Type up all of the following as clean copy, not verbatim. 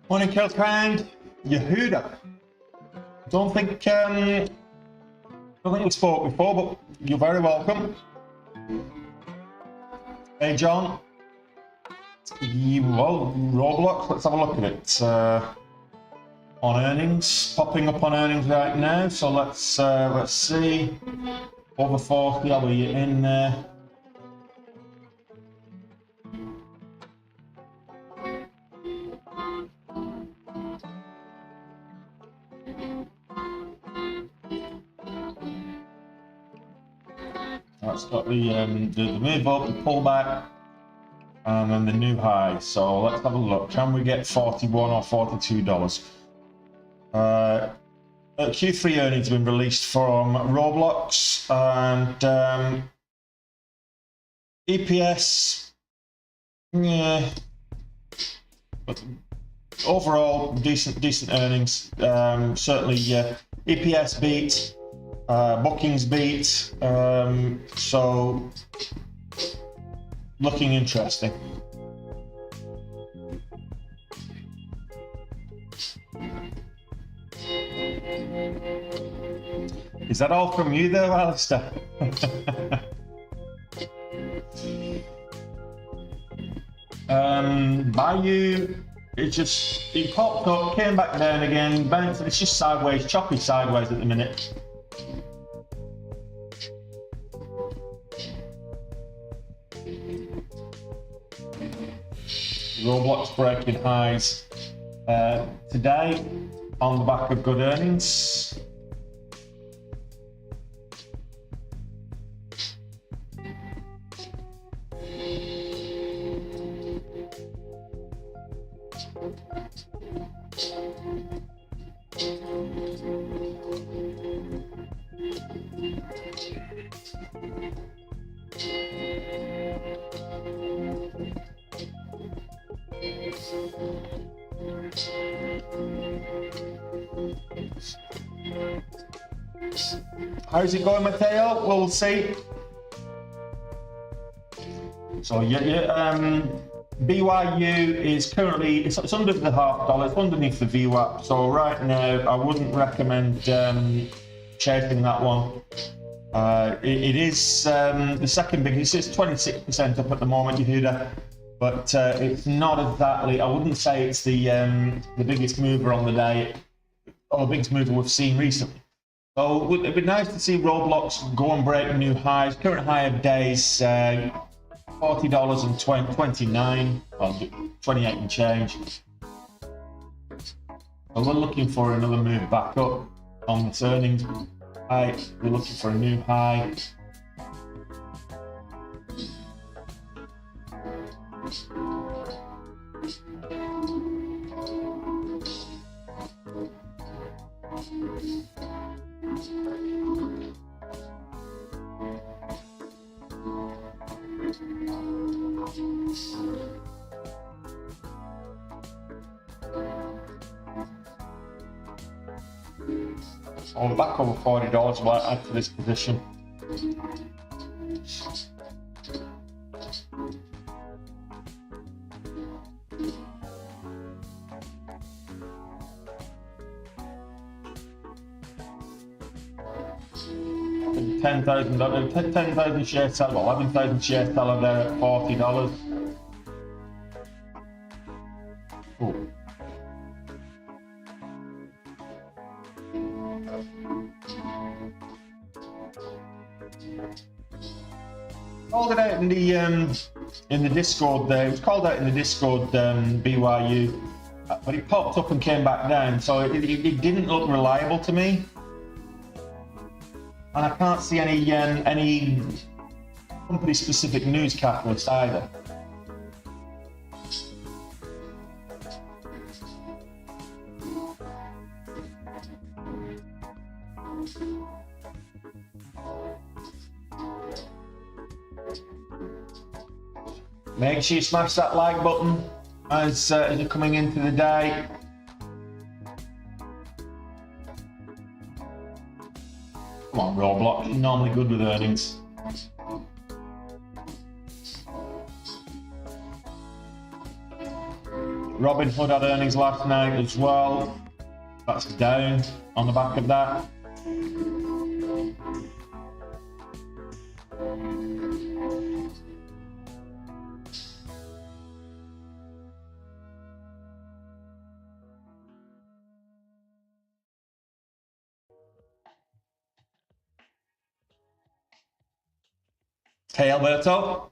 Morning, Killcrown. Yehuda. Don't think we spoke before, but you're very welcome. Hey, John. Well, Roblox. Let's have a look at it. On earnings, popping up on earnings right now. So let's see. Over 40. Are we in there? That's got the move up, the pullback, and then the new high. So let's have a look. Can we get $41 or $42? Q3 earnings have been released from Roblox, and EPS, yeah, but overall decent earnings. Certainly, EPS beat. Bookings beat, so looking interesting. Is that all from you though, Alistair? Bayou, it popped up, came back down again, bounced. It's just sideways, choppy sideways at the minute. Roblox breaking highs today on the back of good earnings. How's it going, Matteo? We'll see. So BYU is currently it's under the $0.50. It's underneath the VWAP. So right now, I wouldn't recommend chasing that one. It is the second biggest. It's 26% up at the moment, Yehuda, but it's not exactly. I wouldn't say it's the biggest mover on the day, or the biggest mover we've seen recently. So it'd be nice to see Roblox go and break new highs. Current high of days, $40.29, well, 28 and change. So we're looking for another move back up on this earnings high. We're looking for a new high. So back over $40 will add to this position. 10,000 share seller, 11,000 share seller there at $40. Ooh. Called it out in the Discord there. It was called out in the Discord, BYU, but it popped up and came back down, so it didn't look reliable to me, and I can't see any company-specific news catalyst either. Make sure you smash that like button as you're coming into the day. Come on, Roblox, you're normally good with earnings. Robinhood had earnings last night as well. That's down on the back of that. Hey, Alberto.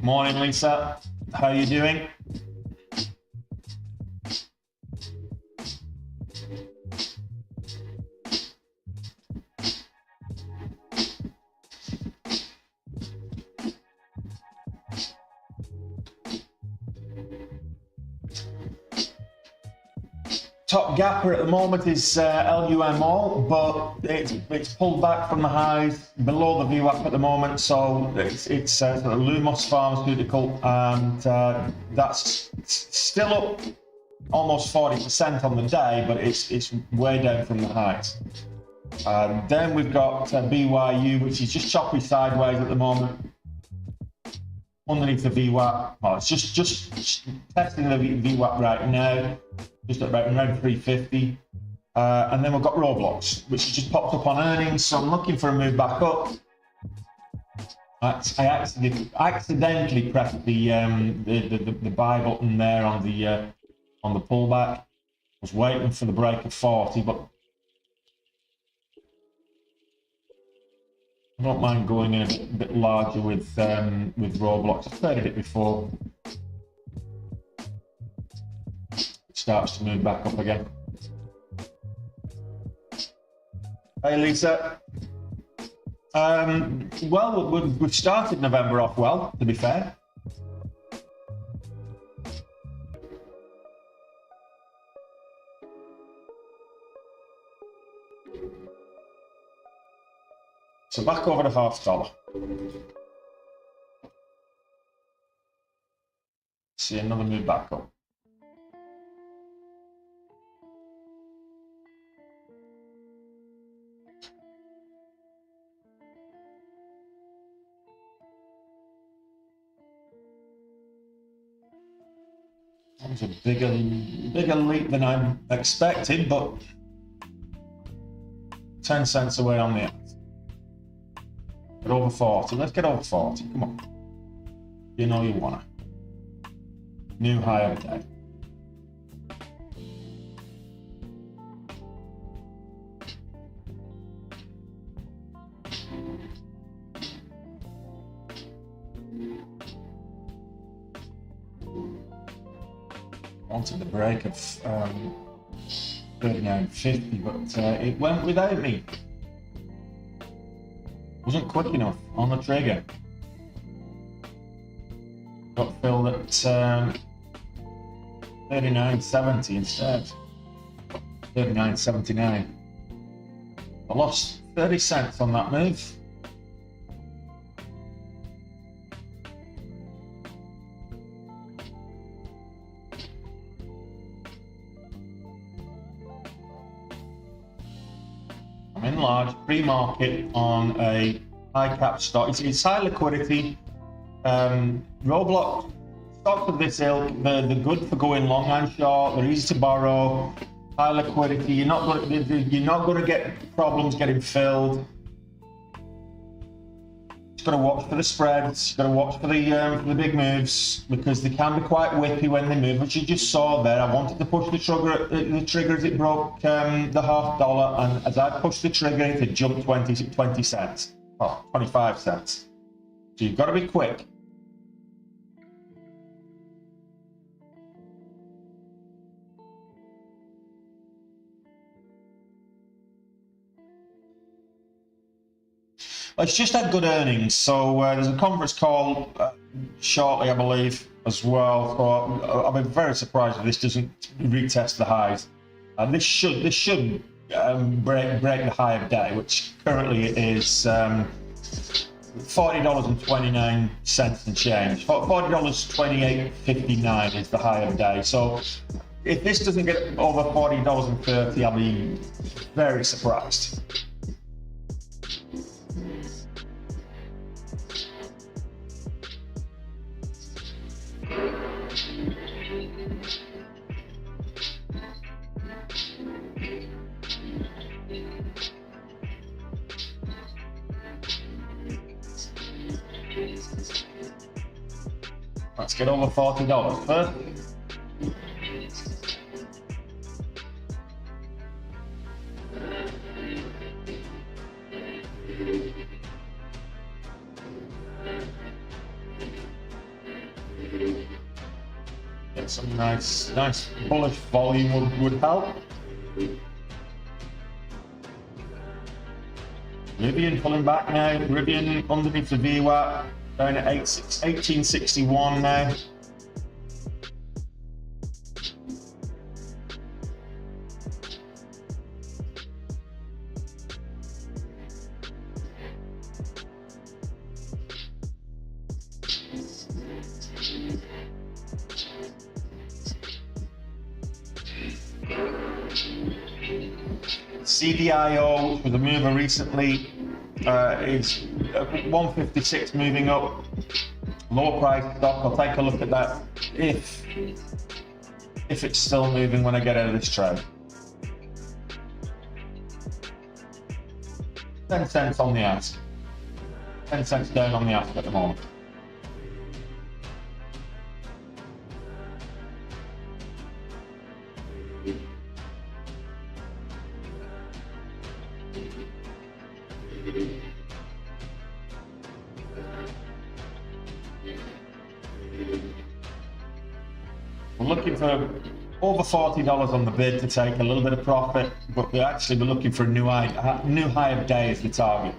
Morning, Lisa. How are you doing? Top gapper at the moment is LUMO, but it's pulled back from the highs below the VWAP at the moment, so it's sort of Lumos Pharmaceutical, and that's still up almost 40% on the day, but it's way down from the highs. Then we've got BYU, which is just choppy sideways at the moment, underneath the VWAP. Oh, it's just testing the VWAP right now, just at around 350. And then we've got Roblox, which has just popped up on earnings, so I'm looking for a move back up. I accidentally pressed the buy button there on the pullback. I was waiting for the break of 40, but I don't mind going in a bit larger with Roblox. I've traded it before. It starts to move back up again. Hey, Lisa. Well, we've started November off well, to be fair. So back over to $0.50. See another move back up. That was a bigger leap than I expected, but 10 cents away on the end. Get over 40. Let's get over 40. Come on. You know you wanna. New high of the day. Wanted the break of 39.50, but it went without me. Wasn't quick enough on the trigger. Got filled at 39.70 instead. 39.79. I lost 30 cents on that move. and large pre-market on a high cap stock. It's high liquidity. Roblox stocks of this ilk, they're good for going long and short. They're easy to borrow, high liquidity. You're not going to get problems getting filled. Just got to watch for the spreads. Got to watch for the big moves, because they can be quite whippy when they move, which you just saw there. I wanted to push the trigger as it broke the $0.50, and as I pushed the trigger, it had jumped 20 cents, 25 cents. So you've got to be quick. It's just had good earnings, so there's a conference call shortly, I believe, as well. So I'll be very surprised if this doesn't retest the highs. This should break the high of day, which currently is $40.29 and change. $40.28.59 is the high of day. So if this doesn't get over $40.30, I'll be very surprised. Let's get over $40 first. Get some nice bullish volume would help. Rivian pulling back now. Rivian underneath the VWAP. Going at 1861 now. CDIO, which was a mover recently, is 156 moving up, lower price stock. I'll take a look at that if it's still moving when I get out of this trade. 10 cents on the ask. 10 cents down on the ask at the moment. We're looking for over $40 on the bid to take a little bit of profit, but we're looking for a new high of day as the target.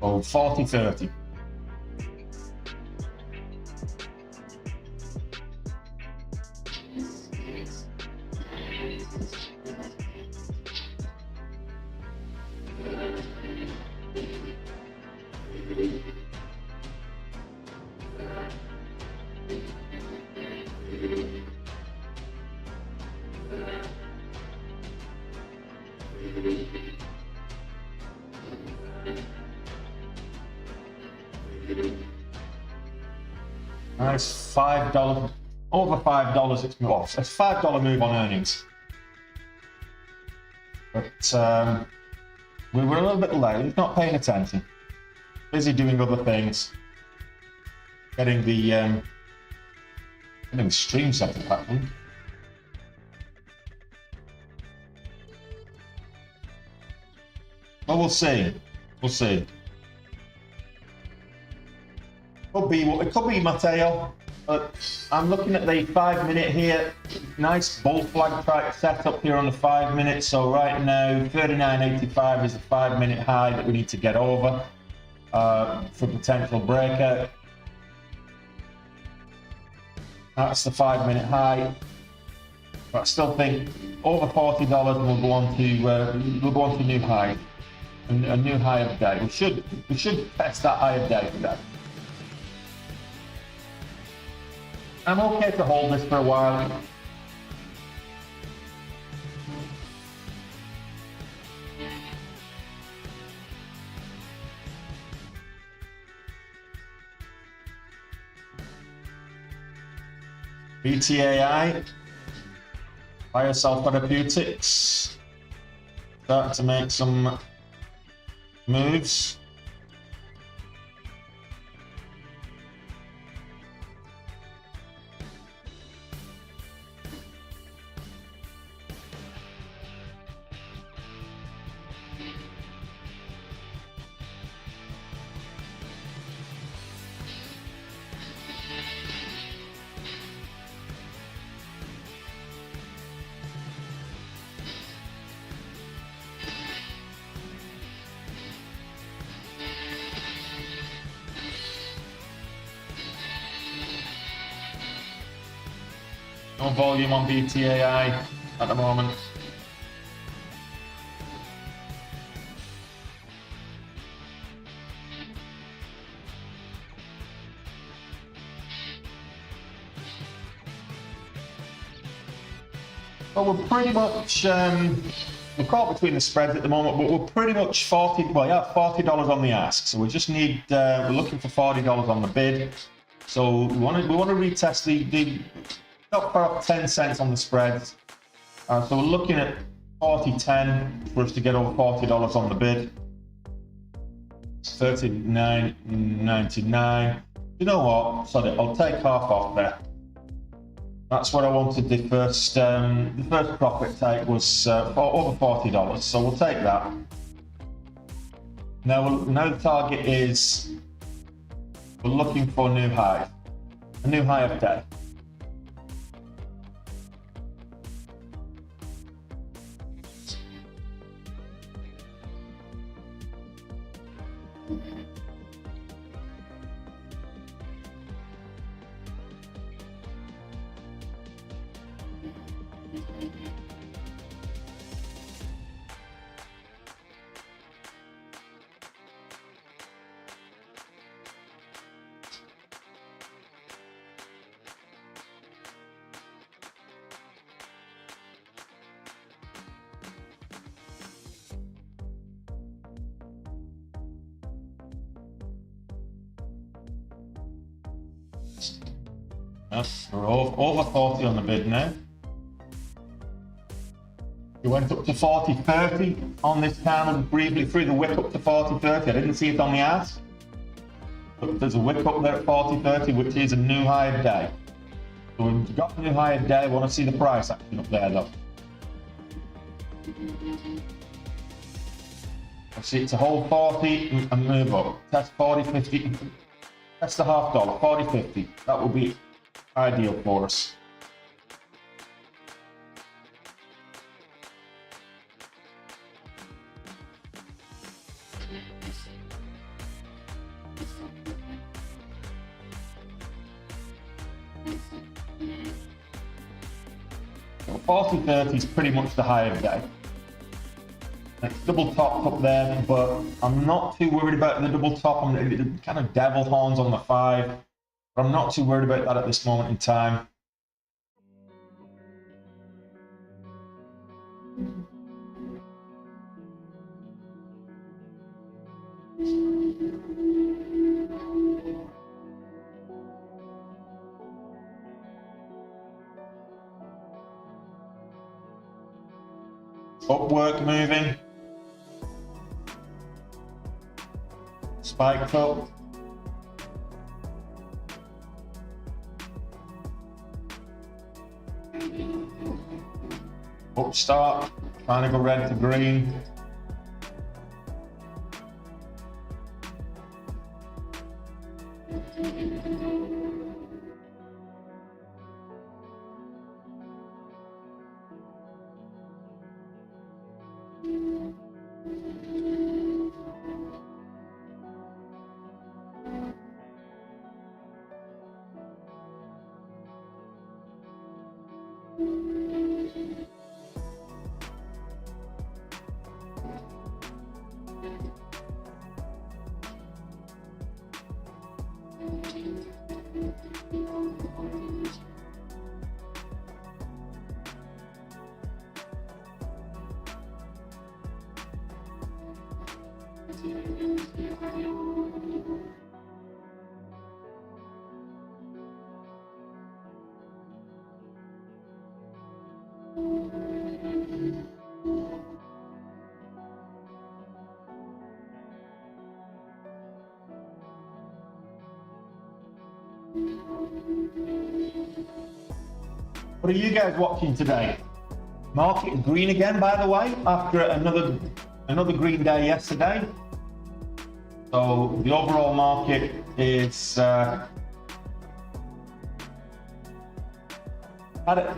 So 40.30. Nice $5, over $5 it's moved off. It's a $5 move on earnings. But we were a little bit late, he's not paying attention. Busy doing other things. Getting the stream set up happening. Well, we'll see. We'll see. It could be Matteo, but I'm looking at the 5 minute here. Nice bull flag type setup here on the 5 minute. So right now, 39.85 is the 5 minute high that we need to get over for potential breakout. That's the 5 minute high. But I still think over $40 will go on to new high, a new high of day. We should test that high of day today. I'm okay to hold this for a while. BTAI, Biocell Therapeutics, starting to make some moves. No volume on BTAI at the moment. But we're pretty much, we're caught between the spreads at the moment, but we're pretty much $40 on the ask. So we just need, we're looking for $40 on the bid. So we want to retest the top off 10 cents on the spreads. So we're looking at 40.10 for us to get over $40 on the bid. 39.99. You know what? Sorry, I'll take half off there. That's what I wanted. The first profit take was over $40, so we'll take that. Now the target is we're looking for a new high of day. Yes, we're over 40 on the bid now. We went up to 40.30 on this candle briefly through the wick up to 40.30. I didn't see it on the ask, but there's a wick up there at 40.30, which is a new high of day. So we've got a new high of day. I want to see the price action up there though. I see it to hold 40 and move up. Test 40.50. That's the $half, 40.50. That will be ideal for us. So 40.30 is pretty much the high of the day. It's double topped up there, but I'm not too worried about the double top. I'm kind of devil horns on the 5, but I'm not too worried about that at this moment in time. Upwork moving. Spiked up. Upstart, trying to go red to green. What are you guys watching today? Market green again, by the way, after another green day yesterday. So the overall market is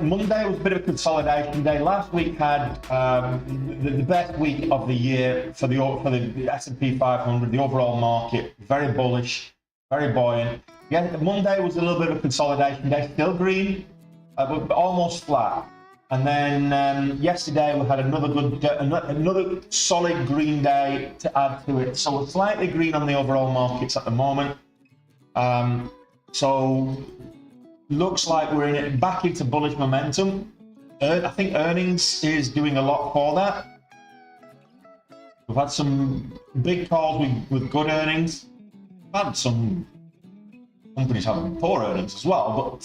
Monday was a bit of a consolidation day. Last week had the best week of the year for the S&P 500. The overall market very bullish, very buoyant. Yeah, Monday was a little bit of a consolidation day, still green, but almost flat. And then yesterday we had another solid green day to add to it. So we're slightly green on the overall markets at the moment. So looks like we're back into bullish momentum. I think earnings is doing a lot for that. We've had some big calls with good earnings. We've had some companies having poor earnings as well, but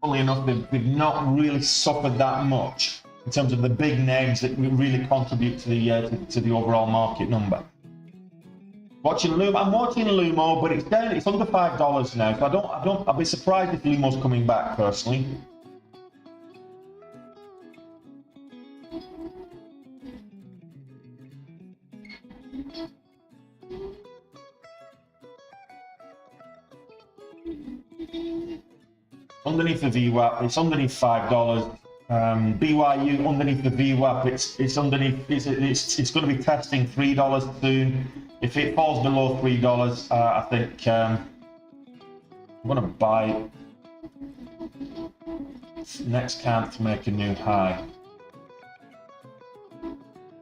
funnily enough, they've not really suffered that much in terms of the big names that really contribute to the overall market number. Watching Lumo, I'm watching Lumo, but it's down. It's under $5 now, so I'll be surprised if Lumo's coming back personally. Underneath the VWAP, it's underneath $5. BYU underneath the VWAP, it's underneath. It's going to be testing $3 soon. If it falls below $3, I think I'm going to buy next candle to make a new high.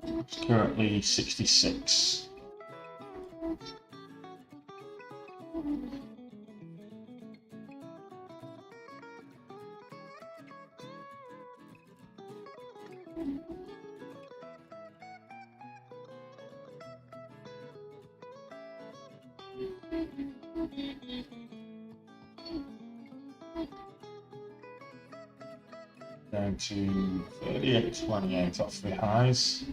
It's currently 66. Down to 38.28 off the highs.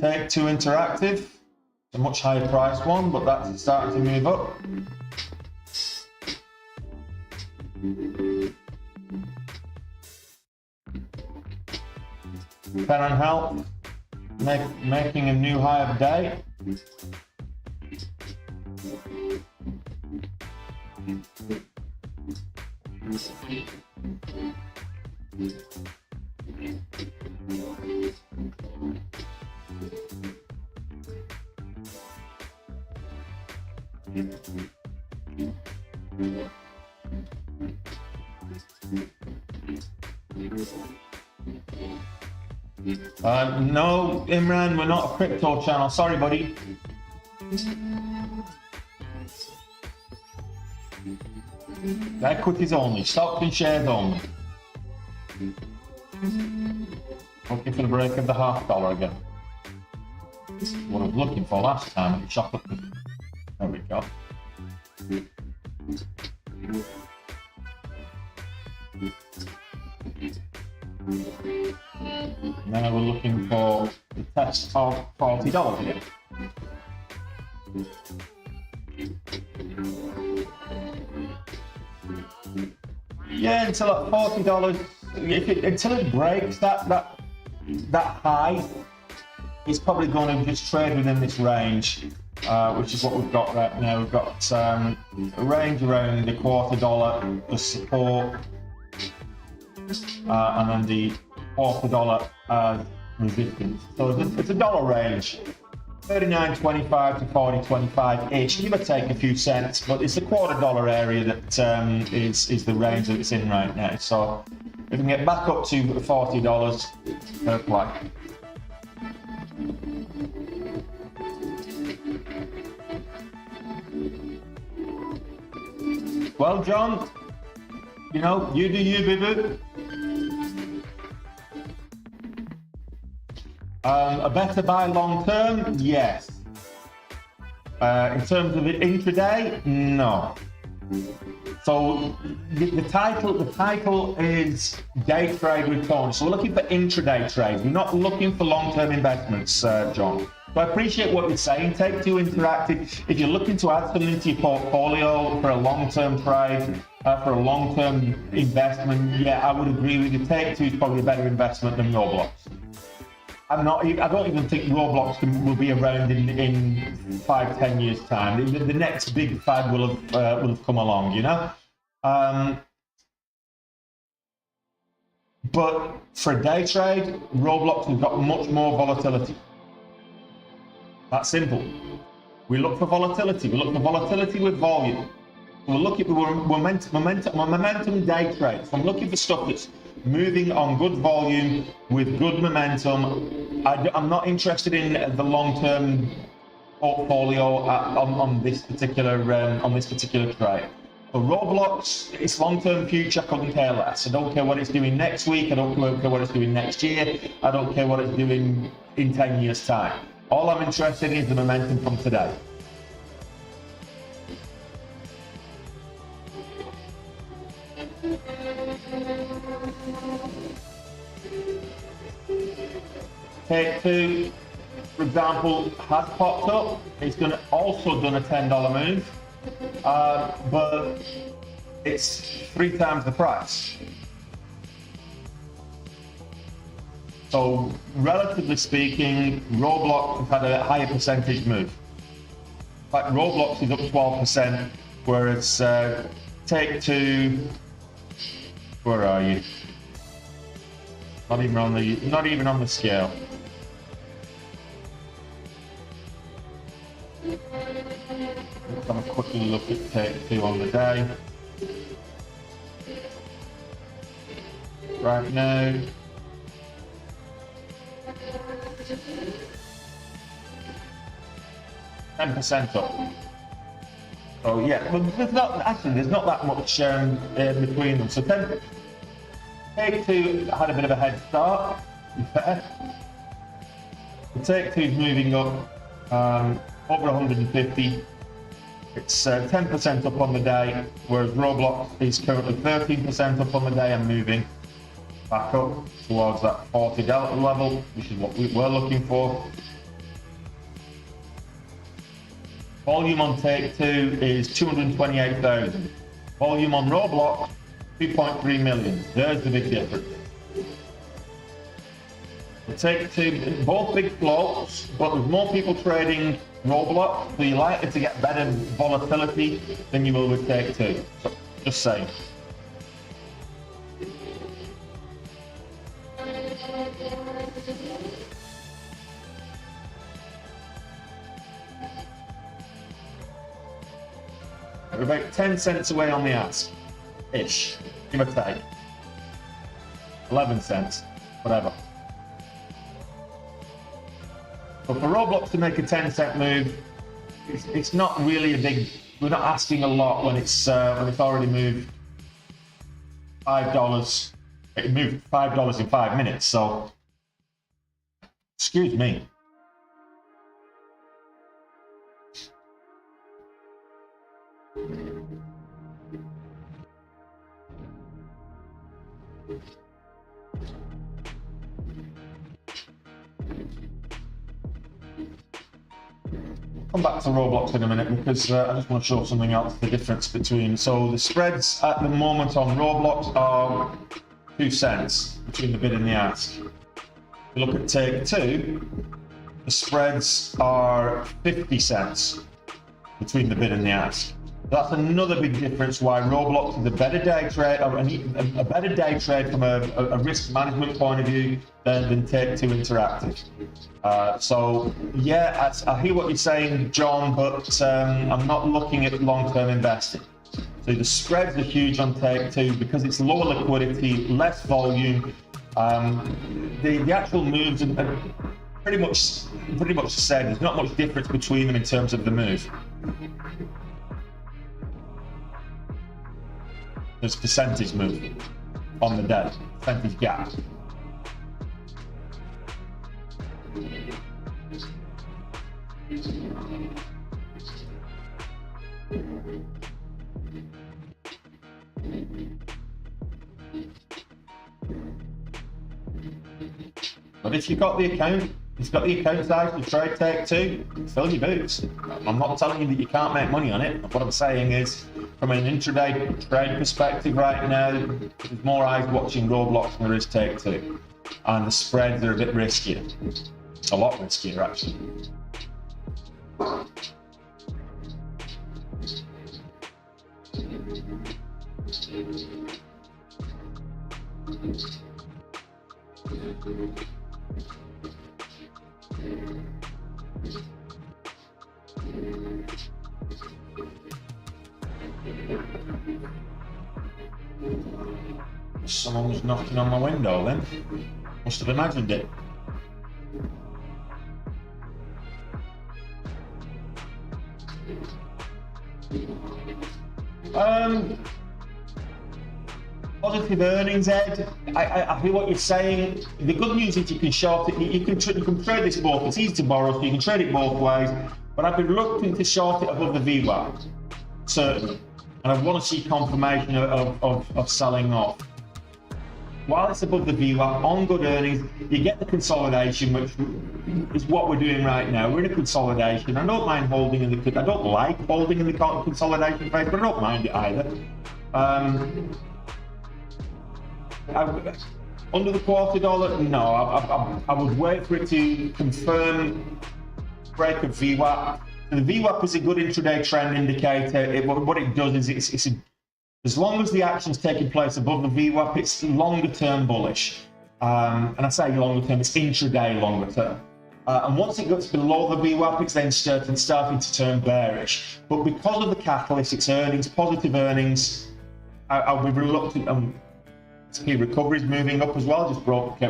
Take Two Interactive, a much higher priced one, but that's starting to move up. Pen and Halt, making a new high of the day. No, Imran, we're not a crypto channel. Sorry, buddy. Equities only, stocks and shares only. Looking for the break of the $0.50 again. What I was looking for last time, it shot up. There we go. Now we're looking for the test of $40 again. Yeah, until at $40, until it breaks that high, it's probably going to just trade within this range, which is what we've got right now. We've got a range around the $quarter, the support, and then the $40 resistance. So it's a dollar range. 39.25 to 40.25 ish, give or take a few cents, but it's the $quarter area that is the range that it's in right now. So if we can get back up to $40 per play. Well, John, you know, you do you, boo-boo. A better buy long term, yes. In terms of it intraday, no. So the title is day trade return. So we're looking for intraday trades. We're not looking for long-term investments, John. So I appreciate what you're saying. Take-Two Interactive. If you're looking to add something to your portfolio for a long-term trade, for a long-term investment, yeah, I would agree with you. Take-Two is probably a better investment than Roblox. I don't even think Roblox will be around in 5-10 years' time. The next big fad will have come along, you know. But for a day trade, Roblox has got much more volatility. That's simple. We look for volatility. We look for volatility with volume. We're looking for momentum day trades. So I'm looking for stuff that's moving on good volume with good momentum. I'm not interested in the long-term portfolio on this particular trade. For Roblox, its long-term future, I couldn't care less. I don't care what it's doing next week. I don't care what it's doing next year. I don't care what it's doing in 10 years' time. All I'm interested in is the momentum from today. Take-Two, for example, has popped up. It's also done a $10 move, but it's 3 times the price. So, relatively speaking, Roblox has had a higher percentage move. In fact, Roblox is up 12%, whereas Take-Two, where are you? Not even on the scale. Let's have a quick look at Take-Two on the day. Right now, $10% up. So yeah, well, there's not that much between them. So Take-Two had a bit of a head start. The Take-Two is moving up over 150. It's 10% up on the day, whereas Roblox is currently 13% up on the day and moving back up towards that $40 level, which is what we were looking for. Volume on Take-Two is 228,000. Volume on Roblox, 2.3 million. There's the big difference. Take-Two, both big floats, but there's more people trading Roblox, so you're likely to get better volatility than you will with Take-Two. So, just saying. We're about 10 cents away on the ask, ish, give or take. 11 cents, whatever. But for Roblox to make a 10-cent move, it's not really a big. We're not asking a lot when it's already moved $5. It moved $5 in 5 minutes. So, excuse me. Come back to Roblox in a minute because I just want to show something else, the difference between. So the spreads at the moment on Roblox are 2 cents between the bid and the ask. If you look at Take Two, the spreads are 50 cents between the bid and the ask. That's another big difference why Roblox is a better day trade, or a better day trade from a risk management point of view than Take Two Interactive. So yeah, I hear what you're saying, John, but I'm not looking at long-term investing. So the spreads are huge on Take Two because it's lower liquidity, less volume. The actual moves are pretty much the same. There's not much difference between them in terms of the move. There's percentage move on the day, percentage gap. But if you've got the account, size to trade Take Two, fill your boots. I'm not telling you that you can't make money on it. What I'm saying is, from an intraday trade perspective right now, there's more eyes watching Roblox than there is Take Two. And the spreads are a bit riskier. A lot riskier, actually. Someone was knocking on my window then. Must have imagined it. Positive earnings, Ed. I hear what you're saying. The good news is you can short it. You can trade this both. It's easy to borrow, so you can trade it both ways. But I'd be reluctant to short it above the VWAP, certainly. And I want to see confirmation of selling off. While it's above the VWAP, on good earnings, you get the consolidation, which is what we're doing right now. We're in a consolidation. I don't mind holding in the. I don't like holding in the consolidation phase, but I don't mind it either. Under the $250, no. I would wait for it to confirm break of VWAP. The VWAP is a good intraday trend indicator. What it does is as long as the action's taking place above the VWAP, it's longer term bullish. And I say longer term, it's intraday longer term. And once it gets below the VWAP, it's then starting to turn bearish. But because of the catalyst, its earnings, positive earnings, I'll be reluctant. SP recovery is moving up as well, just broke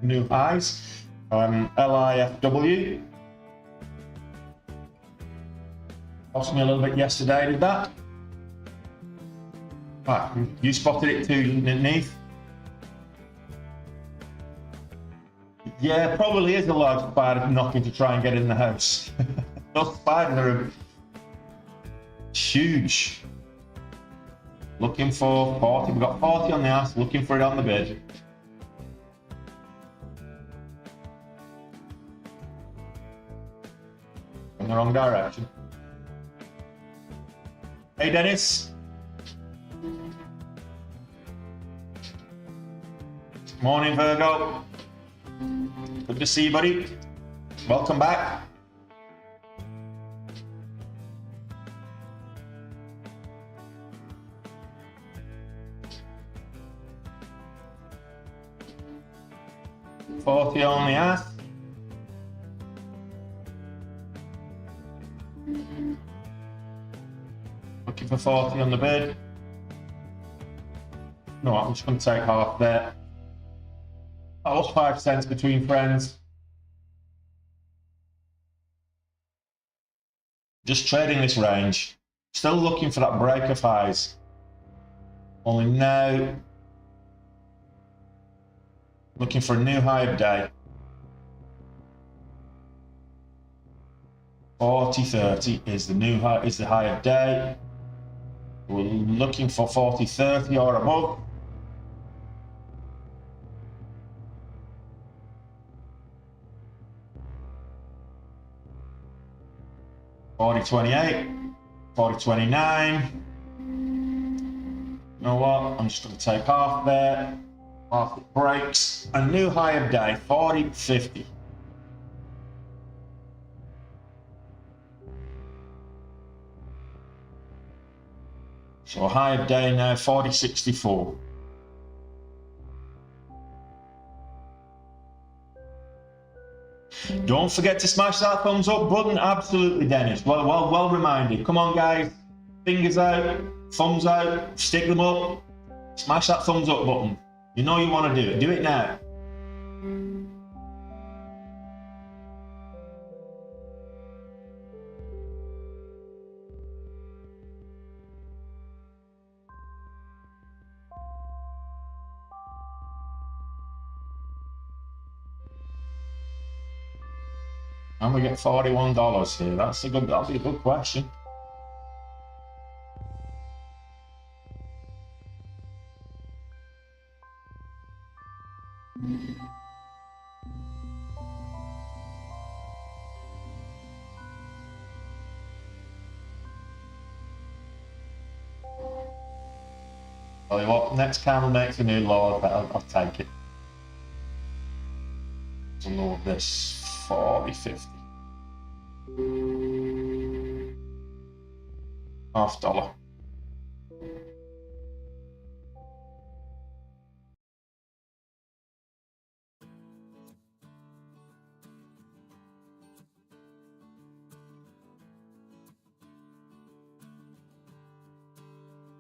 new highs. LIFW. Cost me a little bit yesterday, did that? Right, you spotted it too, Neath? Yeah, probably is a large spider knocking to try and get in the house. Those spiders are huge. Looking for 40, we've got 40 on the ask, looking for it on the bid. In the wrong direction. Hey Dennis. Morning Virgo. Good to see you, buddy. Welcome back. $40 on the ask. Looking for 40 on the bid. No, I'm just going to take half there. That was 5 cents between friends. Just trading this range. Still looking for that break of highs. Only now looking for a new high of day. 40.30 is the new high, is the high of day. We're looking for 40.30 or above. 40.28, 40.29. You know what? I'm just going to take half there. Market breaks. A new high of day, 40.50. So a high of day now, 40.64. Don't forget to smash that thumbs up button. Absolutely, Dennis. Well reminded. Come on, guys. Fingers out, thumbs out, stick them up. Smash that thumbs up button. You know you want to do it. Do it now. And we get $41 here. That'll be a good question. Tell you what, next candle makes a new low, I'll take it. So low of this, 40.50. $0.50.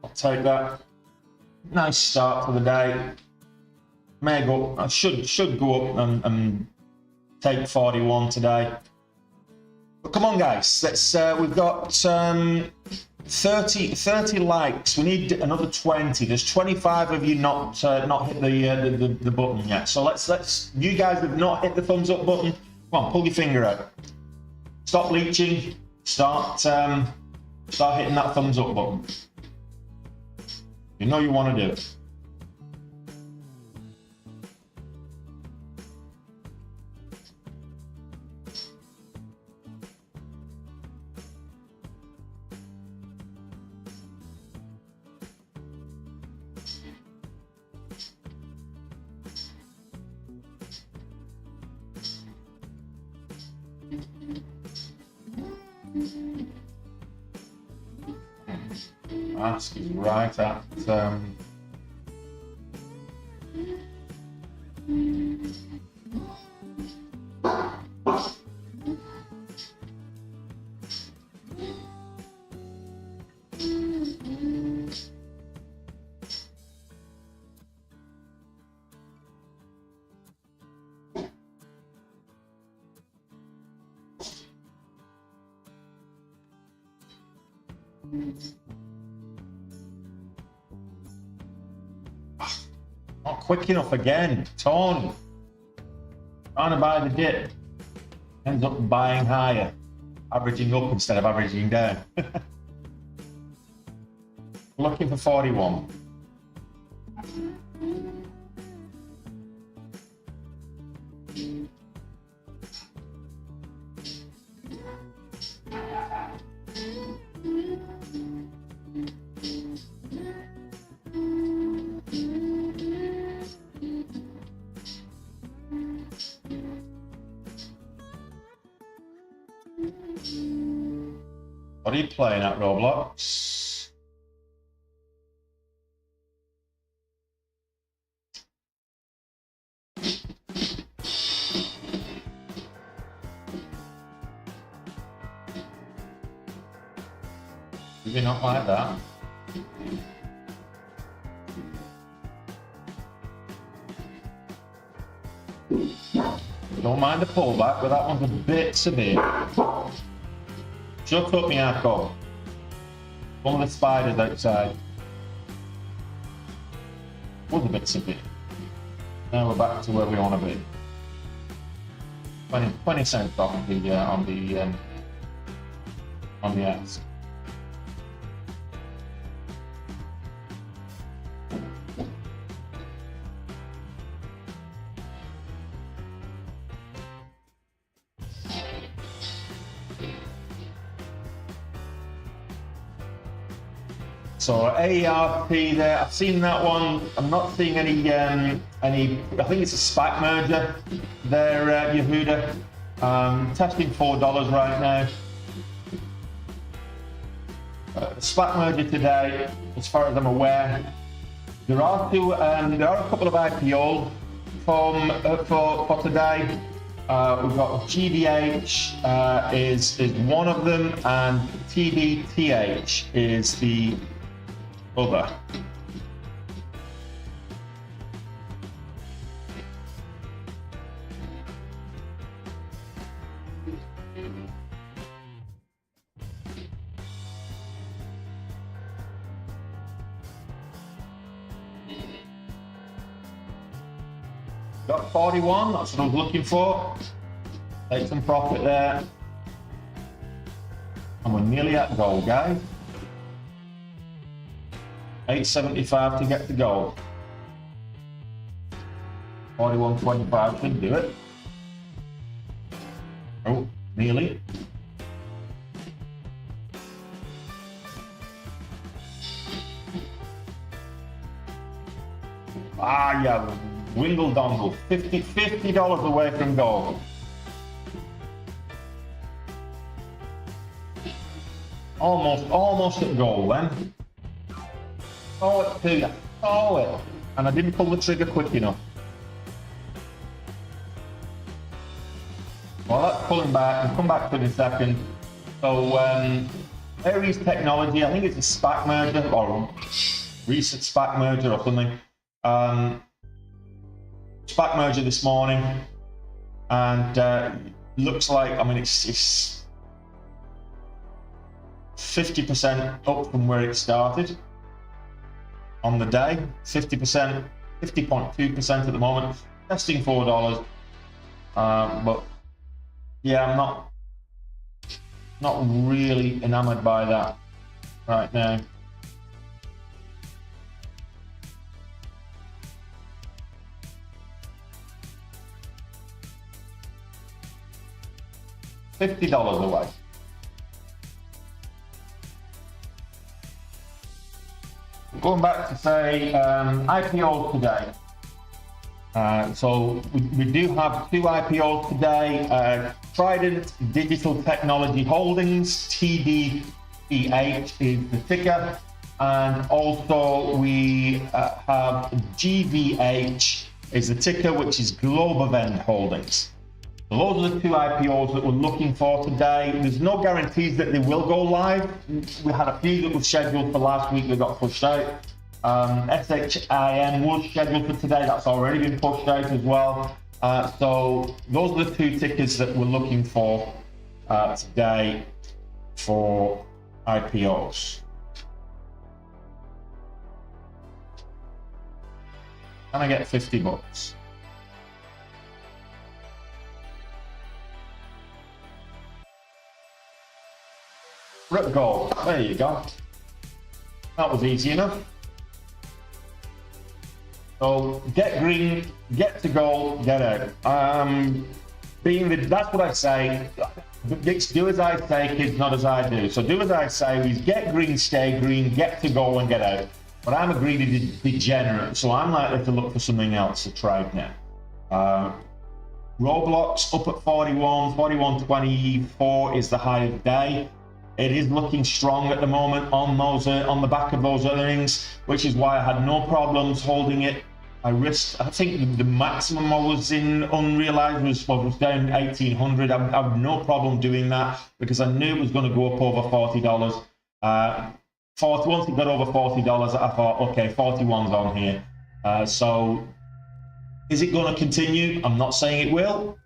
I'll take that. Nice start for the day. May go. I should go up and take 41 today. But come on, guys. Let's. We've got 30 likes. We need another 20. There's 25 of you not hit the button yet. So let's. You guys have not hit the thumbs up button. Come on, pull your finger out. Stop leeching. Start hitting that thumbs up button. You know you want to do it. Ask is right at not quick enough again. Tony trying to buy the dip, ends up buying higher, averaging up instead of averaging down. Looking for 41. What are you playing at, Roblox? Maybe not like that. Don't mind the pullback, but that one's a bit severe. Shut up, Miyako. One of the spiders outside. Was a bit severe. Now we're back to where we want to be. 20 cents off on the ask. So ARP there, I've seen that one. I'm not seeing any. I think it's a SPAC merger there, Yehuda. Testing $4 right now. SPAC merger today, as far as I'm aware. There are a couple of IPOs for today. We've got GVH is one of them, and TBTH is the other. Got 41, that's what I was looking for. Take some profit there. And we're nearly at goal, guys. 875 to get to goal. 41.25 should do it. Oh, nearly. Ah, yeah. Wingle dongle, $50 away from goal. Almost at goal then. Throw it to you, throw it. And I didn't pull the trigger quick enough. Well, that's pulling back, and come back to it in a second. So, Aries Technology, I think it's a SPAC merger, or recent SPAC merger or something. SPAC merger this morning, and looks like, I mean, it's 50% up from where it started on the day. 50%, 50.2% at the moment. Testing $4, but yeah, I'm not really enamored by that right now. $50 away. Going back to say IPOs today. So we do have two IPOs today. Trident Digital Technology Holdings, TDEH is the ticker, and also we have GVH is the ticker, which is Globevend Holdings. So those are the two IPOs that we're looking for today. There's no guarantees that they will go live. We had a few that were scheduled for last week that got pushed out. SHIN was scheduled for today. That's already been pushed out as well. So those are the two tickers that we're looking for today for IPOs. Can I get $50? Rip gold. There you go. That was easy enough. So get green, get to gold, get out. That's what I say. Do as I say, kids, not as I do. So do as I say, is get green, stay green, get to gold and get out. But I'm a greedy degenerate, so I'm likely to look for something else to trade now. Roblox up at 41.24 is the high of the day. It is looking strong at the moment on those on the back of those earnings, which is why I had no problems holding it. I think the maximum I was in unrealized was down 1,800. I have no problem doing that because I knew it was going to go up over $40. Once it got over $40, I thought, okay, 41's on here. So is it going to continue? I'm not saying it will.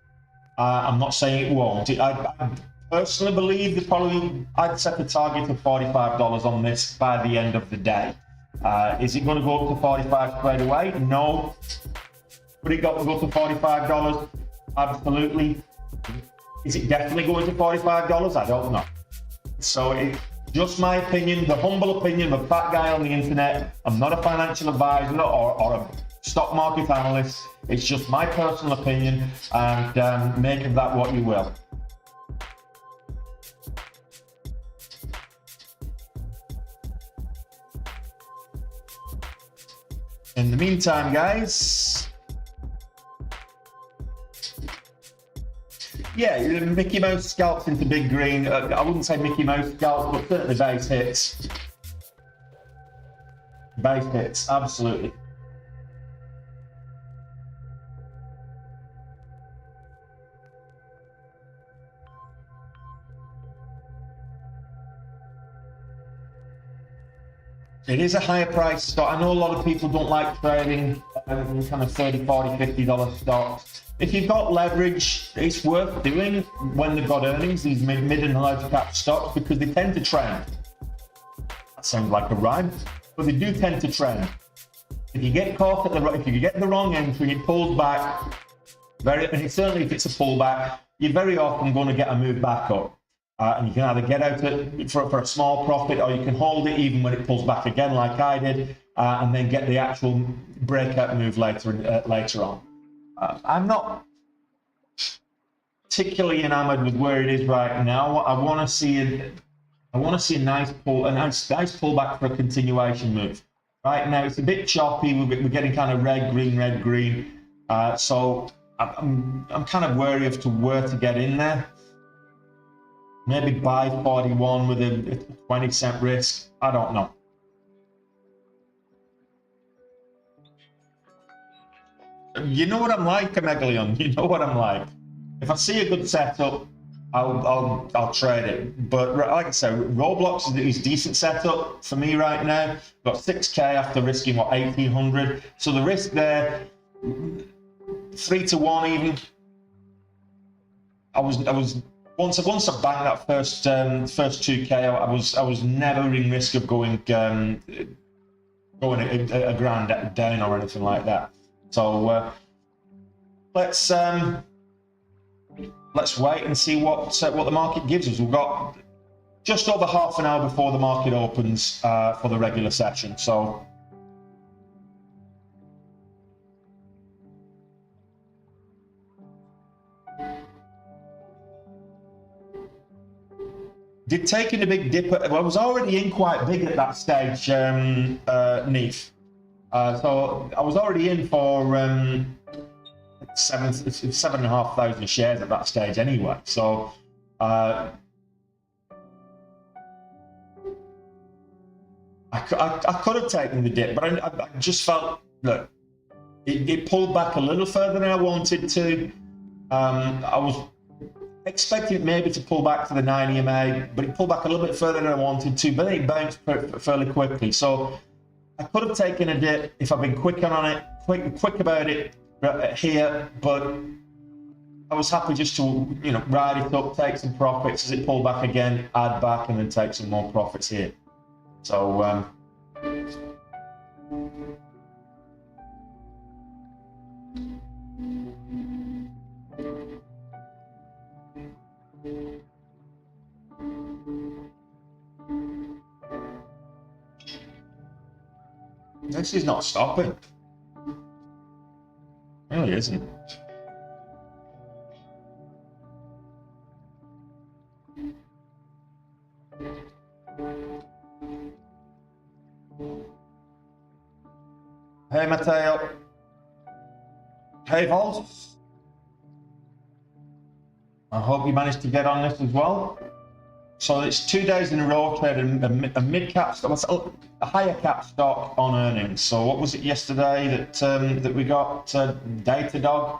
I'm not saying it won't. I personally believe that I'd set the target of $45 on this by the end of the day. Is it going to go up to 45 straight away? No. Would it go to $45? Absolutely. Is it definitely going to $45? I don't know. So it's just my opinion, the humble opinion of a fat guy on the internet. I'm not a financial advisor or a stock market analyst. It's just my personal opinion, and make of that what you will. In the meantime, guys, yeah, Mickey Mouse scalps into big green. I wouldn't say Mickey Mouse scalps, but certainly base hits. Base hits, absolutely. It is a higher price stock. I know a lot of people don't like trading kind of $30, $40, $50 stocks. If you've got leverage, it's worth doing when they've got earnings, these mid and large cap stocks, because they tend to trend. That sounds like a rhyme, but they do tend to trend. If you get caught at if you get the wrong entry, it pulls back. And certainly if it's a pullback, you're very often going to get a move back up. And you can either get out it for a small profit, or you can hold it even when it pulls back again, like I did, and then get the actual breakout move later on. I'm not particularly enamored with where it is right now. I want to see a nice pullback for a continuation move. Right now it's a bit choppy. We're getting kind of red green. So I'm kind of wary as to where to get in there. Maybe buy 41 with a 20% risk. I don't know. You know what I'm like, Camegalion. You know what I'm like. If I see a good setup, I'll trade it. But like I said, Roblox is decent setup for me right now. Got 6K after risking what, 1,800. So the risk there, 3 to 1 even. I was. Once I banged that first 2K, I was never in risk of going a grand down or anything like that. So let's wait and see what the market gives us. We've got just over half an hour before the market opens for the regular session. So. Did taking a big dip, I was already in quite big at that stage, Neef. So I was already in for 7,500 shares at that stage anyway. So I could have taken the dip, but I just felt that it pulled back a little further than I wanted to. I was expecting it maybe to pull back to the 9 EMA, but it pulled back a little bit further than I wanted to, but then it bounced fairly quickly. So I could have taken a dip if I've been quick about it here, but I was happy just to ride it up, take some profits as it pulled back again, add back, and then take some more profits here. So this is not stopping. It really isn't. Hey Matteo. Hey Halt. I hope you managed to get on this as well. So it's 2 days in a row trading a mid-cap stock, a higher cap stock on earnings. So what was it yesterday that we got? Datadog,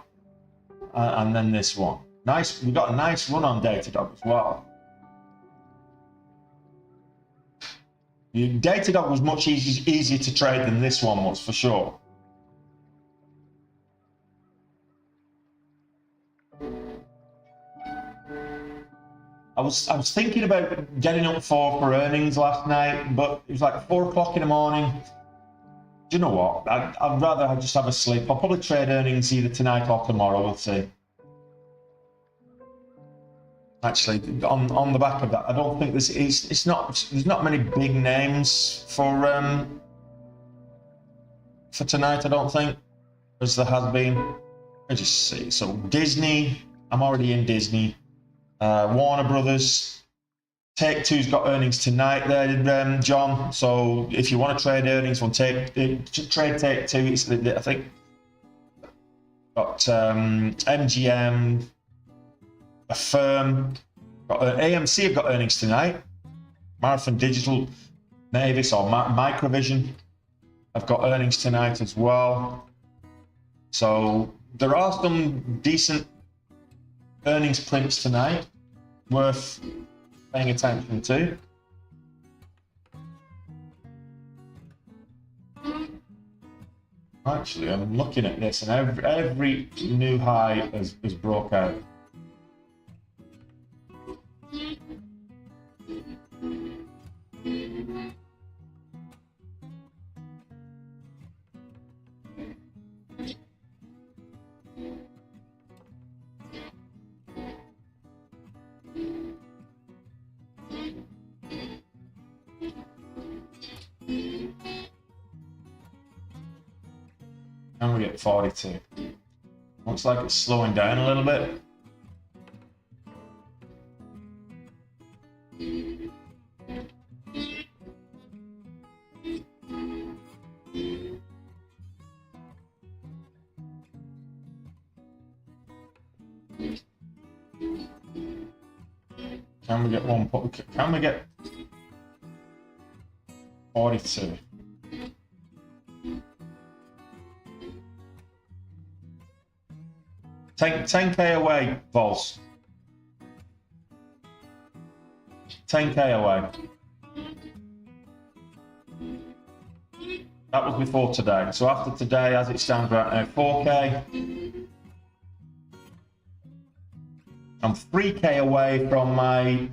and then this one. Nice, we got a nice run on Datadog as well. Datadog was much easier to trade than this one was, for sure. I was thinking about getting up for earnings last night, but it was like 4 o'clock in the morning. Do you know what? I'd rather just have a sleep. I'll probably trade earnings either tonight or tomorrow. We'll see. Actually, on the back of that, I don't think there's not many big names for tonight. I don't think, as there has been. Let's just see. So Disney, I'm already in Disney. Warner Brothers, Take-Two's got earnings tonight there, John. So if you want to trade earnings, trade Take-Two. It's I think got MGM, Affirm, got AMC have got earnings tonight. Marathon Digital, Mavis or Microvision have got earnings tonight as well. So there are some decent earnings prints tonight worth paying attention to. Actually, I'm looking at this, and every new high has broke out. And we get 42. Looks like it's slowing down a little bit. Can we get one? Can we get 42? 10K away, Vols. 10K away. That was before today. So after today, as it stands right now, 4K. I'm 3K away from my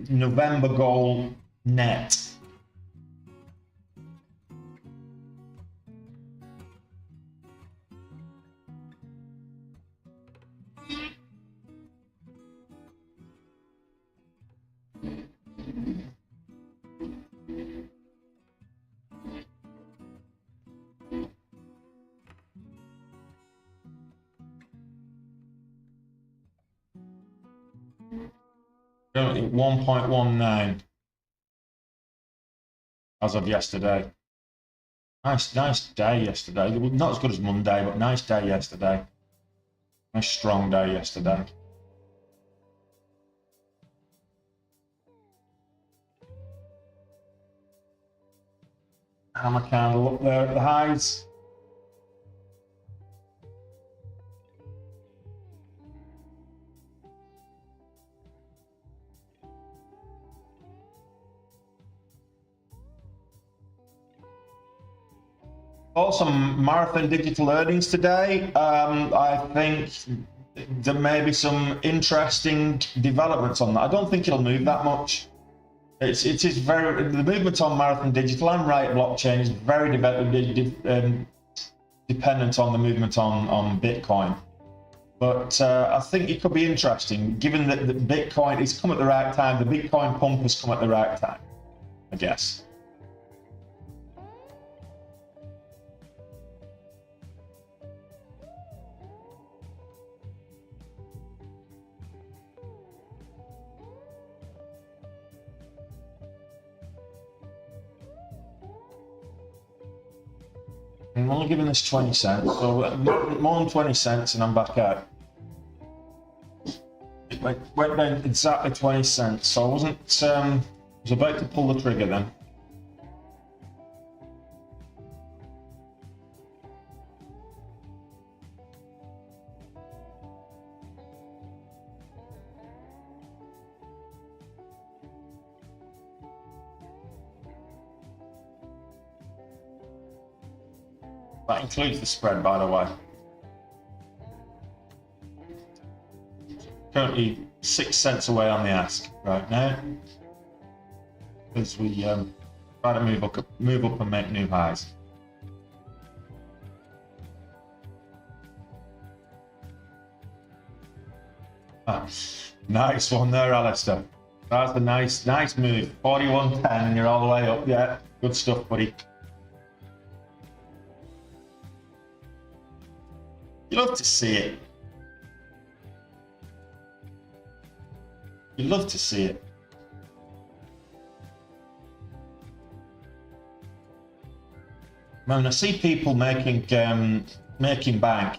November goal net. Currently 1.19 as of yesterday. Nice day yesterday. Not as good as Monday, but nice day yesterday. Nice strong day yesterday. Hammer candle up there at the highs. Some Marathon Digital earnings today. I think there may be some interesting developments on that. I don't think it'll move that much. The movement on Marathon Digital and Riot Blockchain is very dependent on the movement on Bitcoin. But I think it could be interesting, given that the Bitcoin has come at the right time. The Bitcoin pump has come at the right time, I guess. I'm only giving this 20 cents, so more than 20 cents and I'm back out. It went down exactly 20 cents, so I was about to pull the trigger then. That includes the spread, by the way. Currently 6 cents away on the ask right now, as we try to move up and make new highs. Nice one there, Alistair. That's a nice move. 41.10 and you're all the way up. Yeah, good stuff, buddy. You love to see it. You love to see it. Man, I see people making bank.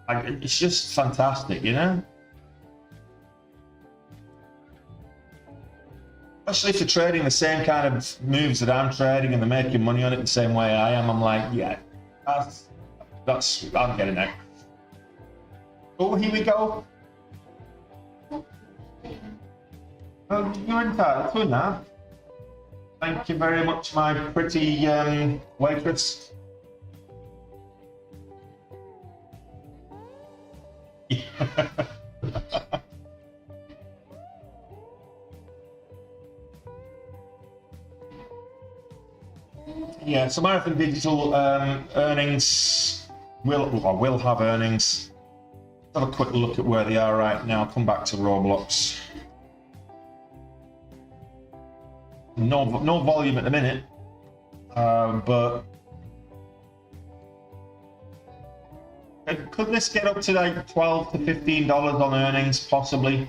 It's just fantastic, you know? Especially if they're trading the same kind of moves that I'm trading and they're making money on it the same way I am. I'm like, yeah, I'm getting it. Oh, here we go. Well, you're entitled to that. Thank you very much, my pretty waitress. Yeah, so Marathon Digital earnings will have earnings. Have a quick look at where they are right now. Come back to Roblox. No volume at the minute, but could this get up to like $12 to $15 on earnings? Possibly.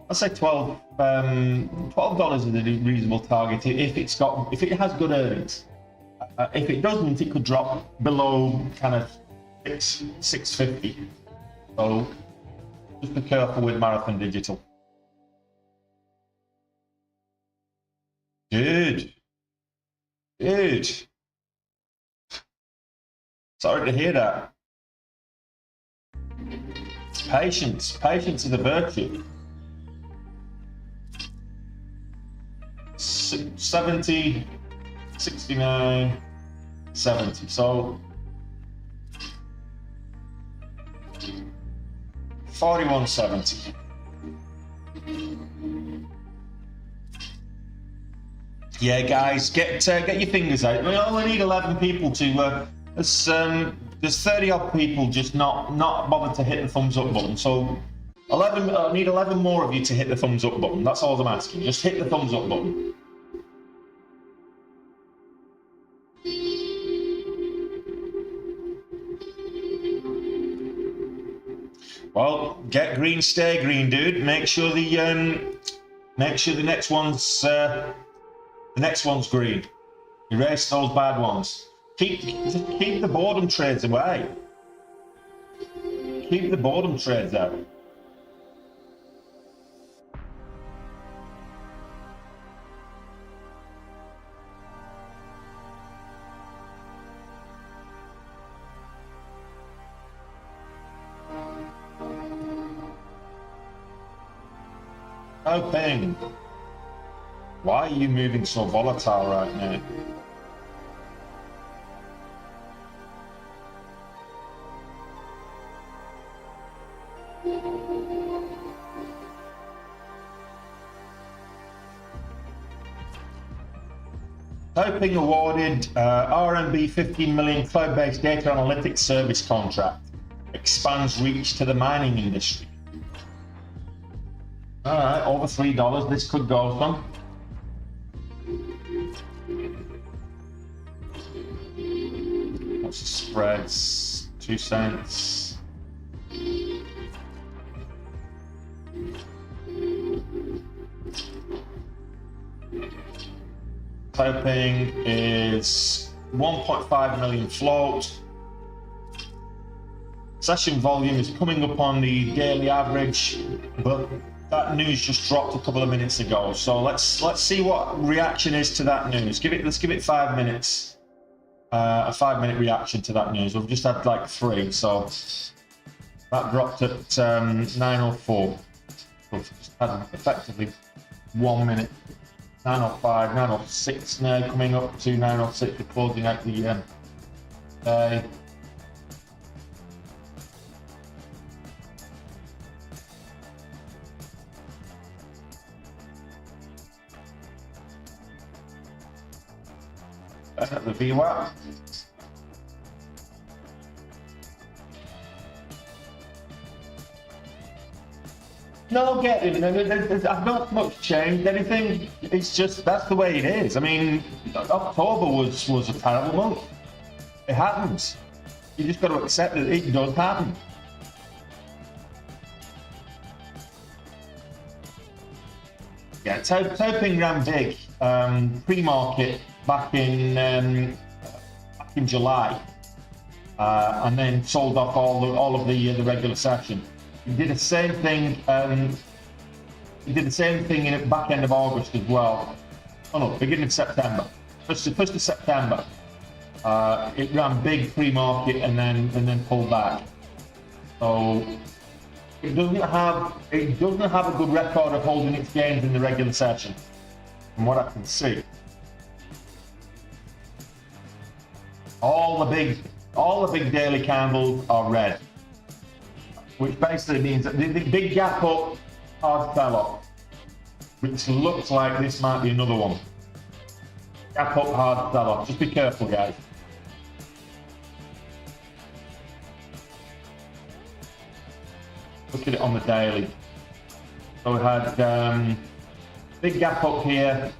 I'd say $12 is a reasonable target if it has good earnings. If it doesn't, it could drop below kind of $6.50. So just be careful with Marathon Digital. Good. Sorry to hear that. Patience is a virtue. 70, 69, 70. So 41.70. Yeah, guys, get your fingers out. We only need 11 people to. There's 30 odd people just not bothered to hit the thumbs up button. So 11. I need 11 more of you to hit the thumbs up button. That's all I'm asking. Just hit the thumbs up button. Well, get green, stay green, dude. Make sure the next one's green. Erase those bad ones. Keep the boredom trades away. Keep the boredom trades out. Oh, Ping. Why are you moving so volatile right now? Hoping awarded RMB 15 million cloud-based data analytics service contract. Expands reach to the mining industry. All right, over $3. This could go some. What's the spreads? 2 cents. Hoping is 1.5 million float. Session volume is coming up on the daily average, but that news just dropped a couple of minutes ago. So let's see what reaction is to that news. Let's give it 5 minutes. A 5-minute reaction to that news. We've just had like 3, so that dropped at 9:04. We've just had effectively 1 minute. 9:05, 9:06 now, coming up to 9:06. We're closing out the day. At the VWAP. No, getting. I've not much changed anything. It's just that's the way it is. I mean, October was a terrible month. It happens. You just got to accept that it does happen. Yeah, Toping ran big pre-market back in back in July, and then sold off all of the regular session. He did the same thing. He did the same thing in the back end of August as well. Oh no, beginning of September. First of September. It ran big pre-market and then pulled back. So it doesn't have a good record of holding its gains in the regular session, from what I can see. All the big daily candles are red, which basically means that the big gap up, hard sell off, which looks like this might be another one. Gap up, hard sell off. Just be careful, guys. Look at it on the daily. So we had big gap up here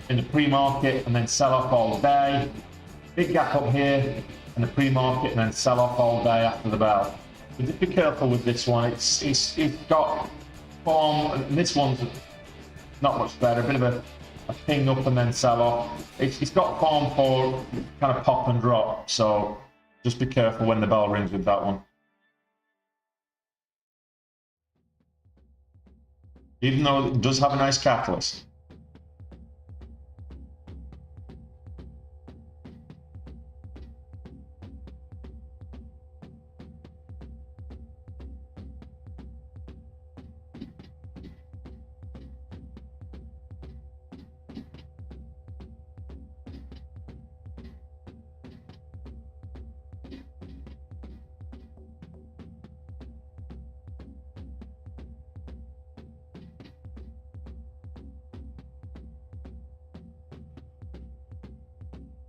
in the pre-market and then sell off all day. Big gap up here in the pre-market and then sell off all day after the bell. So just be careful with this one. It's got form. This one's not much better. A bit of a ping up and then sell off. It's got form for kind of pop and drop. So just be careful when the bell rings with that one. Even though it does have a nice catalyst.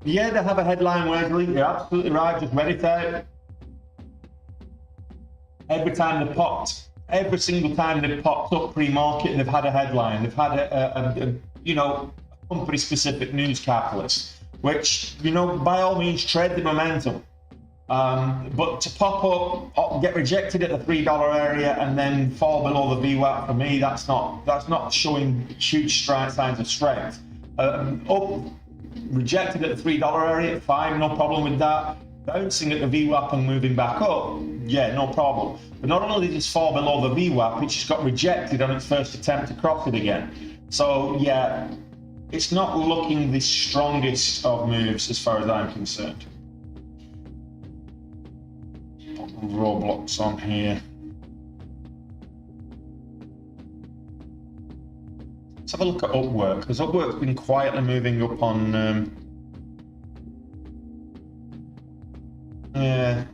Yeah, they have a headline, Wesley. You're absolutely right. Just read it out. Every time they popped, every single time they've popped up pre-market, they've had a headline. They've had a company-specific news catalyst, which, by all means, trade the momentum. But to pop up, get rejected at the $3 area, and then fall below the VWAP, for me, that's not showing huge signs of strength. Up. Rejected at the $3 area, fine, no problem with that. Bouncing at the VWAP and moving back up, yeah, no problem. But not only did it just fall below the VWAP, it just got rejected on its first attempt to cross it again. So yeah, it's not looking the strongest of moves as far as I'm concerned. Put Roblox on here. Let's have a look at Upwork, because Upwork's been quietly moving up on. Yeah.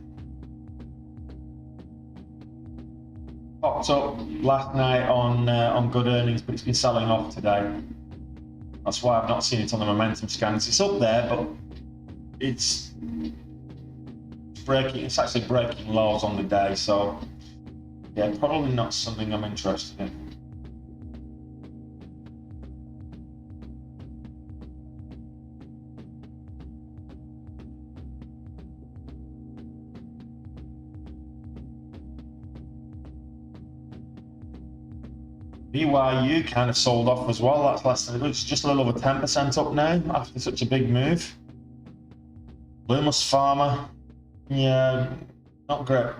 Popped up last night on good earnings, but it's been selling off today. That's why I've not seen it on the momentum scans. It's up there, but it's breaking. It's actually breaking lows on the day, so yeah, probably not something I'm interested in. BYU kind of sold off as well. That's less than, it's just a little over 10% up now after such a big move. Loomis Pharma, yeah, not great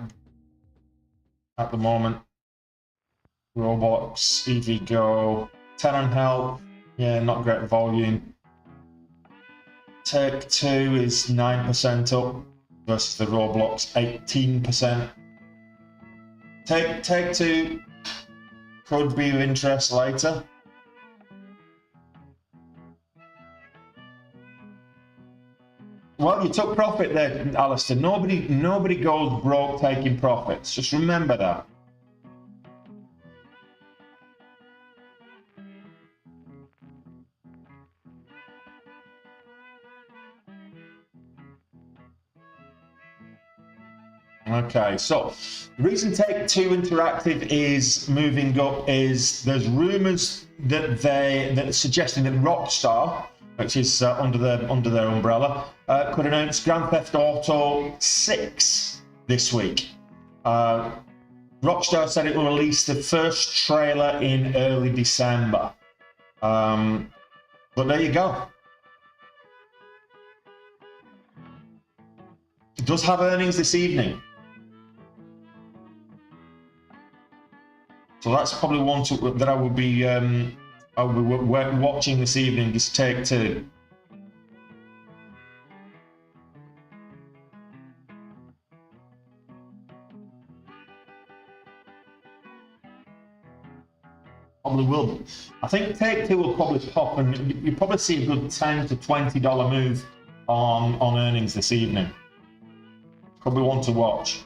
at the moment. Roblox, EVgo, Terran Halt, yeah, not great volume. Take Two is 9% up versus the Roblox 18%. Take Two could be of interest later. Well, you took profit there, Alistair. Nobody goes broke taking profits. Just remember that. Okay, so the reason Take Two Interactive is moving up is there's rumours that that are suggesting that Rockstar, which is under their umbrella, could announce Grand Theft Auto 6 this week. Rockstar said it will release the first trailer in early December. But there you go. does have earnings this evening. So that's probably one that I will be watching this evening, is Take Two. Probably will. I think Take Two will probably pop, and you probably see a good $10 to $20 move on earnings this evening. Probably one to watch.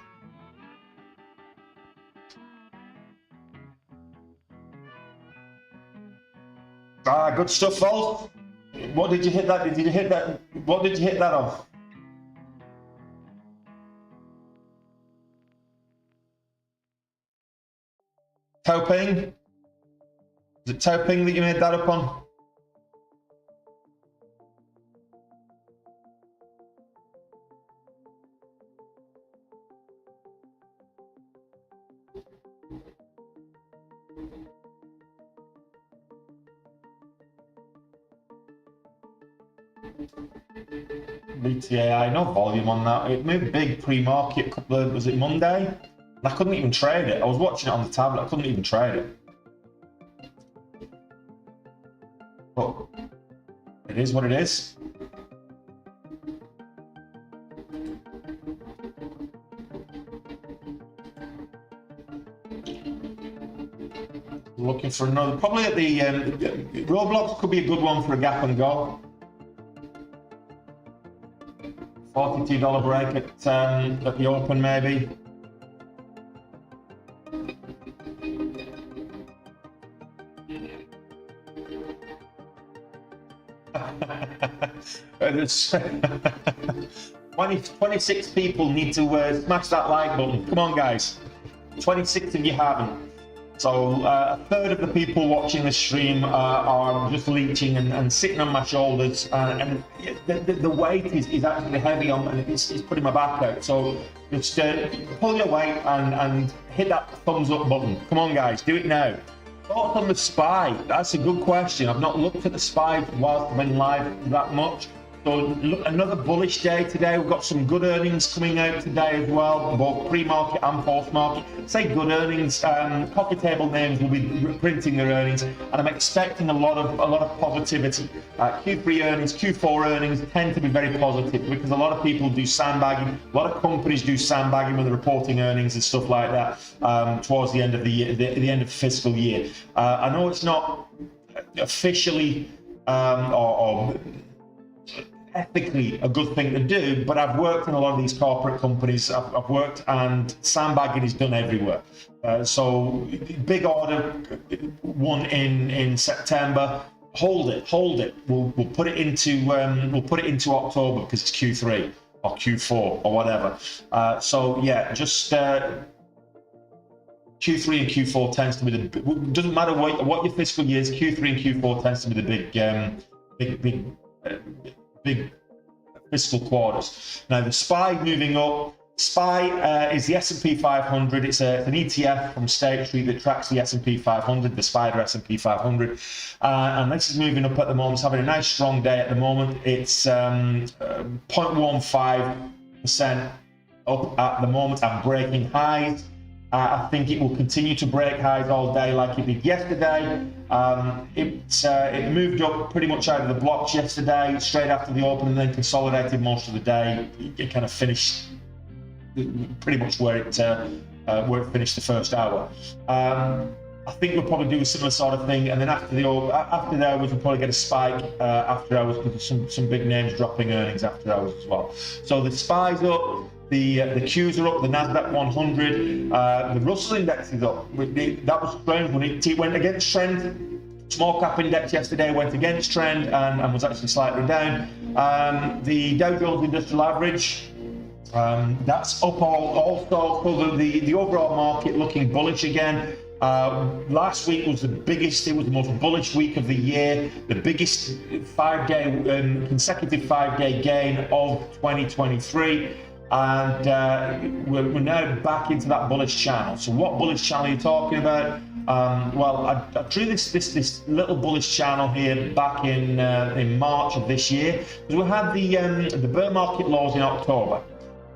Ah, good stuff, Volt. What did you hit that? Did you hit that? What did you hit that off? Taoping? Is it Taoping that you made that up on? BTAI, no volume on that. It moved big pre-market a couple of, was it Monday? And I couldn't even trade it. I was watching it on the tablet, I couldn't even trade it. But it is what it is. Looking for another, probably at the Roblox could be a good one for a gap and go. $42 break at the open, maybe. There's 26 people need to smash that like button. Come on, guys. 26 if you haven't. So a third of the people watching the stream are just leeching and sitting on my shoulders, and the weight is actually heavy on, and it's putting my back out. So just pull your weight and hit that thumbs up button. Come on, guys, do it now. Thoughts on the SPY? That's a good question. I've not looked at the SPY whilst I've been live that much. So look, another bullish day today. We've got some good earnings coming out today as well, both pre-market and post-market. Say good earnings. Coffee table names will be printing their earnings, and I'm expecting a lot of positivity. Q3 earnings, Q4 earnings tend to be very positive because a lot of people do sandbagging. A lot of companies do sandbagging when they're reporting earnings and stuff like that towards the end of the year, the end of the fiscal year. I know it's not officially or ethically a good thing to do, but I've worked in a lot of these corporate companies. I've worked, and sandbagging is done everywhere. So big order, one in September. Hold it. We'll put it into October because it's Q3 or Q4 or whatever. So yeah, just Q3 and Q4 tends to be the. Doesn't matter what your fiscal year is. Q3 and Q4 tends to be the big fiscal quarters. Now the SPY moving up. SPY is the S&P 500. It's an ETF from State Street that tracks the S&P 500, the Spider S&P 500, and this is moving up at the moment. It's having a nice strong day at the moment. It's 0.15% up at the moment and breaking highs. I think it will continue to break highs all day like it did yesterday. It moved up pretty much out of the blocks yesterday, straight after the open, and then consolidated most of the day. It kind of finished pretty much where it finished the first hour. I think we'll probably do a similar sort of thing, and then after the hours, we'll probably get a spike after hours because some big names dropping earnings after hours as well. So the SPY's up. The Qs are up, the NASDAQ 100, the Russell index is up. That was strange when it went against trend. Small cap index yesterday went against trend and was actually slightly down. The Dow Jones Industrial Average, that's up also. So the overall market looking bullish again. Last week was the biggest, it was the most bullish week of the year, the biggest consecutive 5-day gain of 2023. And we're now back into that bullish channel. So what bullish channel are you talking about? Well, I drew this little bullish channel here back in March of this year, because we had the bear market lows in October.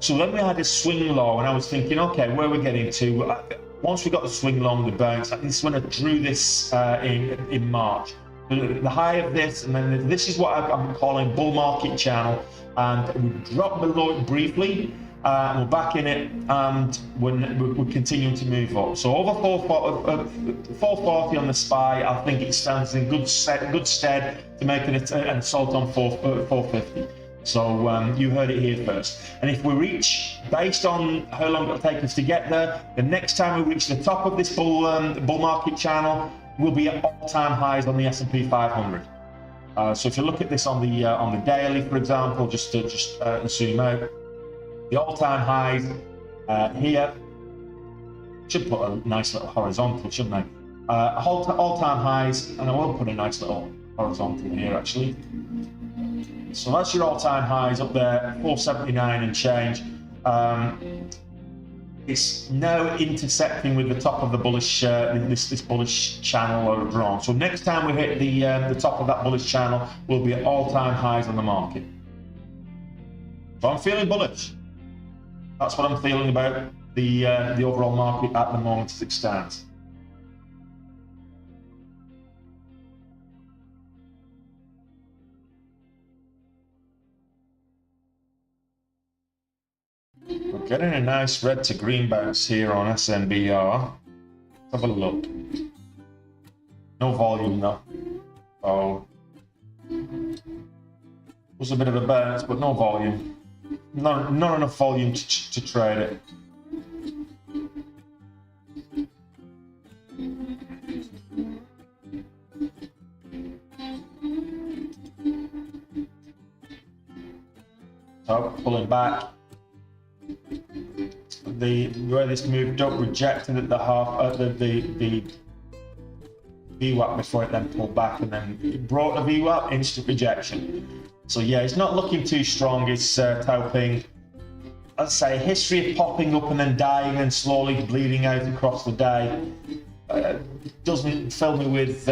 So then we had a swing low, and I was thinking, okay, where are we getting to? Once we got the swing low and the bounce, this is when I drew this in March. The high of this, and then this is what I'm calling bull market channel, and we dropped below it briefly. We're back in it, and we're continuing to move up. So over 440 on the SPY, I think it stands in good stead to make an assault on 450. So you heard it here first. And if we reach, based on how long it'll take us to get there, the next time we reach the top of this bull market channel, we'll be at all-time highs on the S&P 500. So if you look at this on the daily, for example, just zoom out. The all-time highs here, should put a nice little horizontal, shouldn't I? All-time highs, and I will put a nice little horizontal here actually. So that's your all-time highs up there, 479 and change. It's now intersecting with the top of the bullish, this bullish channel or drawn. So next time we hit the top of that bullish channel, we'll be at all-time highs on the market. So I'm feeling bullish. That's what I'm feeling about the overall market at the moment as it stands. We're getting a nice red to green bounce here on SNBR. Let's have a look. No volume though. So it was a bit of a bounce, but no volume. Not enough volume to trade it. So pulling back. The way this moved up, rejected at the half, the VWAP before it then pulled back, and then it brought the VWAP, instant rejection. So yeah, it's not looking too strong. It's toping, as I say, a history of popping up and then dying and slowly bleeding out across the day. Doesn't fill me with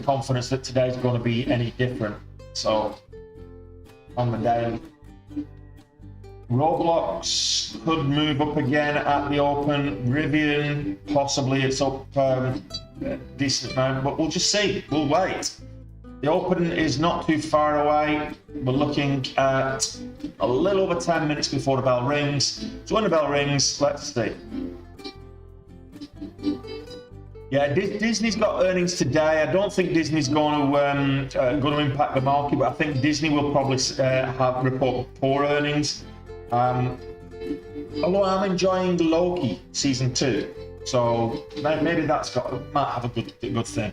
confidence that today's going to be any different. So on the daily, Roblox could move up again at the open. Rivian, possibly it's up a decent amount, but we'll just see. We'll wait. The open is not too far away. We're looking at a little over 10 minutes before the bell rings. So when the bell rings, let's see. Yeah, Disney's got earnings today. I don't think Disney's going to impact the market, but I think Disney will probably report poor earnings. Although I'm enjoying Loki season 2, so maybe might have a good thing.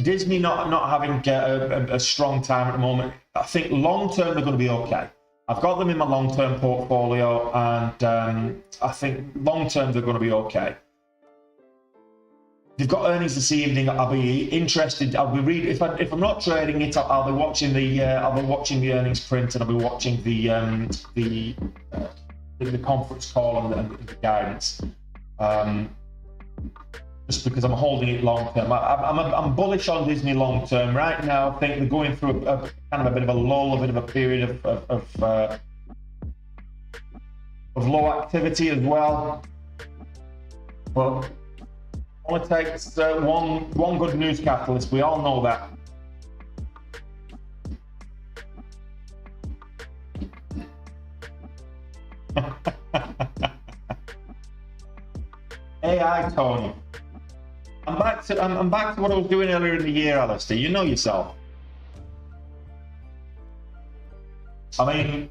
Disney not having a strong time at the moment. I think long term they're going to be okay. I've got them in my long term portfolio, and I think long term they're going to be okay. They've got earnings this evening. I'll be interested. I'll be reading. If I'm not trading it, I'll be watching the earnings print, and I'll be watching the conference call and the guidance. Just because I'm holding it long term. I'm bullish on Disney long term. Right now, I think they're going through a kind of a bit of a lull, a bit of a period of low activity as well. But only takes one good news catalyst. We all know that. AI Tony. I'm back to what I was doing earlier in the year, Alistair. You know yourself. I mean,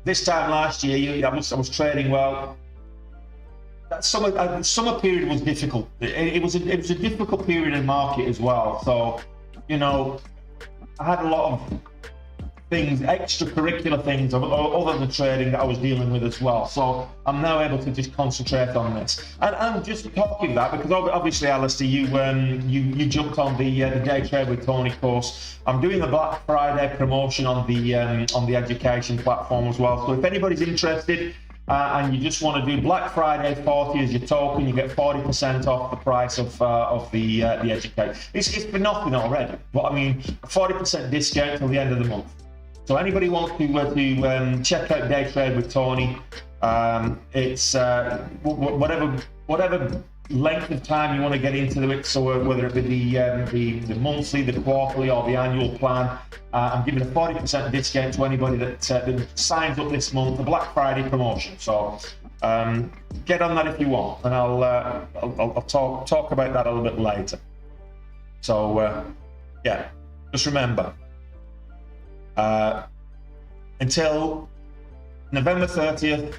this time last year, I was trading well. That summer period was difficult. It was a difficult period in the market as well. So, you know, I had a lot of things, extracurricular things other than trading that I was dealing with as well. So I'm now able to just concentrate on this. And I'm just talking that because obviously, Alistair, you jumped on the Day Trade with Tony course. I'm doing a Black Friday promotion on the education platform as well. So if anybody's interested and you just want to do Black Friday 40 as your token, you get 40% off the price of the education. It's for nothing already, but I mean, 40% discount till the end of the month. So anybody wants to check out Day Trade with Tony, it's whatever length of time you want to get into it. So whether it be the monthly, the quarterly, or the annual plan, I'm giving a 40% discount to anybody that signs up this month, the Black Friday promotion. So get on that if you want, and I'll talk about that a little bit later. So yeah, just remember, until November 30th,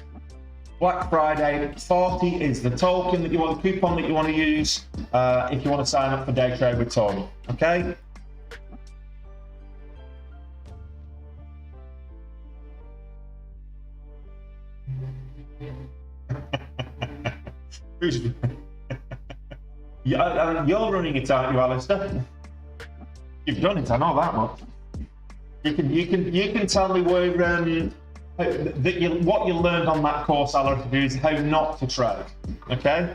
Black Friday, 40 is the token that you want, the coupon that you want to use if you want to sign up for Day Trade with Tony. Okay? You're running it, aren't you, Alistair? You've done it, I know that much. You can tell me where what you learned on that course, Alistair, is how not to trade. Okay?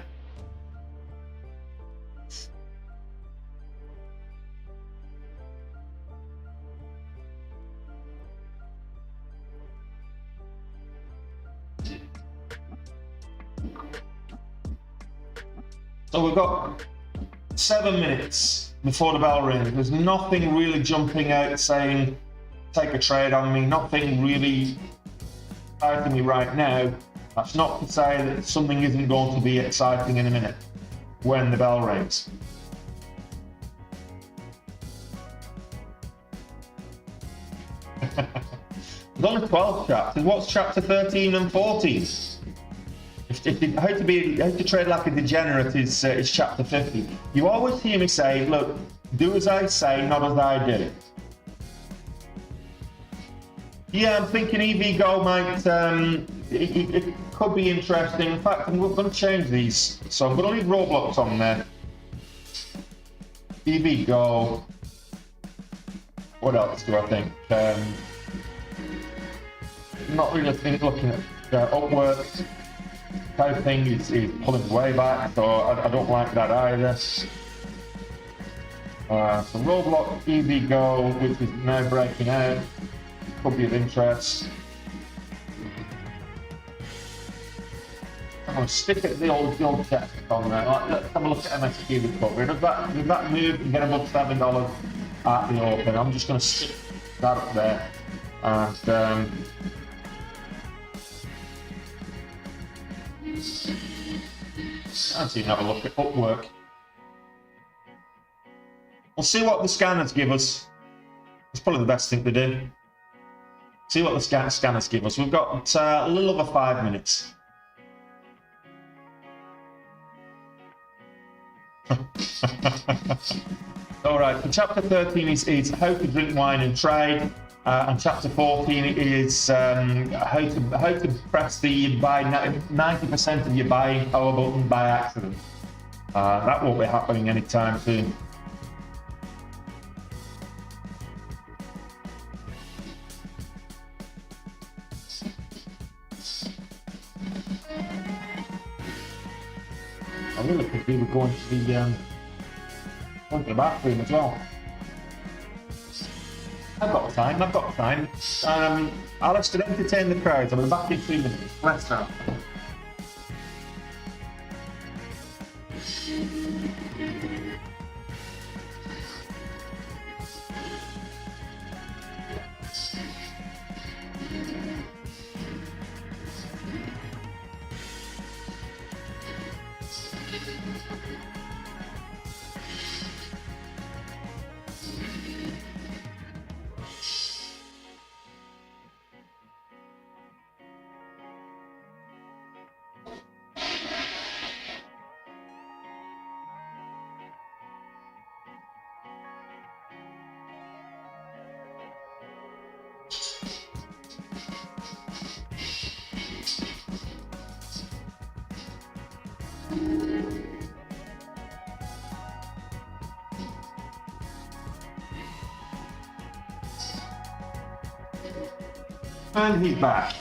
So we've got 7 minutes before the bell rings. There's nothing really jumping out saying take a trade on me, nothing really exciting me right now. That's not to say that something isn't going to be exciting in a minute when the bell rings. There's only 12 chapters. What's chapter 13 and 14? How to trade like a degenerate is chapter 50. You always hear me say, look, do as I say, not as I do. Yeah, I'm thinking EV Go might, it could be interesting. In fact, I'm going to change these. So I'm going to leave Roblox on there. EV Go. What else do I think? Not really looking at Upwork. Type thing is pulling way back, so I don't like that either. So Roblox, EV Go, which is now breaking out, could be of interest. I'm going to stick at the old check on there. Let's have a look at MSQ recovery. Does that move and get above $7 at the open? I'm just going to stick that up there. And I'll have a look at Upwork. We'll see what the scanners give us. It's probably the best thing to do. See what the scanners give us. We've got a little over 5 minutes. All right, so chapter 13 is how to drink wine and trade. And chapter 14 is how to press the buy 90% of your buying power button by accident. That won't be happening anytime soon. I really could do with going to the bathroom as well. I've got time. Alistair, entertain the crowd. I'll be back in 2 minutes. Let's start. And he's back.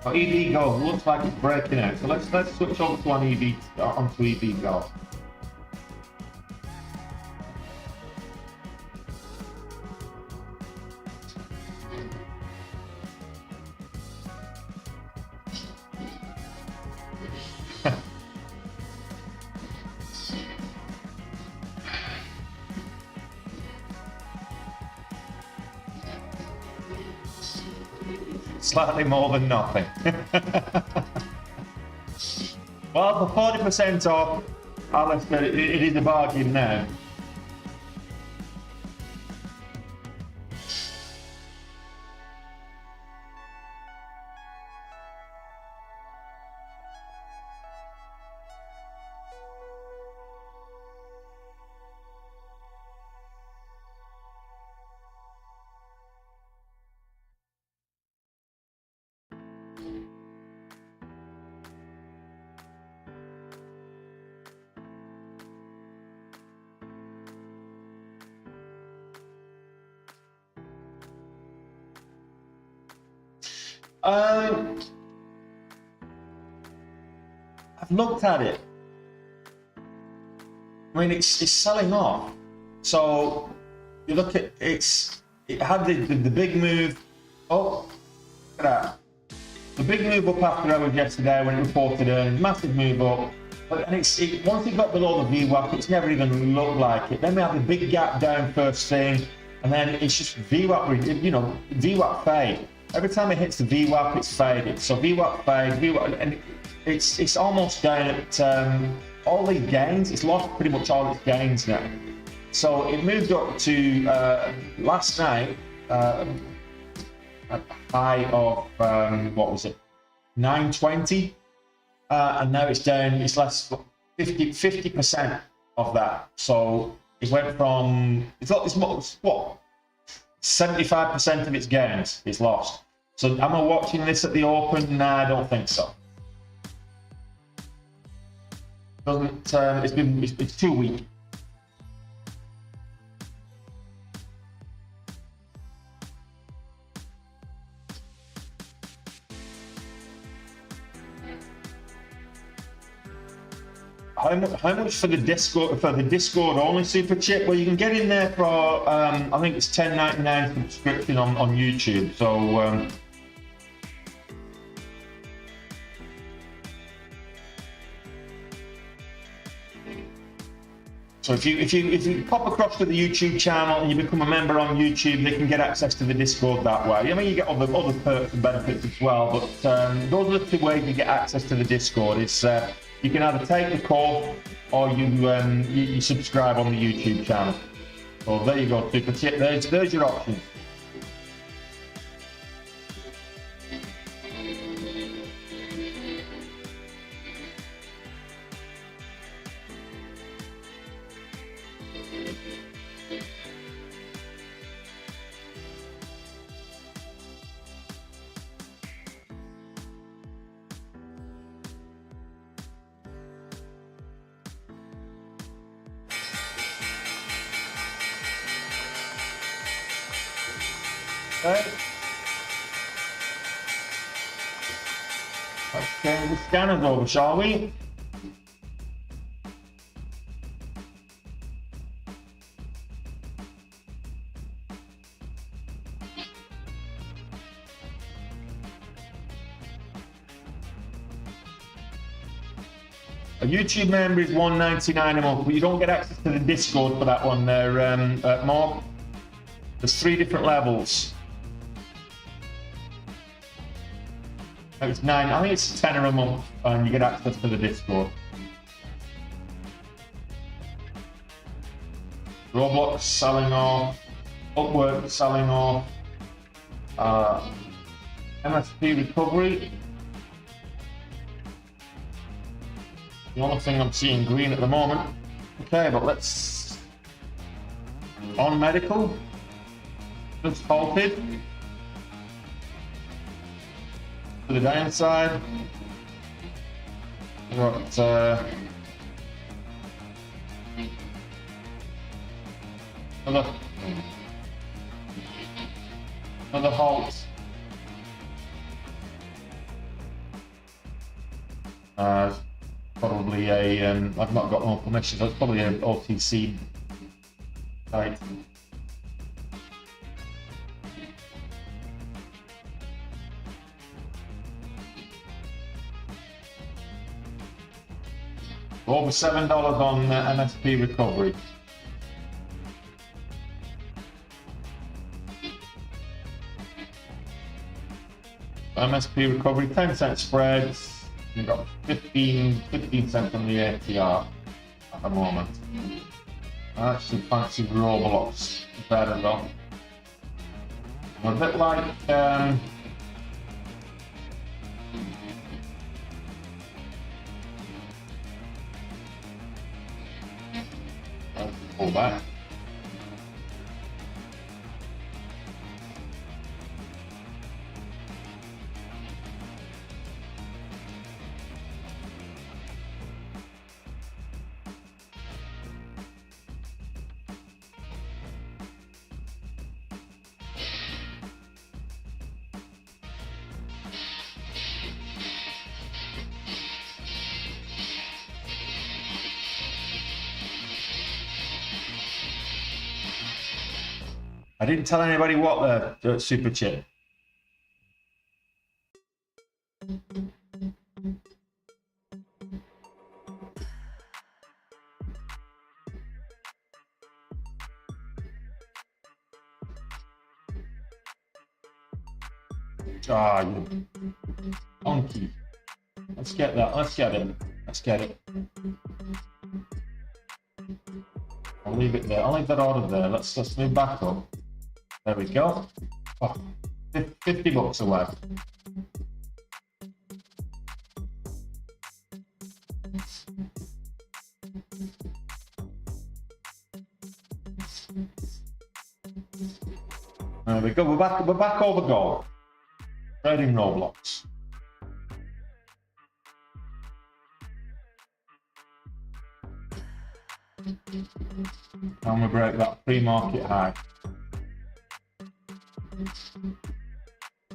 But EV Go looks like it's breaking out. So let's switch over to onto EV Go. slightly more than nothing. Well, for 40% off, Alistair, it is a bargain now. I've looked at it. I mean, it's selling off. So you look at it had the big move. Oh, look at that. The big move up after hours yesterday when it reported earnings, massive move up. But once it got below the VWAP, it's never even looked like it. Then we have a big gap down first thing, and then it's just VWAP, you know, VWAP fade. Every time it hits the VWAP, it's faded. So VWAP fade, VWAP, and it's almost down at all these gains. It's lost pretty much all its gains now. So it moved up to last night a high of what was it, 920, and now it's down. It's less 50% of that. So it went from it's what 75% of its gains is lost. So am I watching this at the open? Nah, I don't think so. Doesn't it's too weak. How much for the Discord only super chip? Well, you can get in there for I think it's $10.99 subscription on YouTube. So if you pop across to the YouTube channel and you become a member on YouTube, they can get access to the Discord that way. I mean, you get other perks and benefits as well, but those are the two ways you get access to the Discord. It's you can either take the call or you subscribe on the YouTube channel. So there you go, super tip. There's your options. Okay. Let's change the scanners over, shall we? A YouTube member is $1.99 a month, but you don't get access to the Discord for that one there, Mark. There's 3 different levels. It's 9, I think it's $10 a month, and you get access to the Discord. Roblox selling off, Upwork selling off, MSP recovery. The only thing I'm seeing green at the moment. Okay, but let's on medical. Just halted. To the downside. We've got another halt. Probably a I've not got more permission, so it's probably an OTC site. Over $7 on MSP recovery. MSP recovery, 10-cent spreads. You've got 15 cents on the ATR at the moment. I actually fancy Roblox better though. I'm a bit like pull back. I didn't tell anybody what the super chip. Ah, you donkey. Let's get that. Let's get it. Let's get it. I'll leave it there. I'll leave that order there. Let's move back up. There we go. Oh, $50 away. There we go. We're back over goal. Trading Roblox. And we break that pre-market high.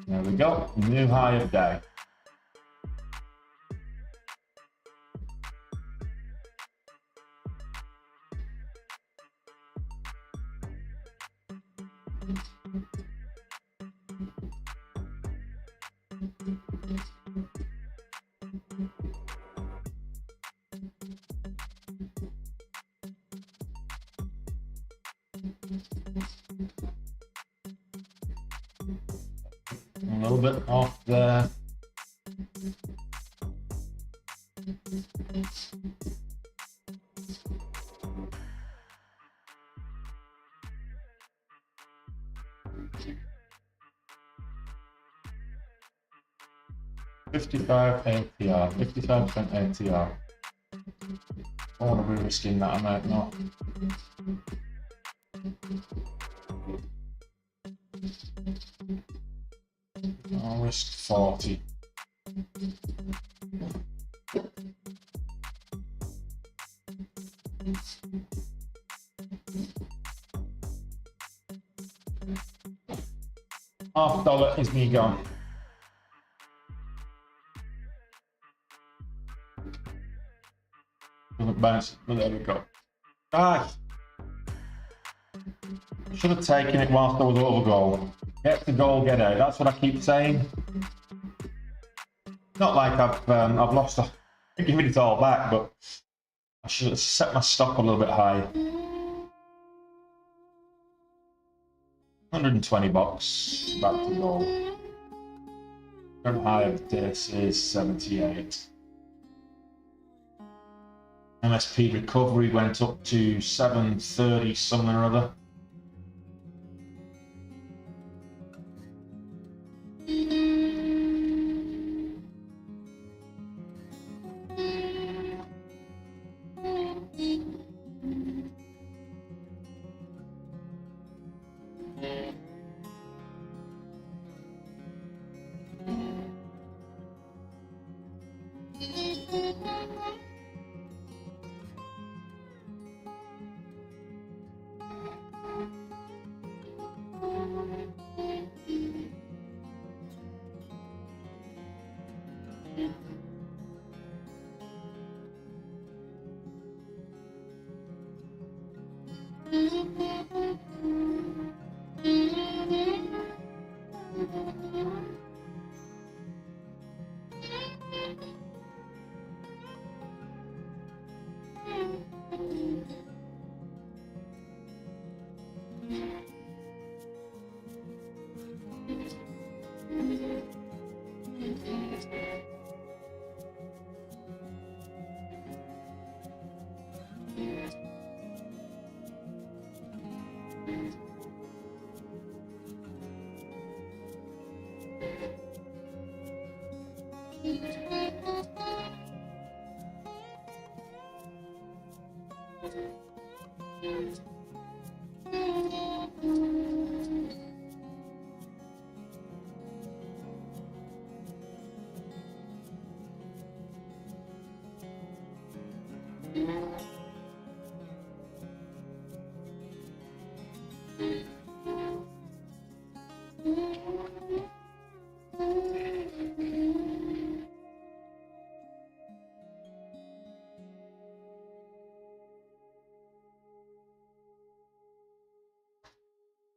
There we go. New high of day. A little bit off there. $55 ATR, 55% ATR. I want to be risking that amount now. I'll risk 40. $50 is me gone. Doesn't bounce, but there we go. Ah! Should have taken it whilst I was over goal. Get the goal, get out. That's what I keep saying. Not like I've lost. I'm giving it all back, but I should have set my stop a little bit higher. $120 back to goal. Current high of this is 78. MSP recovery went up to 730 something or other.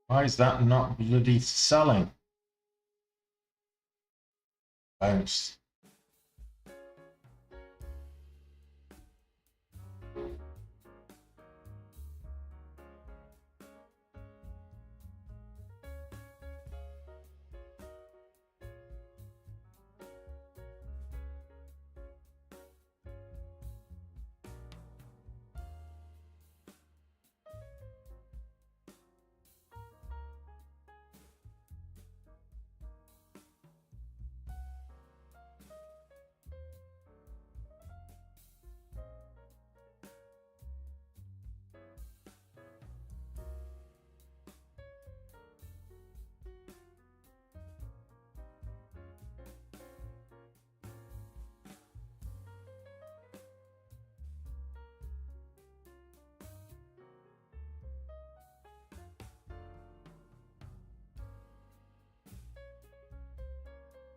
Why is that not bloody selling? Bounce.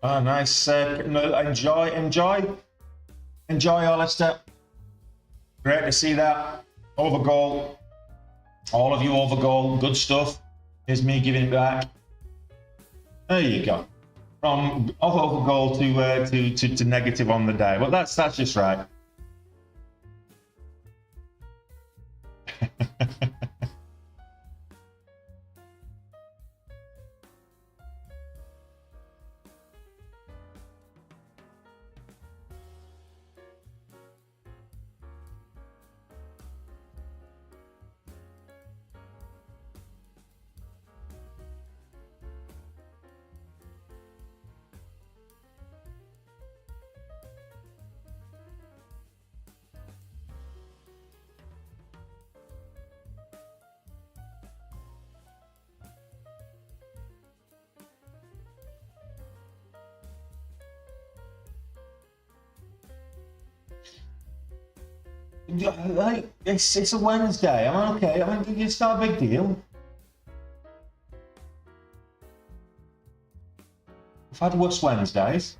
Oh, nice. No, enjoy, Alistair. Great to see that. Over goal. All of you over goal. Good stuff. Here's me giving it back. There you go. From over goal to negative on the day. But that's just right. Like, it's a Wednesday. I mean, okay. I mean, it's not a big deal. I've had worse Wednesdays.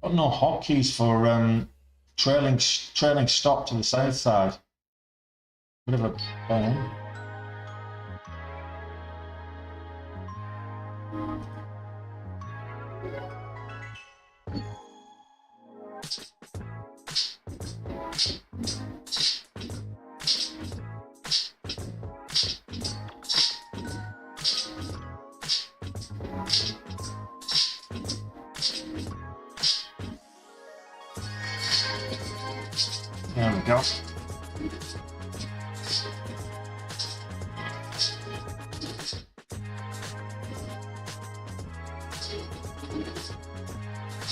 Got no hotkeys for trailing stop to the south side. Bit of a pain. There we go.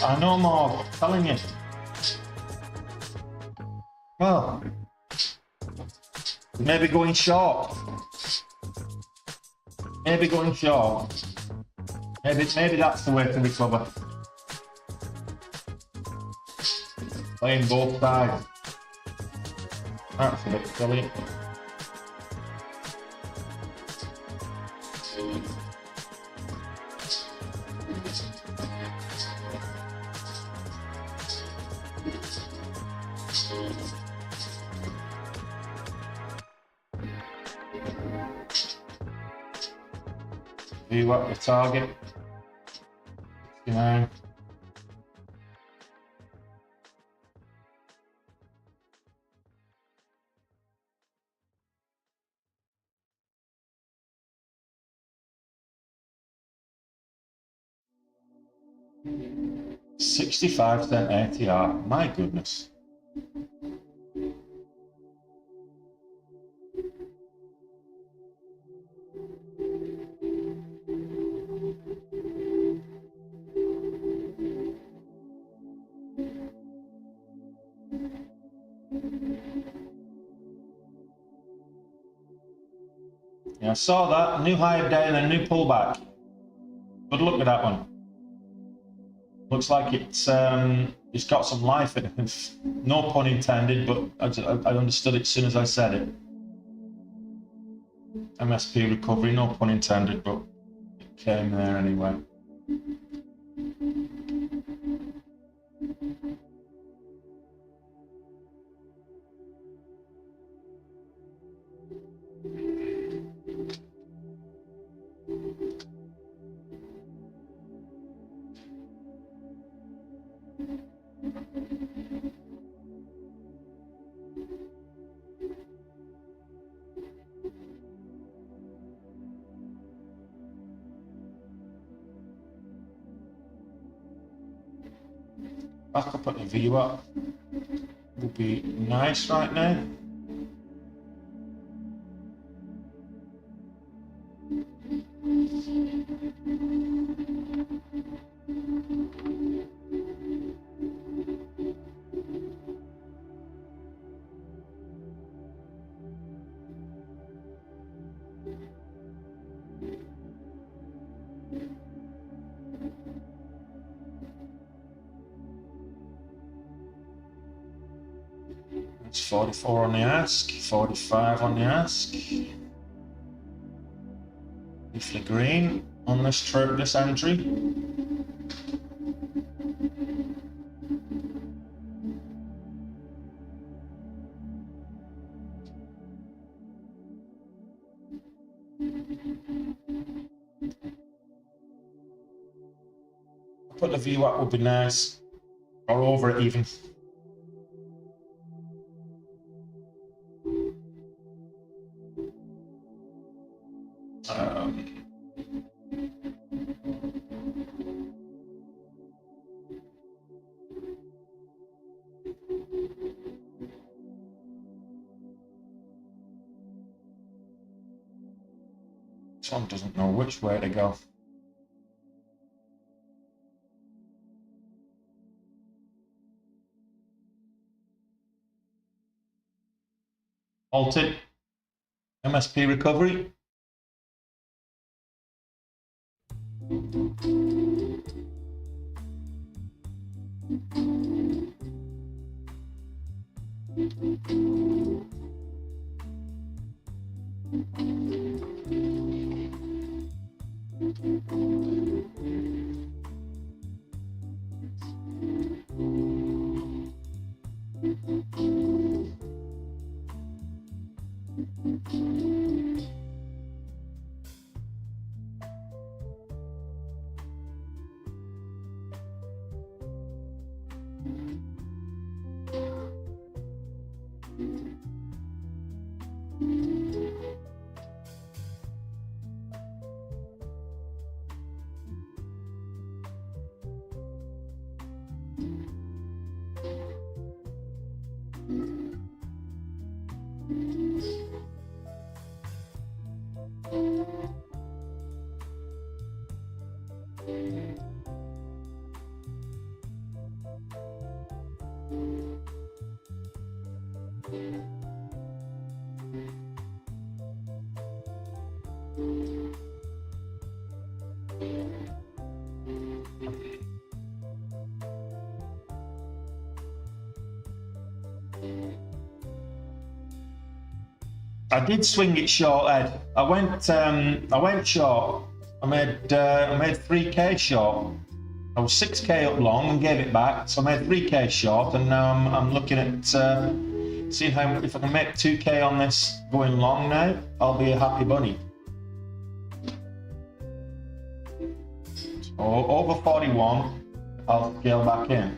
I know more, telling you. Well, maybe going short. Maybe going short. Maybe that's the way to recover. Playing both sides. That's a bit silly. View up the target. 69. $0.65 ATR. My goodness. Yeah, I saw that. New high of day and then new pullback. Good luck with that one. Looks like it's got some life in it. No pun intended, but I understood it as soon as I said it. MSP recovery, no pun intended, but it came there anyway. Back up at the VWAP would be nice right now. It's 44 on the ask, 45 on the ask. If the green on this trip, this entry. Put the view up would be nice, or over it even. This one doesn't know which way to go. Halted. MSP recovery. I did swing it short, Ed. I went short. I made 3k short. I was 6k up long and gave it back, so I made 3k short, and now I'm looking at seeing how if I can make 2k on this going long now. I'll be a happy bunny. So over 41, I'll scale back in.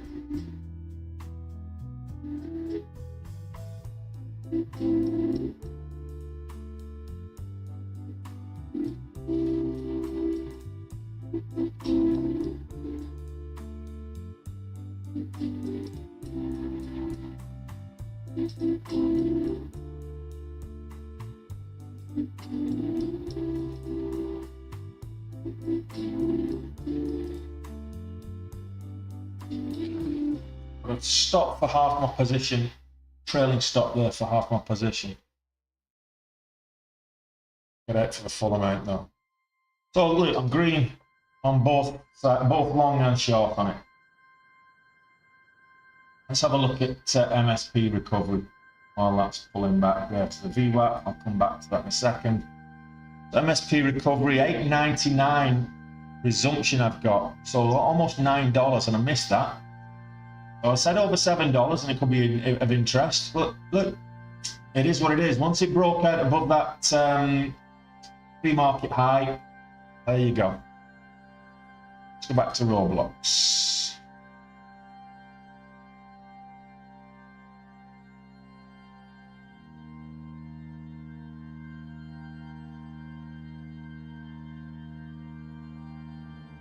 I'm going to stop for half my position, trailing stop there for half my position. Get out for the full amount now. So look, I'm green on both sides, both long and short on it. Let's have a look at MSP recovery while that's pulling back there to the VWAP. I'll come back to that in a second. So MSP recovery, $8.99 resumption I've got. So almost $9, and I missed that. So I said over $7 and it could be of interest. Look, it is what it is. Once it broke out above that pre-market high, there you go. Let's go back to Roblox.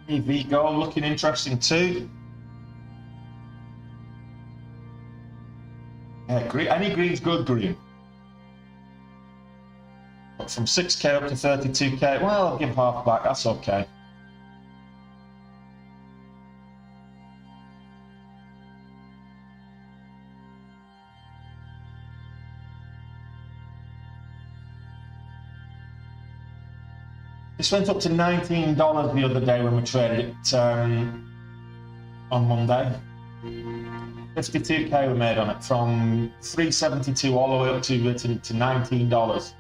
EV gold looking interesting too. Yeah, green, any green's good green. But from 6k up to 32k, well, I'll give half back, that's okay. This went up to $19 the other day when we traded it on Monday. 52k we made on it, from 372 all the way up to $19.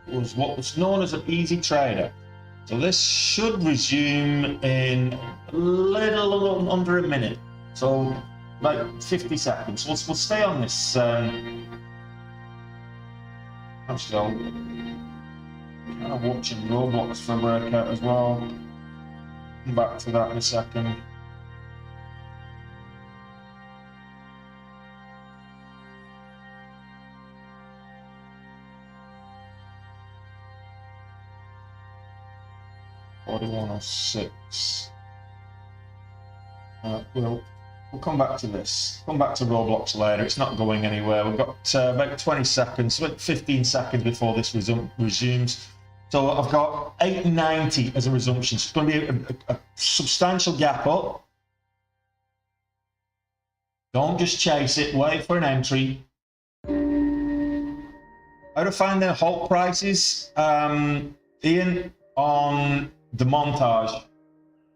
It was what was known as an easy trader. So this should resume in a little under a minute. So like 50 seconds. We'll stay on this. I'm still kind of watching Roblox for a breakout as well. Come back to that in a second. $41.06. We'll come back to this. Come back to Roblox later. It's not going anywhere. We've got about 20 seconds, about 15 seconds before this resumes. So I've got 890 as a resumption. So it's going to be a substantial gap up. Don't just chase it. Wait for an entry. How to find the Halt prices? Ian, on the montage.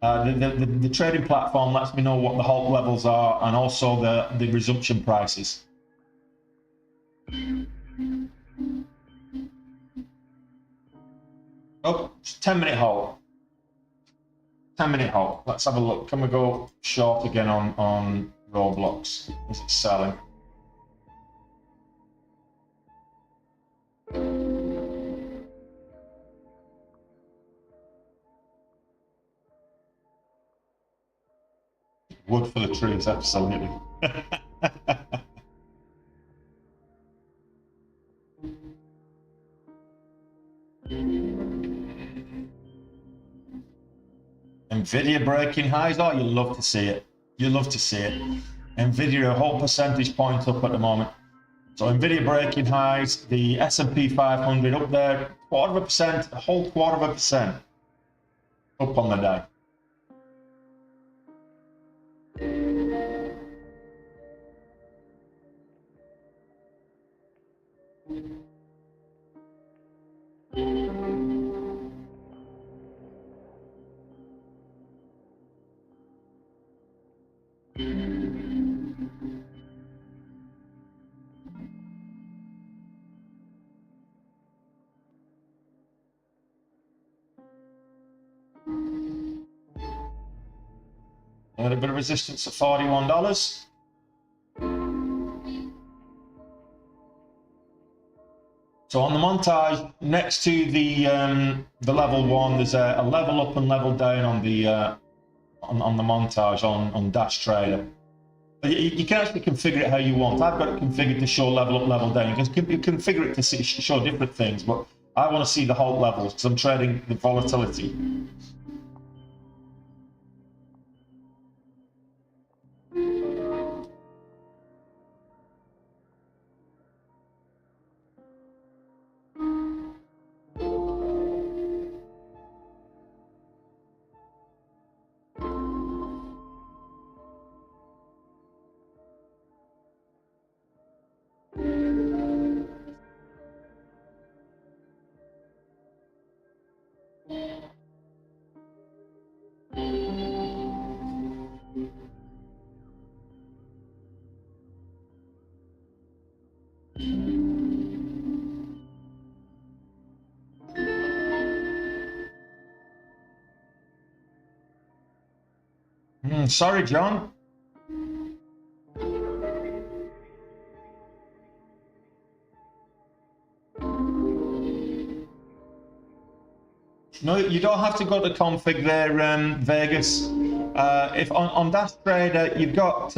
The trading platform lets me know what the Halt levels are and also the resumption prices. Oh, 10-minute Halt. 10-minute Halt. Let's have a look. Can we go short again on Roblox? Is it selling? Wood for the trees, absolutely. Nvidia breaking highs. Oh, you love to see it. You love to see it. Nvidia a whole percentage point up at the moment. So Nvidia breaking highs. The S&P 500 up there, 1/4%, a whole 1/4% up on the day. And a bit of resistance at $41. So on the montage, next to the level one, there's a level up and level down on the montage on Dash Trader. You can actually configure it how you want. I've got it configured to show level up, level down. You can configure it to show different things, but I want to see the halt levels because I'm trading the volatility. Sorry, John. No, you don't have to go to config there, Vegas. If on Dash Trader, you've got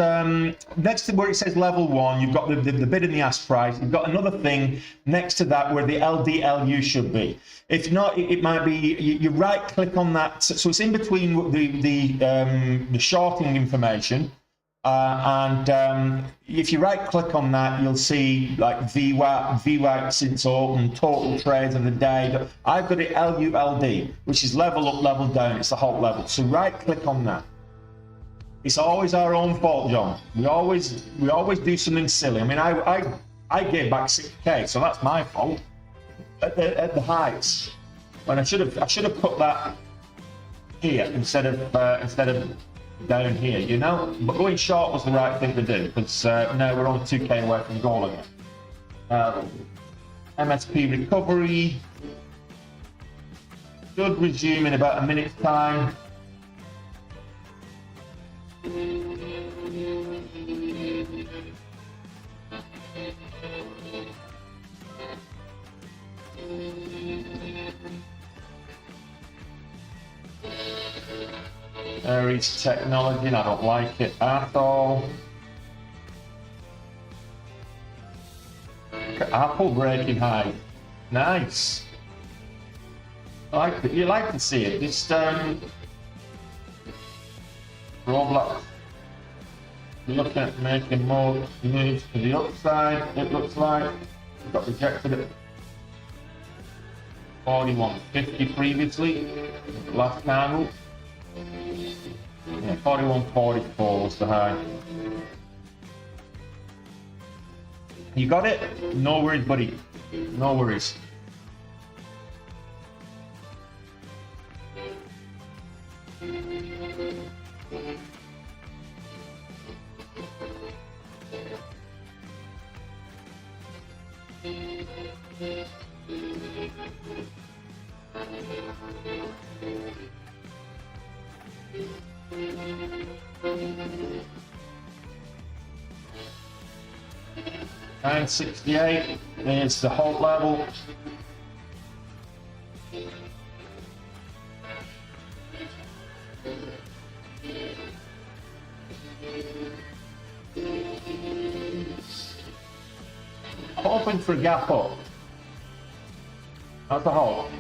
next to where it says level one, you've got the bid and the ask price. You've got another thing next to that where the LDLU should be. If not, it might be you right click on that. So it's in between the shorting information. If you right click on that, you'll see like VWAP since open, total trades of the day. I've got it LULD, which is level up, level down. It's the halt level. So right click on that. It's always our own fault, John. We always do something silly. I mean, I gave back 6K, so that's my fault at the heights. When I should have put that here instead of down here, you know, but going short was the right thing to do because now we're only 2K away from goal again. MSP recovery should resume in about a minute's time. Aries technology, and I don't like it at all. Apple breaking high, nice. You like to see it. Just Roblox looking at making more moves to the upside. It looks like it got rejected at 41.50 previously. Last candle. Yeah, 41.44 was the high. You got it? No worries, buddy. No worries. $9.68 is the halt level. Hoping for a gap up. That's a halt.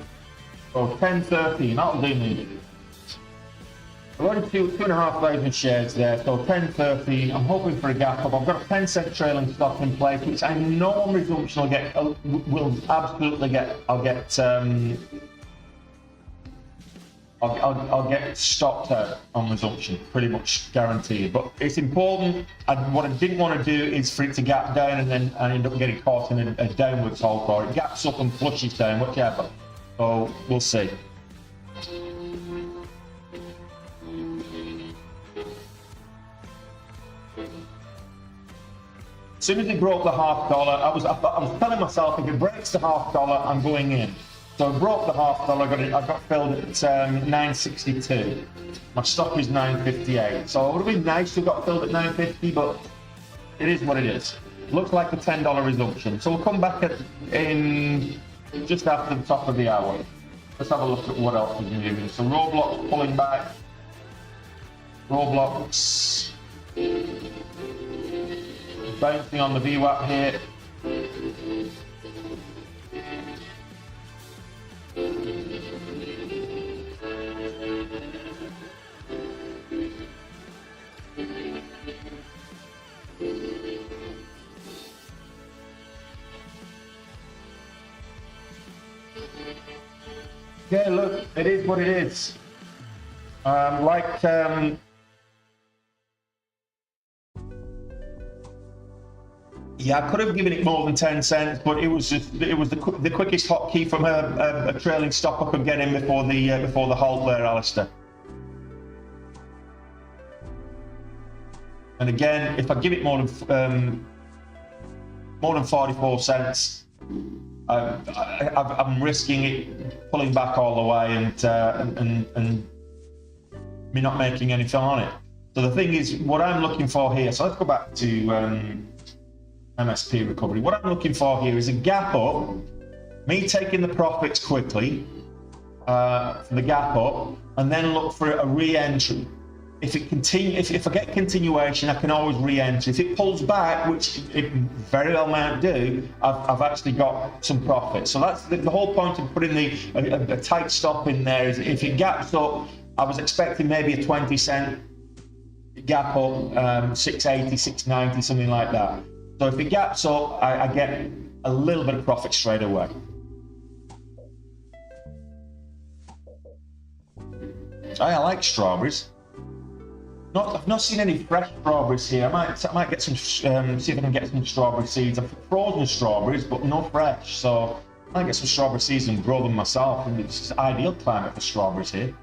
So 10.13, that'll do me. I've already 2,500 shares there, so 10.13. I'm hoping for a gap up. I've got a 10-cent trailing stop in place, which I know on resumption will absolutely get. I'll get stopped out on resumption, pretty much guaranteed. But it's important. What I didn't want to do is for it to gap down and then I end up getting caught in a downwards halt, or it gaps up and flushes down, whichever. So we'll see. As soon as it broke the $0.50, I was telling myself if it breaks the $0.50, I'm going in. So I broke the $0.50. I got filled at 9.62. My stop is 9.58. So it would have been nice to have got filled at 9.50, but it is what it is. Looks like a $10 resumption. So we'll come back in just after the top of the hour. Let's have a look at what else is moving. So Roblox pulling back. Roblox bouncing on the VWAP here. Yeah, look, it is what it is. Yeah, I could have given it more than 10 cents, but it was the quickest hotkey from a trailing stop I could get in before the halt there, Alistair. And again, if I give it more than 44 cents, I'm risking it pulling back all the way and me not making anything on it. So the thing is, what I'm looking for here. So let's go back to MSP recovery. What I'm looking for here is a gap up, me taking the profits quickly for the gap up, and then look for a re-entry. If I get continuation, I can always re-enter. If it pulls back, which it very well might do, I've actually got some profit. So that's the whole point of putting a tight stop in there. Is if it gaps up, I was expecting maybe a 20 cent gap up, 680, 690, something like that. So if it gaps up, I get a little bit of profit straight away. I like strawberries. I've not seen any fresh strawberries here. I might get some, see if I can get some strawberry seeds. I've frozen strawberries, but no fresh. So I might get some strawberry seeds and grow them myself. And it's an ideal climate for strawberries here.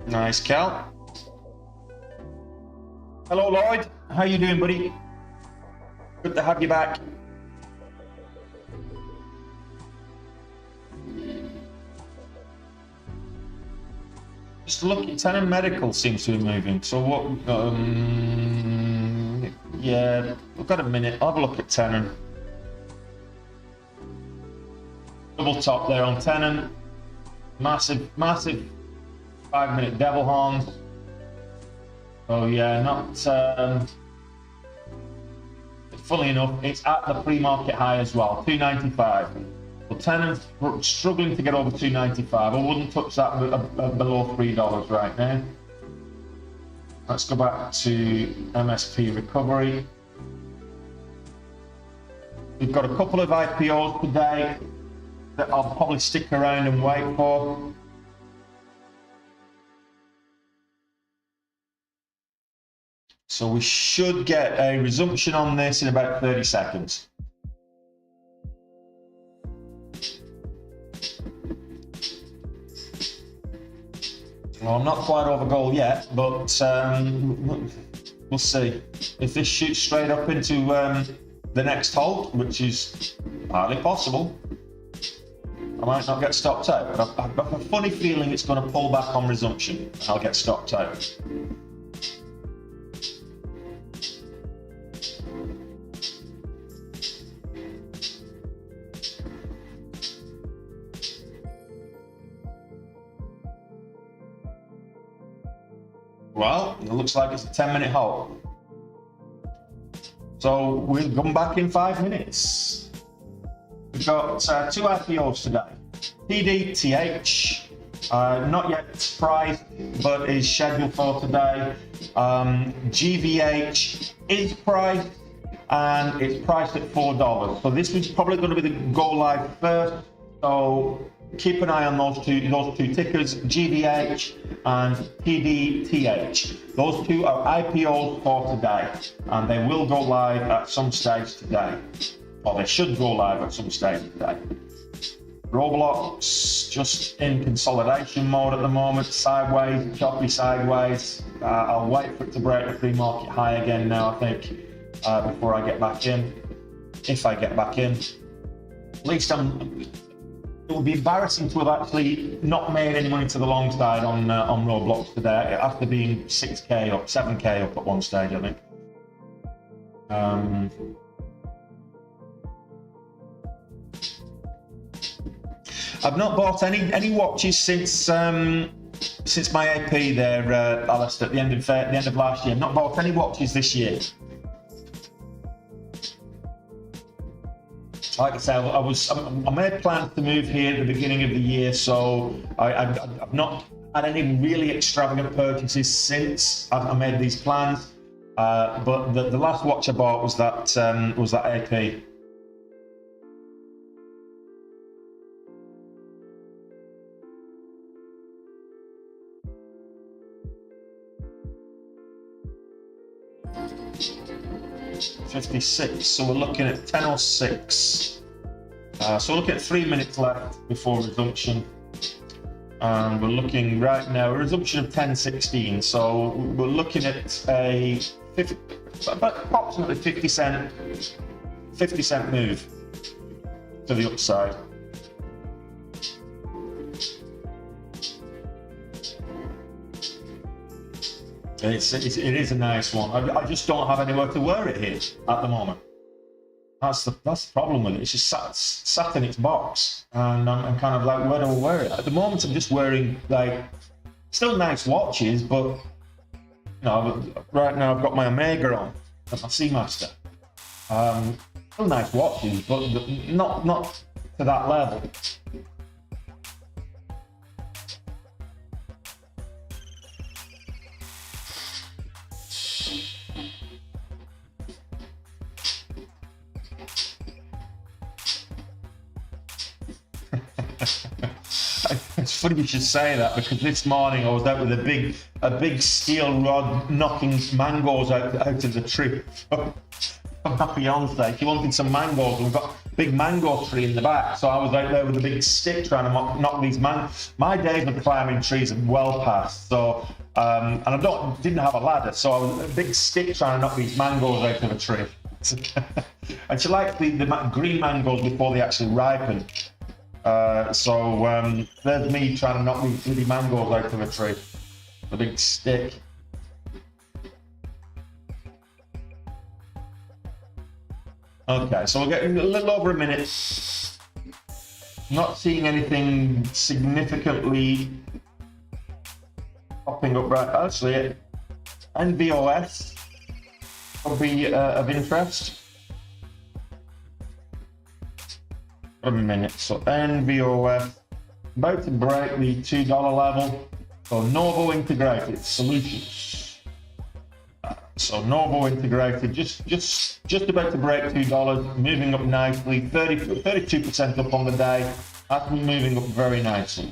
Nice, Cal. Hello, Lloyd. How you doing, buddy? Good to have you back. Just looking, Tenon Medical seems to be moving. So what? Yeah, we've got a minute. I'll have a look at Tenon. Double top there on Tenon. Massive 5-minute devil horns. Oh yeah, not. Funnily enough, it's at the pre-market high as well, 295. Well, Tenon's struggling to get over 295. I wouldn't touch that below $3 right now. Let's go back to MSP recovery. We've got a couple of IPOs today that I'll probably stick around and wait for. So we should get a resumption on this in about 30 seconds. Well, I'm not quite over goal yet, but we'll see. If this shoots straight up into the next halt, which is hardly possible, I might not get stopped out. But I've got a funny feeling it's going to pull back on resumption and I'll get stopped out. Well, it looks like it's a 10-minute halt. So we'll come back in 5 minutes. We've got two IPOs today. TDTH, not yet priced, but is scheduled for today. GVH is priced, and it's priced at $4. So this is probably going to be the go live first. So keep an eye on those two tickers, GVH and TDTH. Those two are IPOs for today, and they will go live at some stage today, or they should go live at some stage today. Roblox just in consolidation mode at the moment, sideways, choppy sideways. I'll wait for it to break the pre-market high again now, I think, before I get back in, if I get back in. At least it would be embarrassing to have actually not made any money to the long side on Roblox today, after being 6k up, 7k up at one stage, I think. I've not bought any watches since my AP there, Alistair, at the end of last year. I've not bought any watches this year. Like I said, I made plans to move here at the beginning of the year, so I've not had any really extravagant purchases since I made these plans. But the last watch I bought was that AP. $56, so we're looking at 10:06. So we're looking at 3 minutes left before resumption, and we're looking right now a resumption of 10:16. So we're looking at about approximately 50-cent move to the upside. It is a nice one. I just don't have anywhere to wear it here at the moment. That's the problem with it. It's just sat in its box, and I'm kind of like, where do I wear it? At the moment, I'm just wearing like still nice watches, but you know, right now I've got my Omega on and my Seamaster. Still nice watches, but not to that level. It's funny you should say that, because this morning I was out with a big steel rod knocking mangoes out of the tree from my fiance. She wanted some mangoes, and we've got a big mango tree in the back, so I was out there with a big stick trying to knock these My days of climbing trees are well past, so and I didn't have a ladder, so I was a big stick trying to knock these mangoes out of a tree. And she likes the green mangoes before they actually ripen. So there's me trying to knock these bloody mangoes out of a tree. The big stick. Okay, so we're getting a little over a minute. Not seeing anything significantly popping up right. Actually, NVOS will be of interest. A minute. So NVOS about to break the $2 level. So Novo Integrated Solutions. So Novo Integrated just about to break $2, moving up nicely, 32% up on the day. That's moving up very nicely.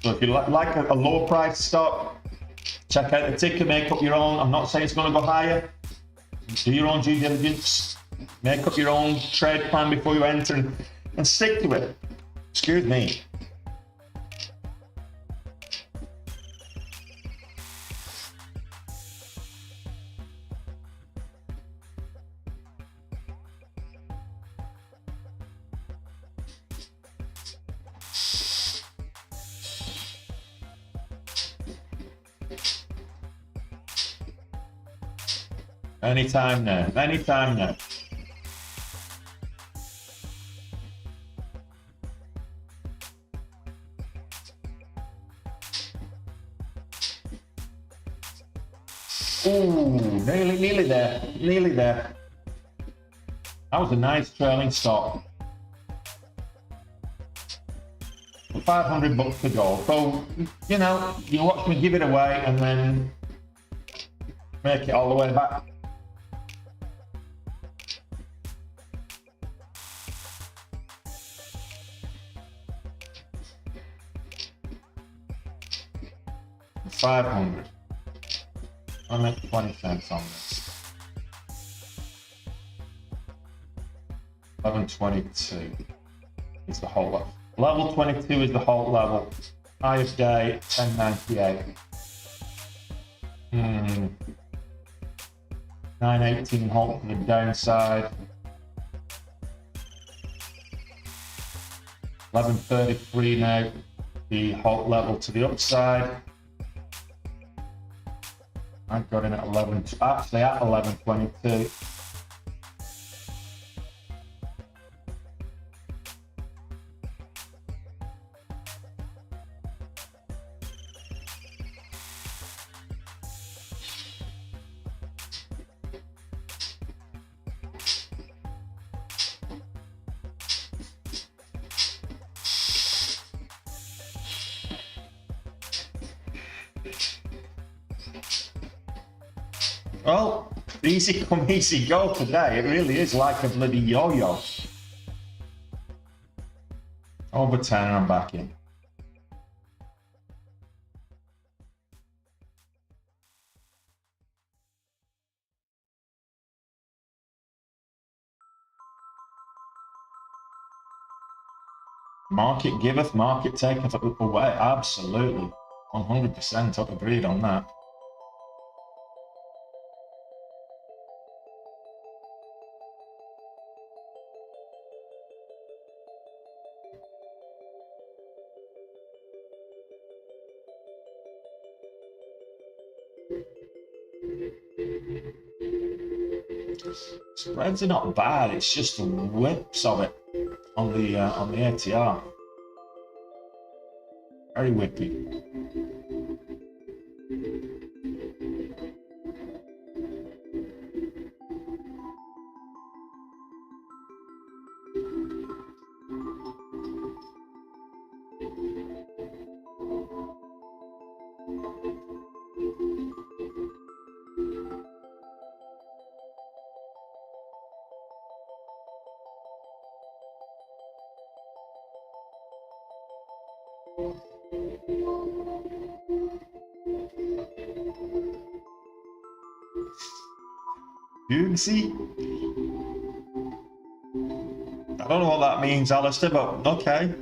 So if you like a low price stock, check out the ticker, make up your own. I'm not saying it's going to go higher. Do your own due diligence, make up your own trade plan before you enter, and stick to it. Excuse me. Anytime now. Anytime now. Ooh, nearly there, nearly there. That was a nice trailing stop. $500 to go. So, you know, you watch me give it away and then make it all the way back. $500. I'll make 20 cents on this. 11.22 is the whole lot. Level 22 is the halt level. High of day, 1098. 918 halt to the downside. 1133 now, the halt level to the upside. I've got in at 11, actually at 1122. Well, easy come, easy go today. It really is like a bloody yo-yo. Over 10, I'm back in. Market giveth, market taketh away. Absolutely. 100% agreed on that. Spreads are not bad, it's just the whips of it on the ATR. Very whippy. Juicy. I don't know what that means, Alistair, but okay.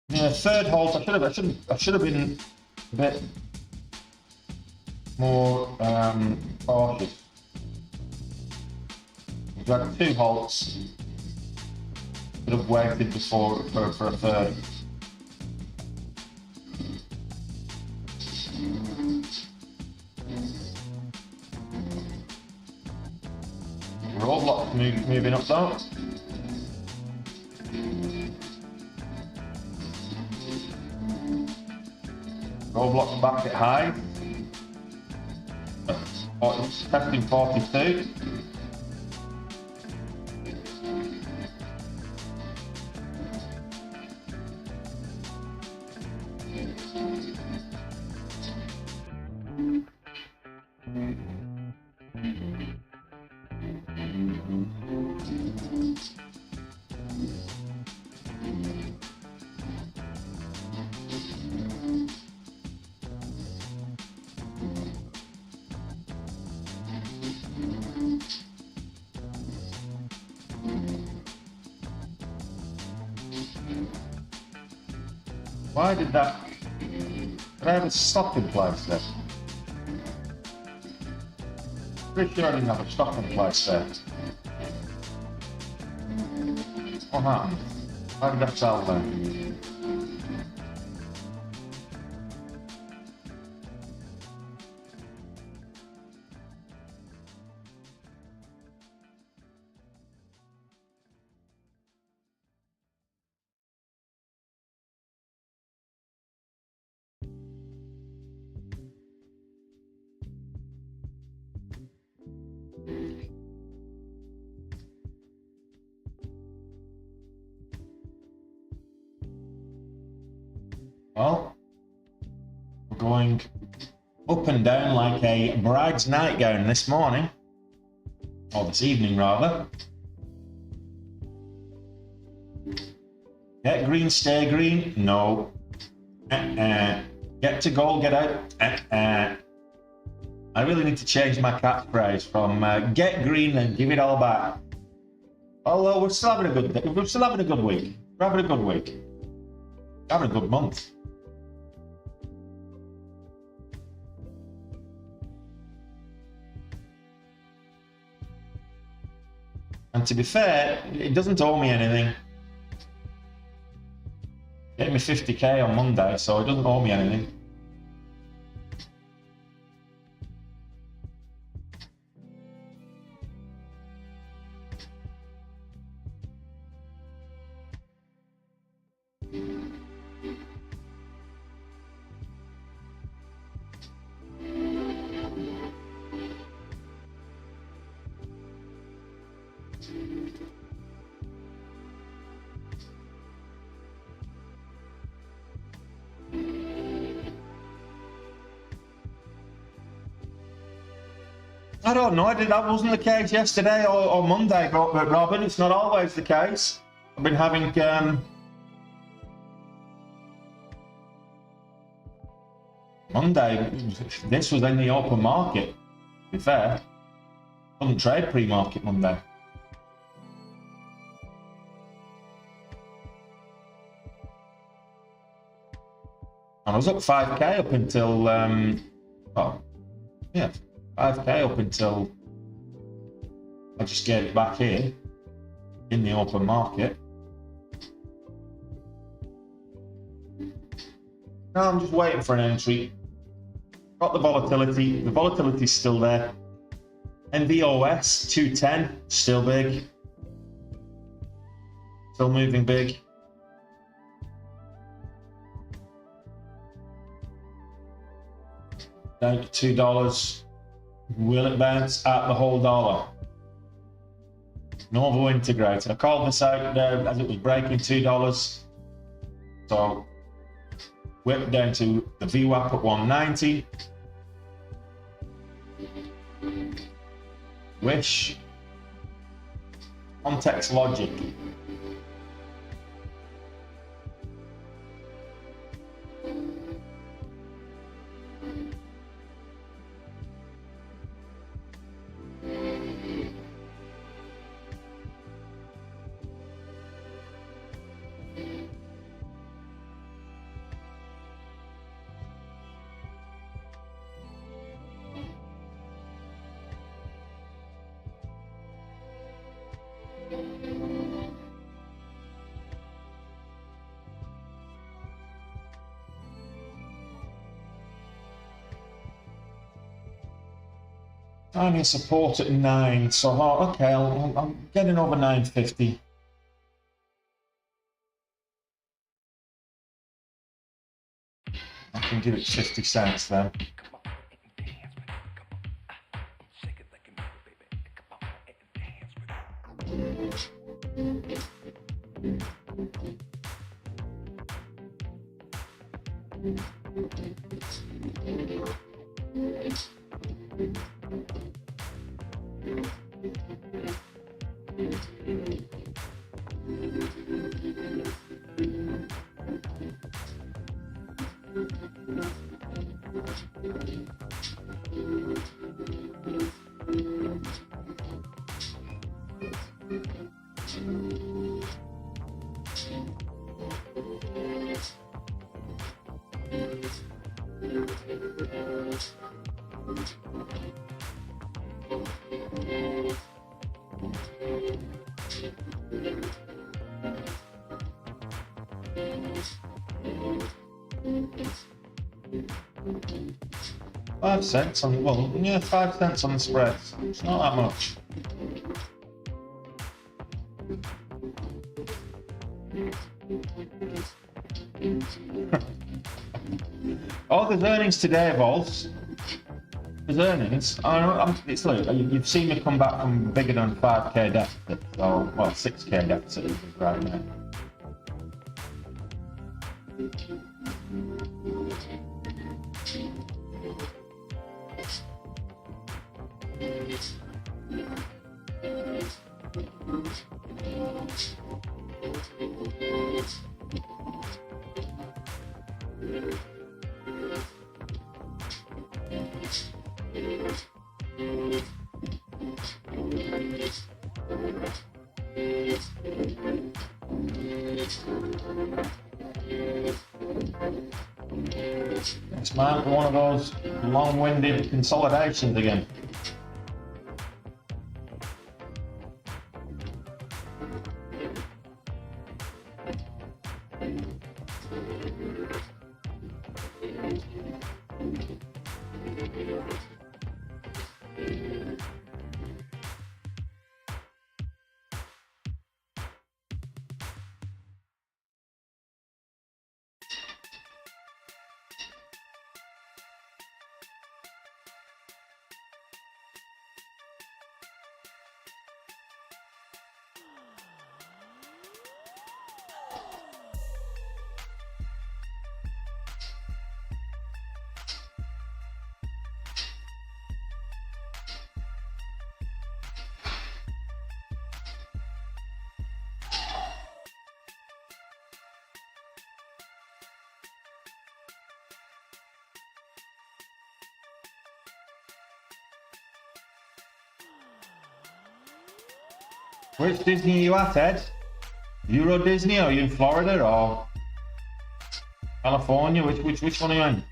Yeah, third halt. I should have been a bit more cautious. We've got 2 halts. Should have waited before for a third. Roblox moving up though. Roblox back at high. Testing 42. Why did that? Did I have a stop in place there? Pretty sure I didn't have a stop in place there. What happened? Why did that sell then? Well, we're going up and down like a bride's nightgown this morning, or this evening rather. Get green, stay green. No. Get to gold, get out. I really need to change my catchphrase from get green and give it all back. Although we're still having a good day. We're still having a good week. We're having a good week. We're having a good month. And to be fair, it doesn't owe me anything. It gave me 50k on Monday, so it doesn't owe me anything. I don't know. That wasn't the case yesterday or Monday, but Robin, it's not always the case. I've been having Monday. This was in the open market. To be fair, I couldn't trade pre-market Monday. I was up 5k up until 5k up until I just gave it back here in the open market. Now I'm just waiting for an entry. Got the volatility. The volatility's still there. NVOS 210 still big. Still moving big. Down to $2. Will it bounce at the whole dollar? Novo integrated. I called this out as it was breaking $2. So whip down to the VWAP at 190. Wish. Context logic. I need support at 9, so okay, I'm getting over 950. I can give it 50 cents then. $5 on, well, yeah, 5 cents on the spreads. It's not that much. Oh, there's earnings today, Vols. There's earnings. It's like you've seen me come back from bigger than 5k deficit, so well 6k deficit right now. This might be one of those long-winded consolidations again. Which Disney are you at, Ed? Euro Disney, or are you in Florida or California? Which one are you in?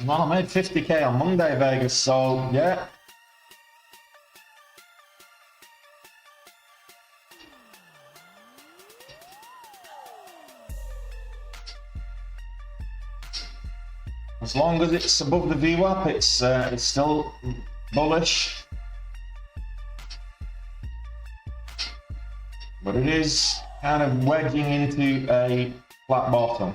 Well, I made 50k on Monday, Vegas, so yeah. As long as it's above the VWAP, it's still bullish. But it is kind of wedging into a flat bottom.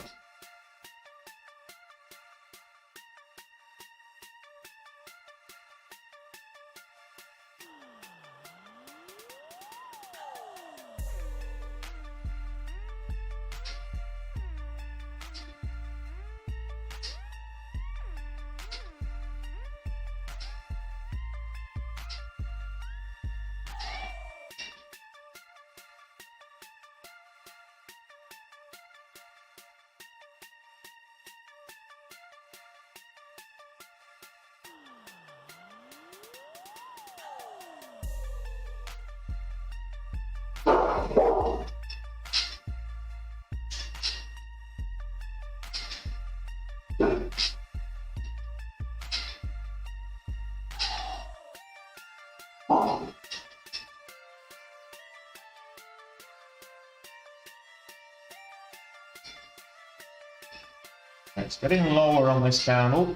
It's getting lower on this candle.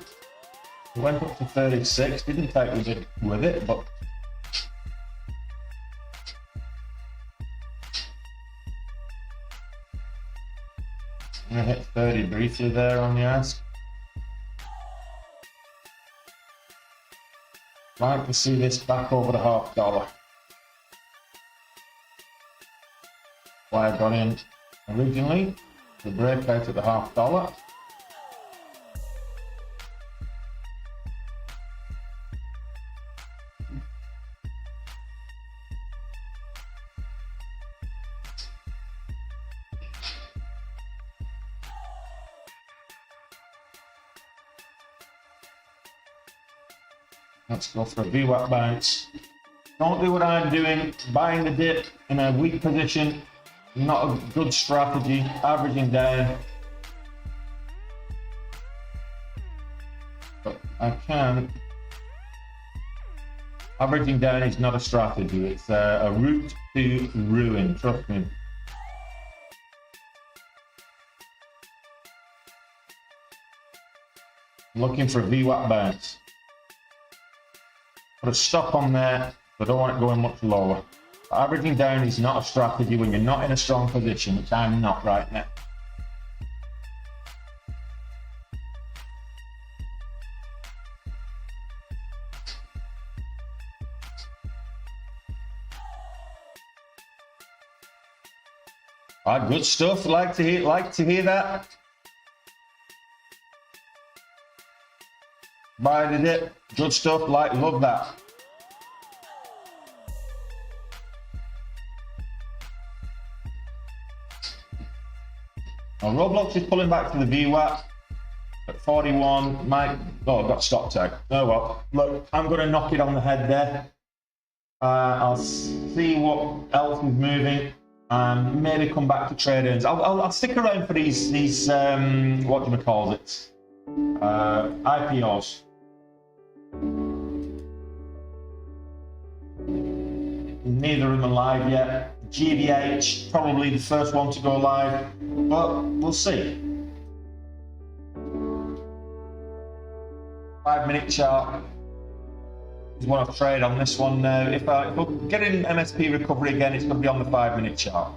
It went up to 36, didn't take with it, but I'm gonna hit 30 briefly there on the ask. Like to see this back over the $0.50. Why I got in originally, the breakout at the $0.50. Let's go for a VWAP bounce. Don't do what I'm doing, buying the dip in a weak position. Not a good strategy, averaging down. But I can. Averaging down is not a strategy, it's a route to ruin, trust me. Looking for a VWAP bounce. Put a stop on there, but I don't want it going much lower. Averaging down is not a strategy when you're not in a strong position, which I'm not right now. Good stuff. Like to hear that. Buy the dip. Good stuff. Love that. Now Roblox is pulling back to the VWAP at 41. Oh, I've got stop tag. Oh well. Look, I'm going to knock it on the head there. I'll see what else is moving, and maybe come back to trade earnings. I'll stick around for these what do we call it? IPOs. Neither of them are live yet. GBH, probably the first one to go live, but we'll see. 5-minute chart is what I've traded on this one now. If we're getting MSP recovery again, it's going to be on the 5-minute chart.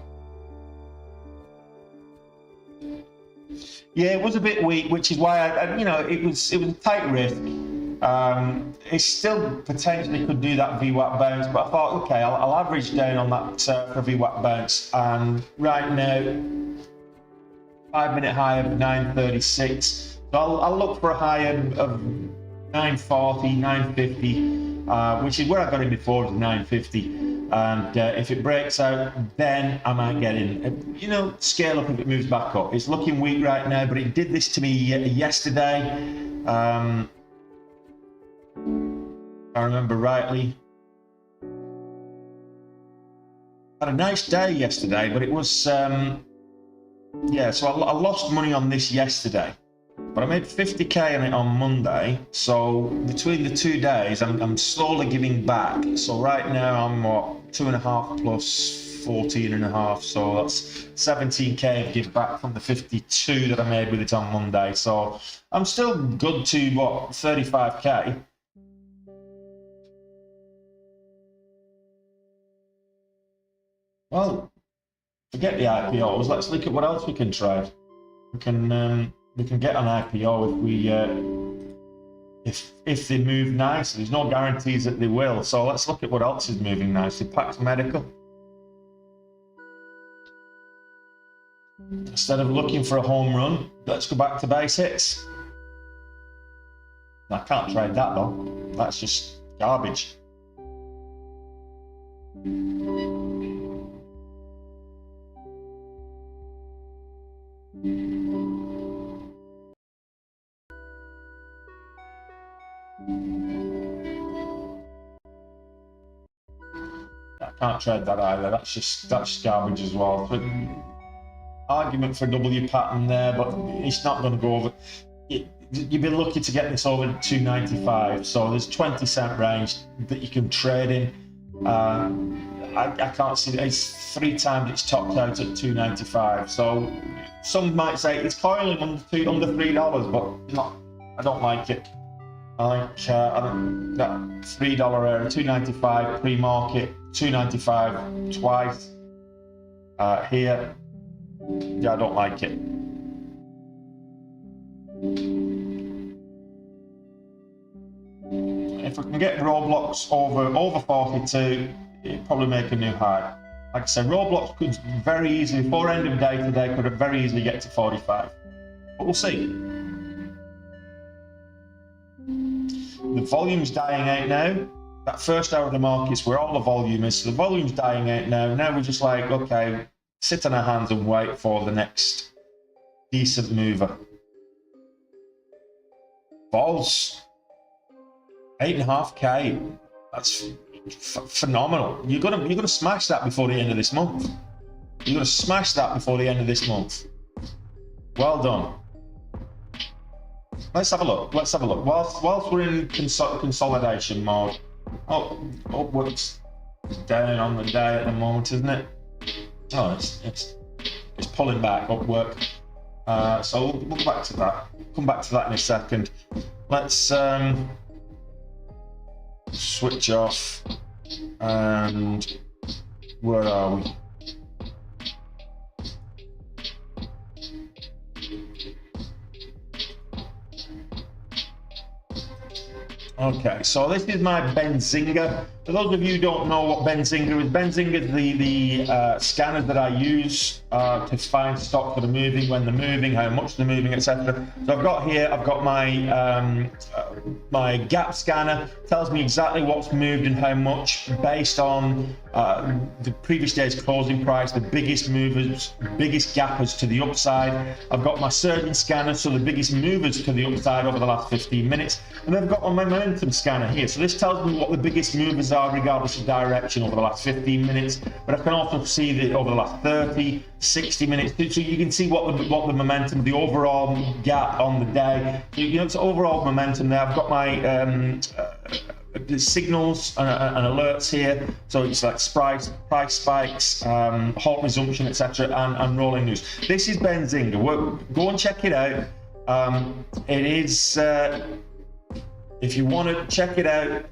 Yeah, it was a bit weak, which is why it was a tight risk. It still potentially could do that VWAP bounce, but I thought, okay, I'll average down on that for VWAP bounce, and right now 5-minute high of 936. So I'll look for a high of 940, 950, which is where I got in before, was 950. And if it breaks out, then I might get in. Scale up if it moves back up. It's looking weak right now, but it did this to me yesterday. If I remember rightly. Had a nice day yesterday, but it was, yeah, so I lost money on this yesterday. But I made 50k on it on Monday, so between the 2 days, I'm slowly giving back. So right now I'm what, 2.5 plus 14.5, so that's 17k of give back from the 52 that I made with it on Monday. So I'm still good to what, 35k. Well, forget the IPOs. Let's look at what else we can trade. We can get an IPO if they move nicely. There's no guarantees that they will. So let's look at what else is moving nicely. Pax Medical. Instead of looking for a home run, let's go back to base hits. I can't trade that though. That's just garbage. I can't trade that either. That's garbage as well. But argument for W pattern there, but it's not going to go over. You'd be lucky to get this over 295. So there's 20-cent range that you can trade in. I can't see that. It's 3 times it's topped out at 295. So some might say it's coiling under $3, but not. I don't like it. I like that $3 area, 295 pre-market, 295 twice here. Yeah, I don't like it. If we can get Roblox over 42, it'd probably make a new high. Like I said, Roblox could very easily, before end of day today, could have very easily get to 45. But we'll see. The volume's dying out now. That first hour of the market's where all the volume is. So the volume's dying out now. Now we're just like, okay, sit on our hands and wait for the next decent mover. False. 8.5k. That's phenomenal. You're gonna smash that before the end of this month. You're gonna smash that before the end of this month. Well done. Let's have a look. Let's have a look. Whilst we're in consolidation mode. Oh, upwards, down on the day at the moment, isn't it? Oh, it's pulling back upward. So we'll go back to that. Come back to that in a second. Let's switch off. And where are we? Okay, so this is my Benzinga. For those of you who don't know what Benzinga is, Benzinga is the scanners that I use to find stocks that are moving, when they're moving, how much they're moving, etc. So I've got my my gap scanner, tells me exactly what's moved and how much based on the previous day's closing price, the biggest movers, biggest gappers to the upside. I've got my surging scanner, so the biggest movers to the upside over the last 15 minutes. And I've got on my momentum scanner here. So this tells me what the biggest movers are are regardless of direction over the last 15 minutes, but I can also see that over the last 30, 60 minutes, so you can see what the momentum, the overall gap on the day, you know, it's overall momentum there. I've got my the signals and alerts here, so it's like price spikes, halt resumption, etc., and rolling news. This is Benzinga. Go and check it out. It is, if you want to check it out,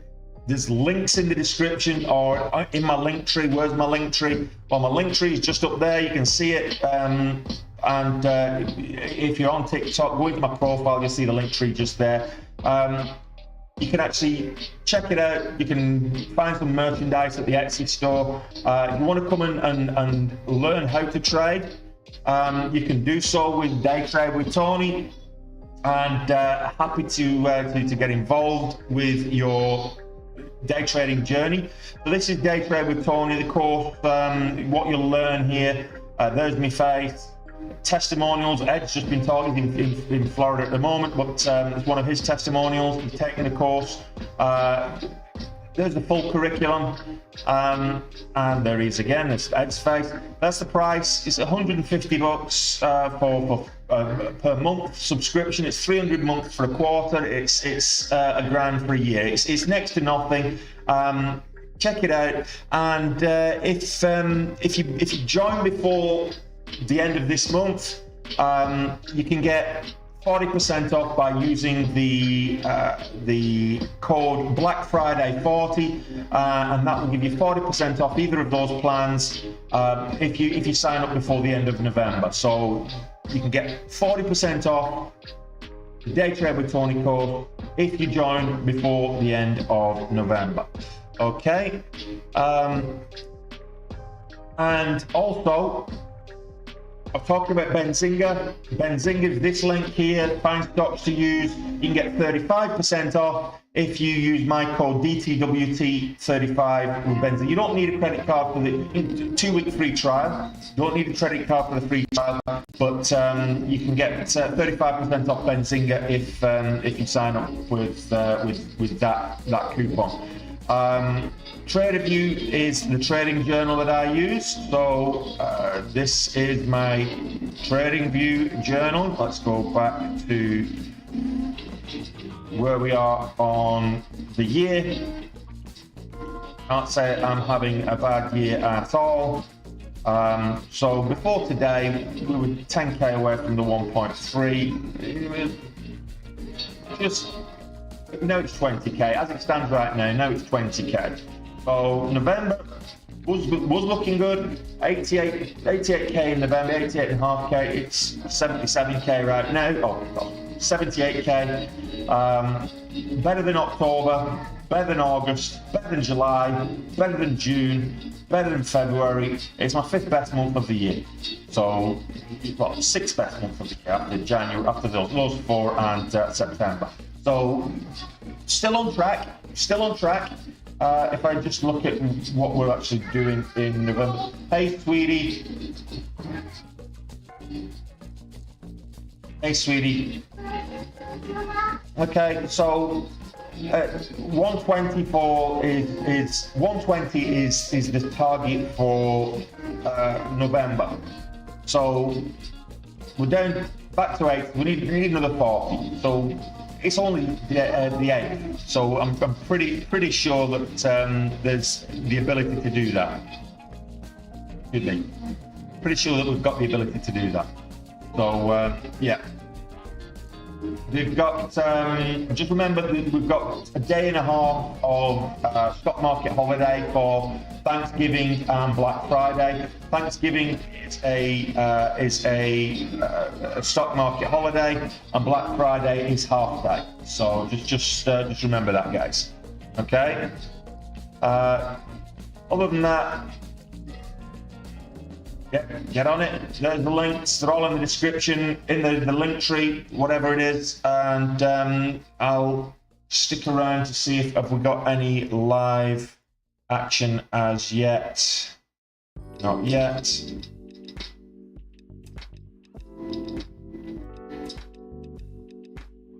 there's links in the description or in my link tree. Where's my link tree? Well, my link tree is just up there. You can see it. And if you're on TikTok, go into my profile, you'll see the link tree just there. You can actually check it out. You can find some merchandise at the Etsy store. If you want to come and learn how to trade, you can do so with Day Trade with Tony, and happy to get involved with your day trading journey. So this is Day Trade with Tony, the course. What you'll learn here, there's my face. Testimonials. Ed's just been talking in Florida at the moment, but it's one of his testimonials. He's taking a course. There's the full curriculum, and there he is again. There's Ed's face. That's the price. It's $150 per month subscription. It's $300 a month for a quarter. It's $1,000 for a year. It's next to nothing. Check it out, and if you join before the end of this month, you can get 40% off by using the code Black Friday 40, and that will give you 40% off either of those plans if you sign up before the end of November. So you can get 40% off the Day Trade with Tony code if you join before the end of November. Okay, and also, I've talked about Benzinga. Benzinga is this link here, find stocks to use. You can get 35% off if you use my code DTWT35 with Benzinga. You don't need a credit card for the 2-week free trial. You don't need a credit card for the free trial, but you can get 35% off Benzinga if you sign up with that coupon. TraderView is the trading journal that I use. So this is my TradingView journal. Let's go back to where we are on the year. Can't say I'm having a bad year at all. So before today, we were 10k away from the 1.3. Now it's 20k. As it stands right now it's 20k. So November was looking good. 88k in November, 88.5k. It's 77k right now. Oh, 78k. Better than October, better than August, better than July, better than June, better than February. It's my 5th best month of the year. So, well, 6th best month of the year after January, after those 4 and September. So, still on track. If I just look at what we're actually doing in November. Hey, sweetie. Okay, so 124 120 is the target for November. So we're down back to 8. We need another 40. So it's only the 8th. So I'm pretty sure that there's the ability to do that. Could be. Pretty sure that we've got the ability to do that. So yeah. We've got, just remember that we've got a day and a half of stock market holiday for Thanksgiving and Black Friday. Thanksgiving is a stock market holiday, and Black Friday is half day. So just remember that, guys. Okay. Other than that, get on it. There's the links. They're all in the description, in the link tree, whatever it is. And I'll stick around to see if we've got any live action as yet. Not yet.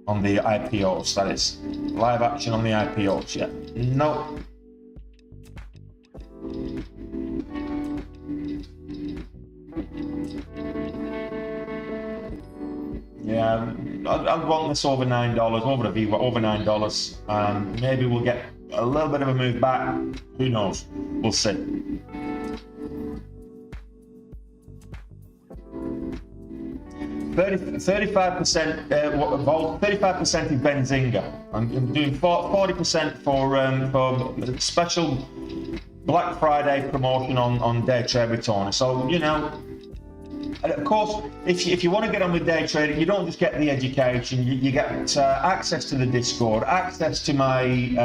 On the IPOs, that is. Live action on the IPOs, yeah. No. I'd want this over $9, over a VWAP, over $9. Maybe we'll get a little bit of a move back. Who knows? We'll see. 35% 35% is Benzinga. I'm doing 40% for special Black Friday promotion on day trade return. So, you know, and of course, if you want to get on with day trading, you don't just get the education, you get access to the Discord, access to my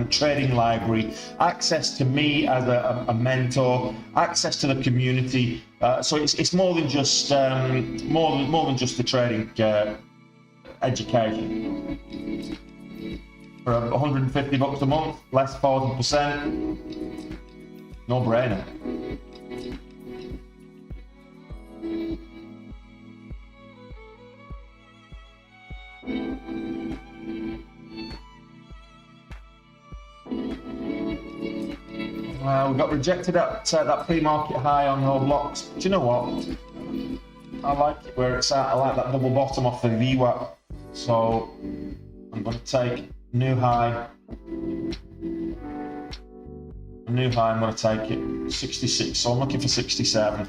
trading library, access to me as a mentor, access to the community. So it's more than just more than just the trading education. For $150 a month, less 40%, no brainer. We got rejected at that pre-market high on Roblox. Do you know what? I like it where it's at. I like that double bottom off the VWAP. So I'm going to take new high. A new high, I'm going to take it 66. So I'm looking for 67.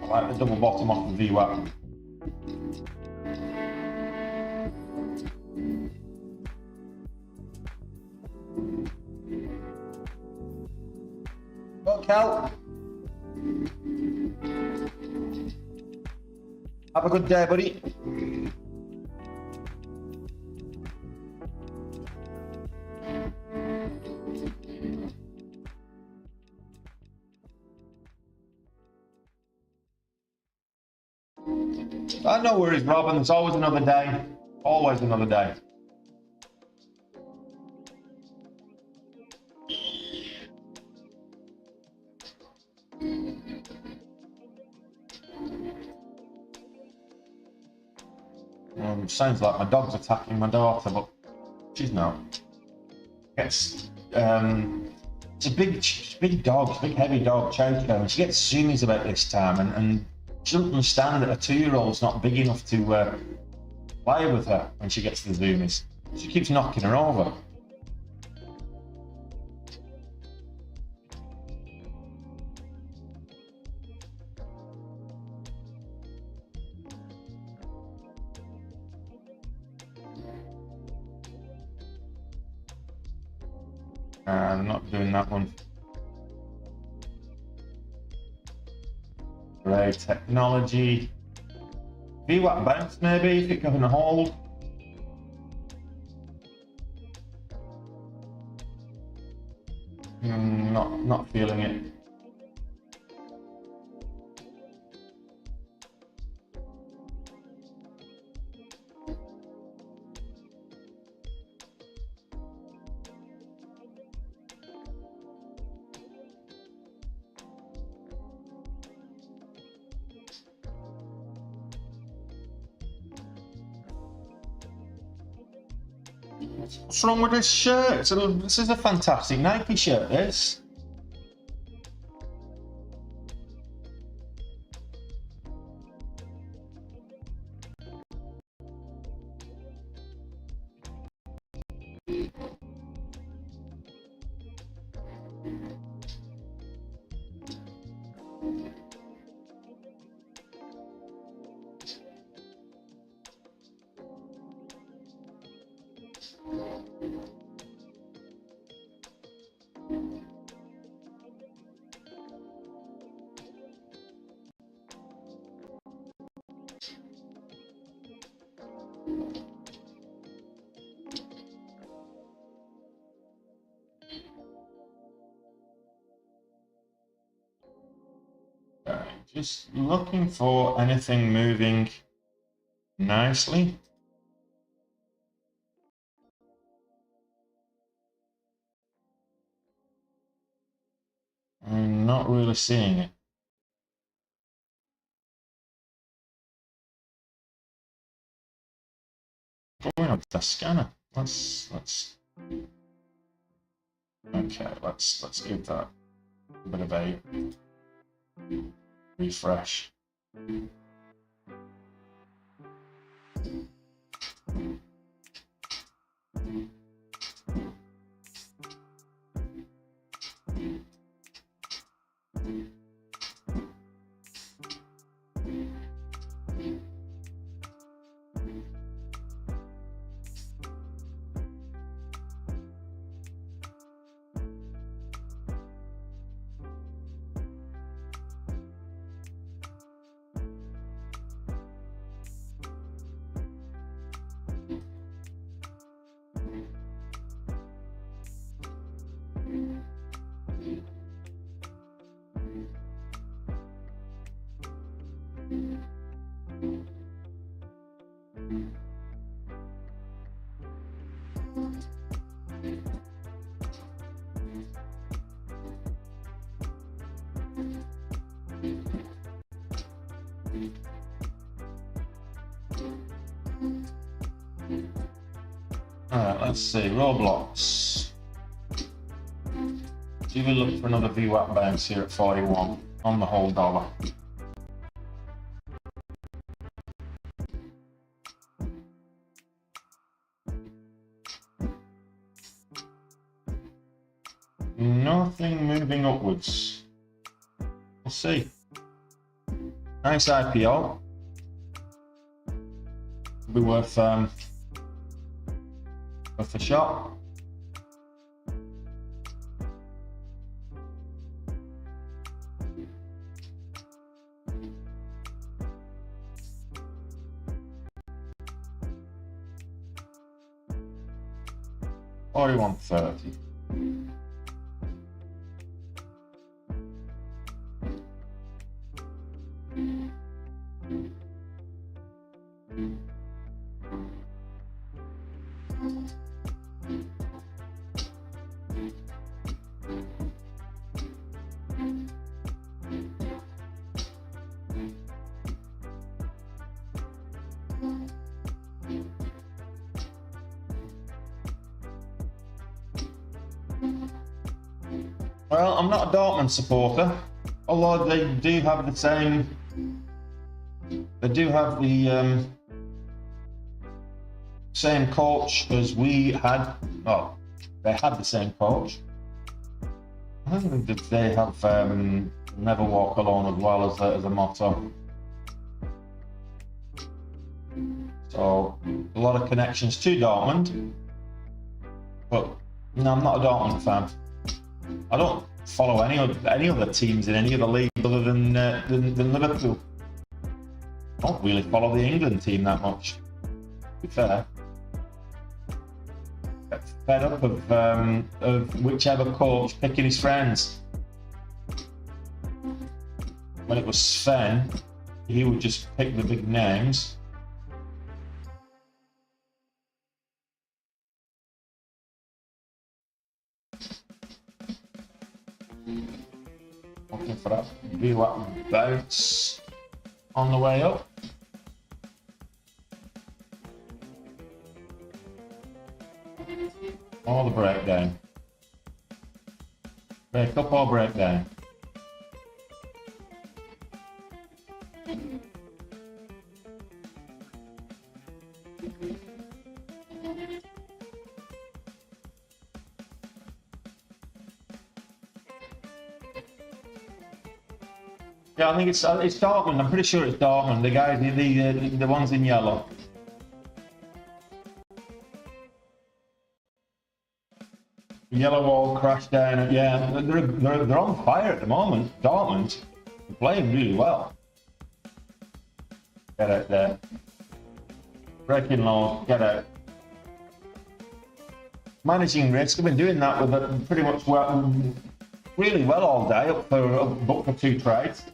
I like the double bottom off the VWAP. Look, Halt. Have a good day, buddy. No worries, Robin. There's always another day. Always another day. Sounds like my dog's attacking my daughter, but she's not. It's a big dog, big heavy dog, Choco, and she gets zoomies about this time, and she doesn't understand that a 2-year-old's not big enough to play with her when she gets the zoomies. She keeps knocking her over. I'm not doing that one. Great technology. VWAP bounce maybe if it can hold. Not feeling it. What's wrong with this shirt? This is a fantastic Nike shirt, this. Just looking for anything moving nicely. I'm not really seeing it. Going up the scanner. Let's okay, let's give that a bit of a refresh. Alright, let's see. Roblox. Do we look for another VWAP bounce here at 41 on the whole dollar? Nothing moving upwards. We'll see. Nice IPO. Be worth a shot. $41.30. Well, I'm not a Dortmund supporter, although they do have the same. They do have the same coach as we had. Oh, they had the same coach. I don't think that they have "Never Walk Alone" as well as a motto. So a lot of connections to Dortmund, but no, I'm not a Dortmund fan. I don't follow any other teams in any other league other than Liverpool. I don't really follow the England team that much, to be fair. Get fed up of whichever coach picking his friends. When it was Sven, he would just pick the big names. Looking for that VWAP bounce on the way up. Or the breakdown. Break up or breakdown. Yeah, I think it's Dortmund. I'm pretty sure it's Dortmund. The guys, the ones in yellow. The yellow wall crashed down. Yeah, they're on fire at the moment. Dortmund, they're playing really well. Get out there. Breaking lows. Get out. Managing risk. I've been doing that with pretty much really well all day. Up for 2 trades.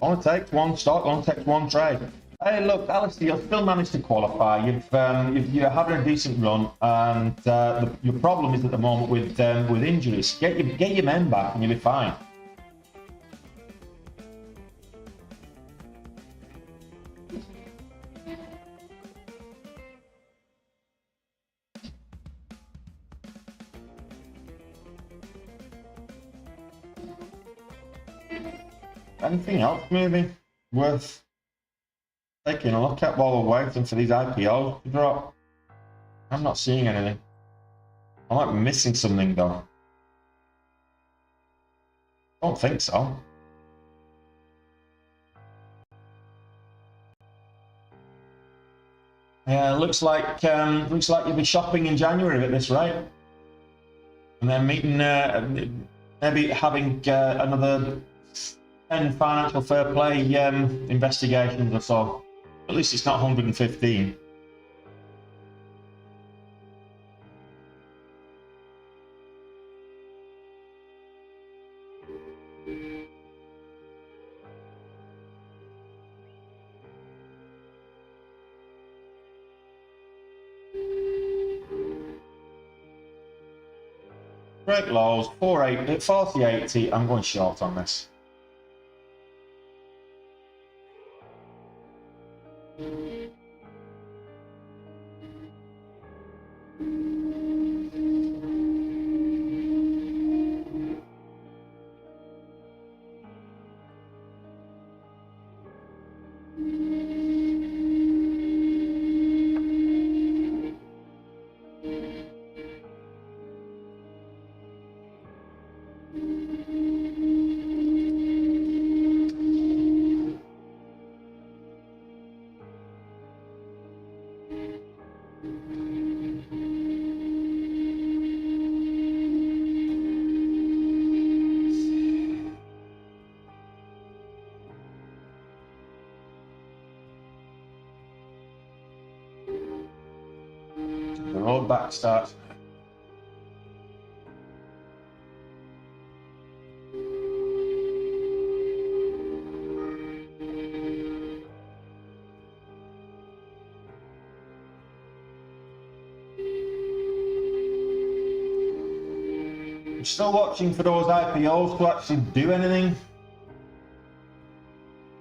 Only takes one stock, only takes 1 trade. Hey, look, Alistair, you'll still manage to qualify. You're having a decent run, and your problem is at the moment with injuries. Get your men back, and you'll be fine. Anything else maybe worth taking a look at while we're waiting for these IPOs to drop? I'm not seeing anything. I might be missing something though. Don't think so. Yeah, looks like you'll be shopping in January at this rate, and then meeting, maybe having another 10 financial fair play investigations or so. At least it's not 115. Break lows, 40.80. I'm going short on this. The road back starts. I'm still watching for those IPOs to actually do anything.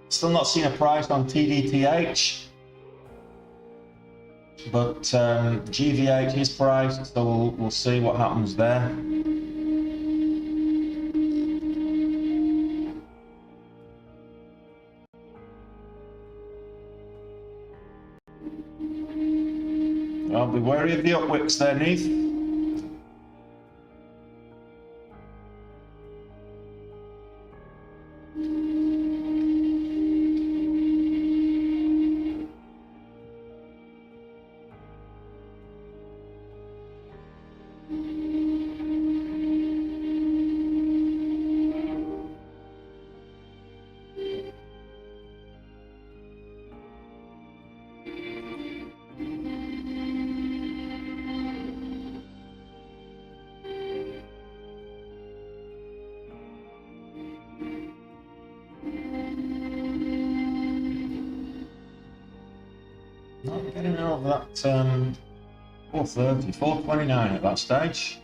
Still not seeing a price on TDTH. But GVH is priced, so we'll see what happens there. I'll be wary of the upwicks there, Neath. Not getting over that 430, 429 at that stage.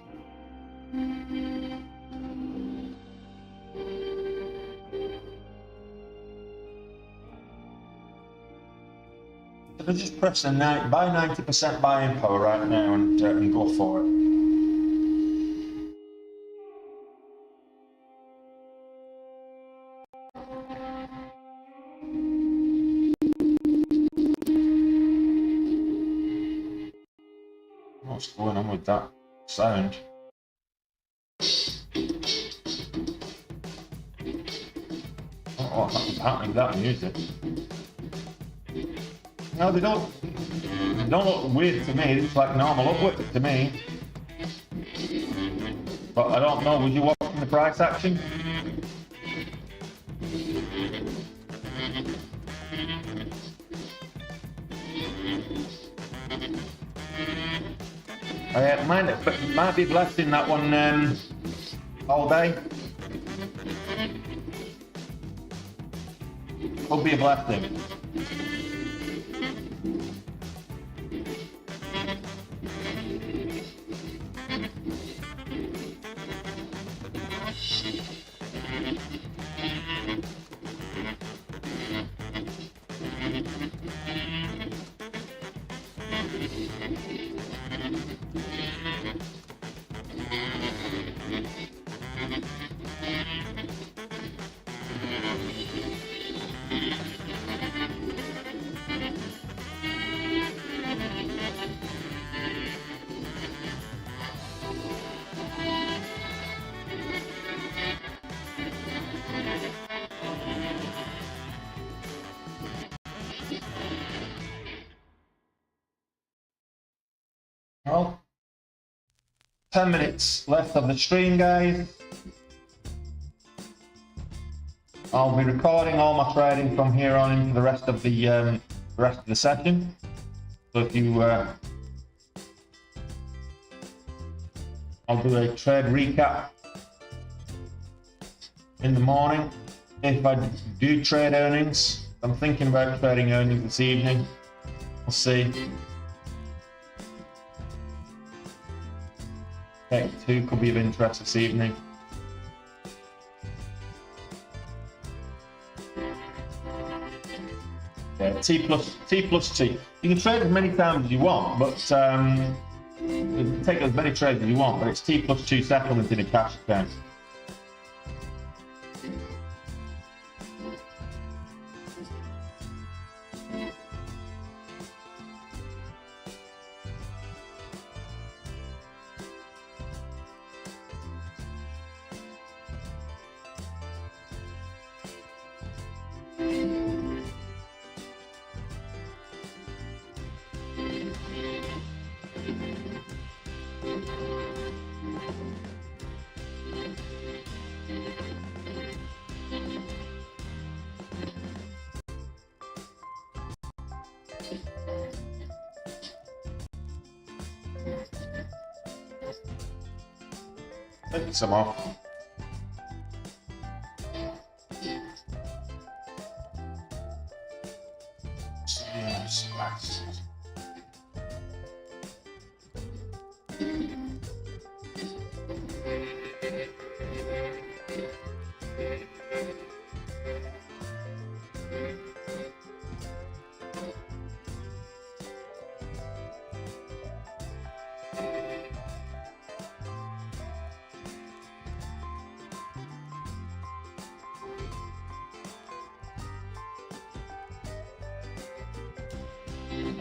If I just press a buy 90% buying power right now and go for it. What's going on with that sound? Oh, what's happening with that music? No, they don't look weird to me. It's like normal upward to me. But I don't know. Was you watching the price action? Might be blessed in that one all day. Could be a blessing. 10 minutes left of the stream, guys. I'll be recording all my trading from here on in for the rest of the session. So if you, I'll do a trade recap in the morning. If I do trade earnings, I'm thinking about trading earnings this evening. We'll see. Tech 2 could be of interest this evening. Yeah, T plus T. You can trade as many times as you want, but you can take as many trades as you want, but it's T plus 2 settlement in a cash account. Take some off.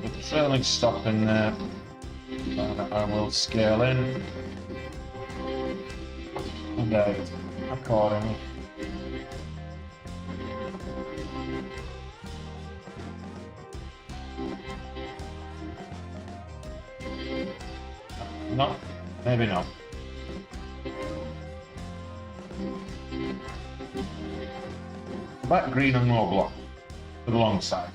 With the trailing stop in there, I will scale in and out accordingly. No, maybe not. Back green on Roblox to the long side.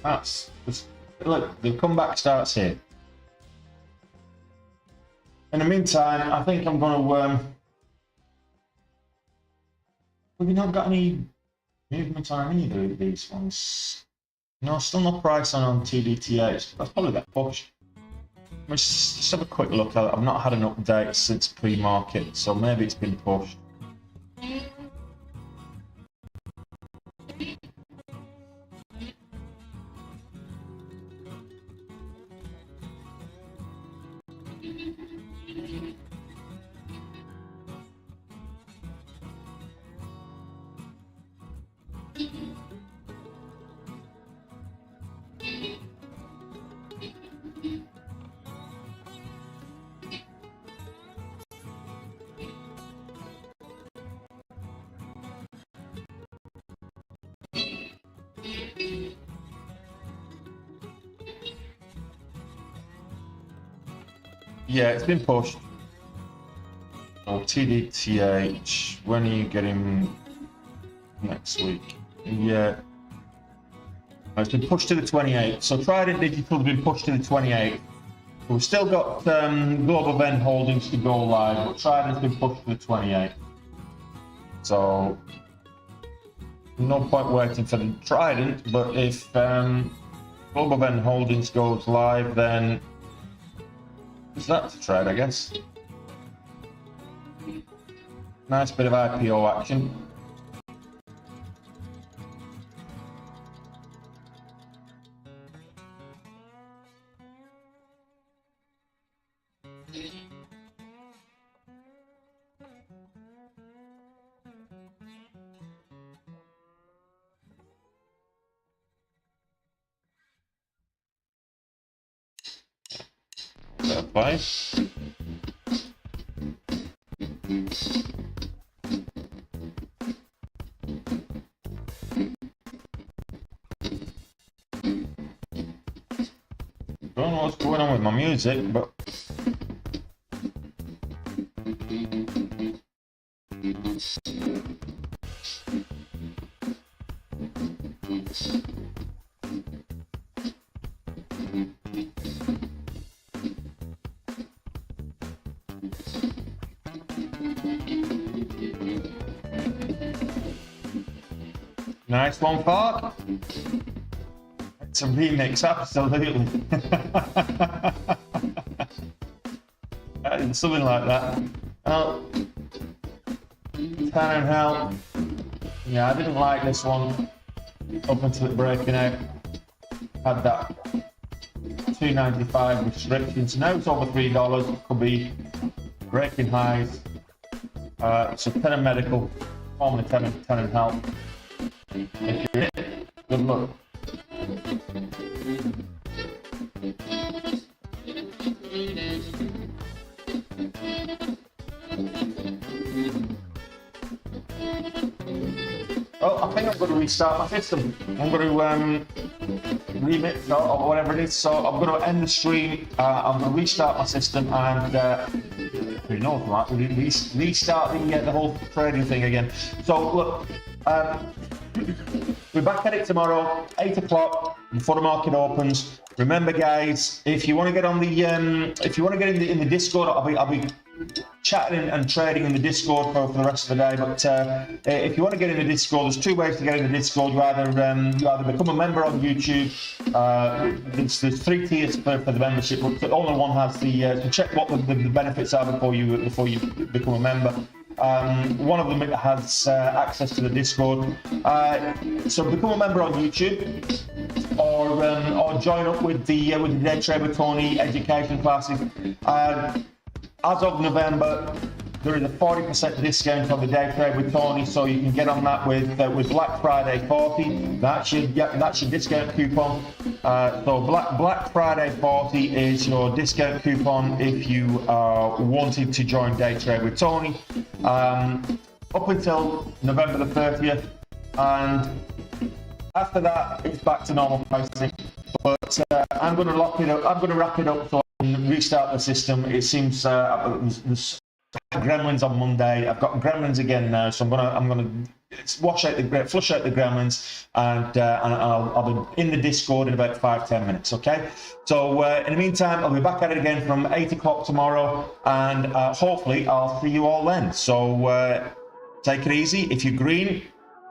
That's just, look, the comeback starts here. In the meantime, I think I'm going to. Have we not got any movement on either of these ones? No, still no price on TDTH. That's probably that push. Let's have a quick look at it. I've not had an update since pre-market, so maybe it's been pushed. Yeah, it's been pushed. Oh, TDTH, when are you getting next week? Yeah. It's been pushed to the 28th. So Trident Digital has been pushed to the 28th. We've still got Global Event Holdings to go live, but Trident's been pushed to the 28th. So no point waiting for the Trident, but if Global Event Holdings goes live, then that's a trade, I guess. Nice bit of IPO action. Fair play. Don't know what's going on with my music, but Nice one, Park. It's a remix, absolutely. Something like that. Oh, 10 and Halt. Yeah, I didn't like this one up until it breaking out. Had that 2.95 restriction. So now it's over $3. Could be breaking highs. So 10 and Medical, formerly 10 and Halt. If you're in it, good luck. Oh, I think I'm going to restart my system. I'm going to remix or whatever it is. So I'm going to end the stream. I'm going to restart my system and who knows, right? Restart the whole trading thing again. So look, we're back at it tomorrow, 8 o'clock before the market opens. Remember, guys, if you want to get on the in the Discord, I'll be chatting and trading in the Discord for the rest of the day. But if you want to get in the Discord, there's two ways to get in the Discord. You either become a member on YouTube. There's 3 tiers for the membership, but only one has the to check what the benefits are before you become a member. One of them has access to the Discord. So become a member on YouTube, or join up with the Day Trade with Tony education classes. As of November, there is a 40% discount on the Day Trade with Tony, so you can get on that with Black Friday 40. That's your discount coupon. So Black Friday 40 is your discount coupon if you are wanting to join Day Trade with Tony. Up until November the 30th, and after that it's back to normal pricing. But I'm going to lock it up. I'm going to wrap it up so I can restart the system. It seems there's gremlins on Monday. I've got gremlins again now, so I'm gonna flush out the gremlins, and I'll be in the Discord in about 5-10 minutes. Okay. So in the meantime, I'll be back at it again from 8 o'clock tomorrow, and hopefully I'll see you all then. So take it easy. If you're green,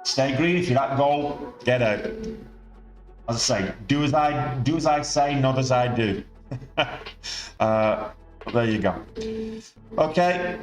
stay green. If you're at gold, get out. As I say, do as I say, not as I do. There you go. Okay.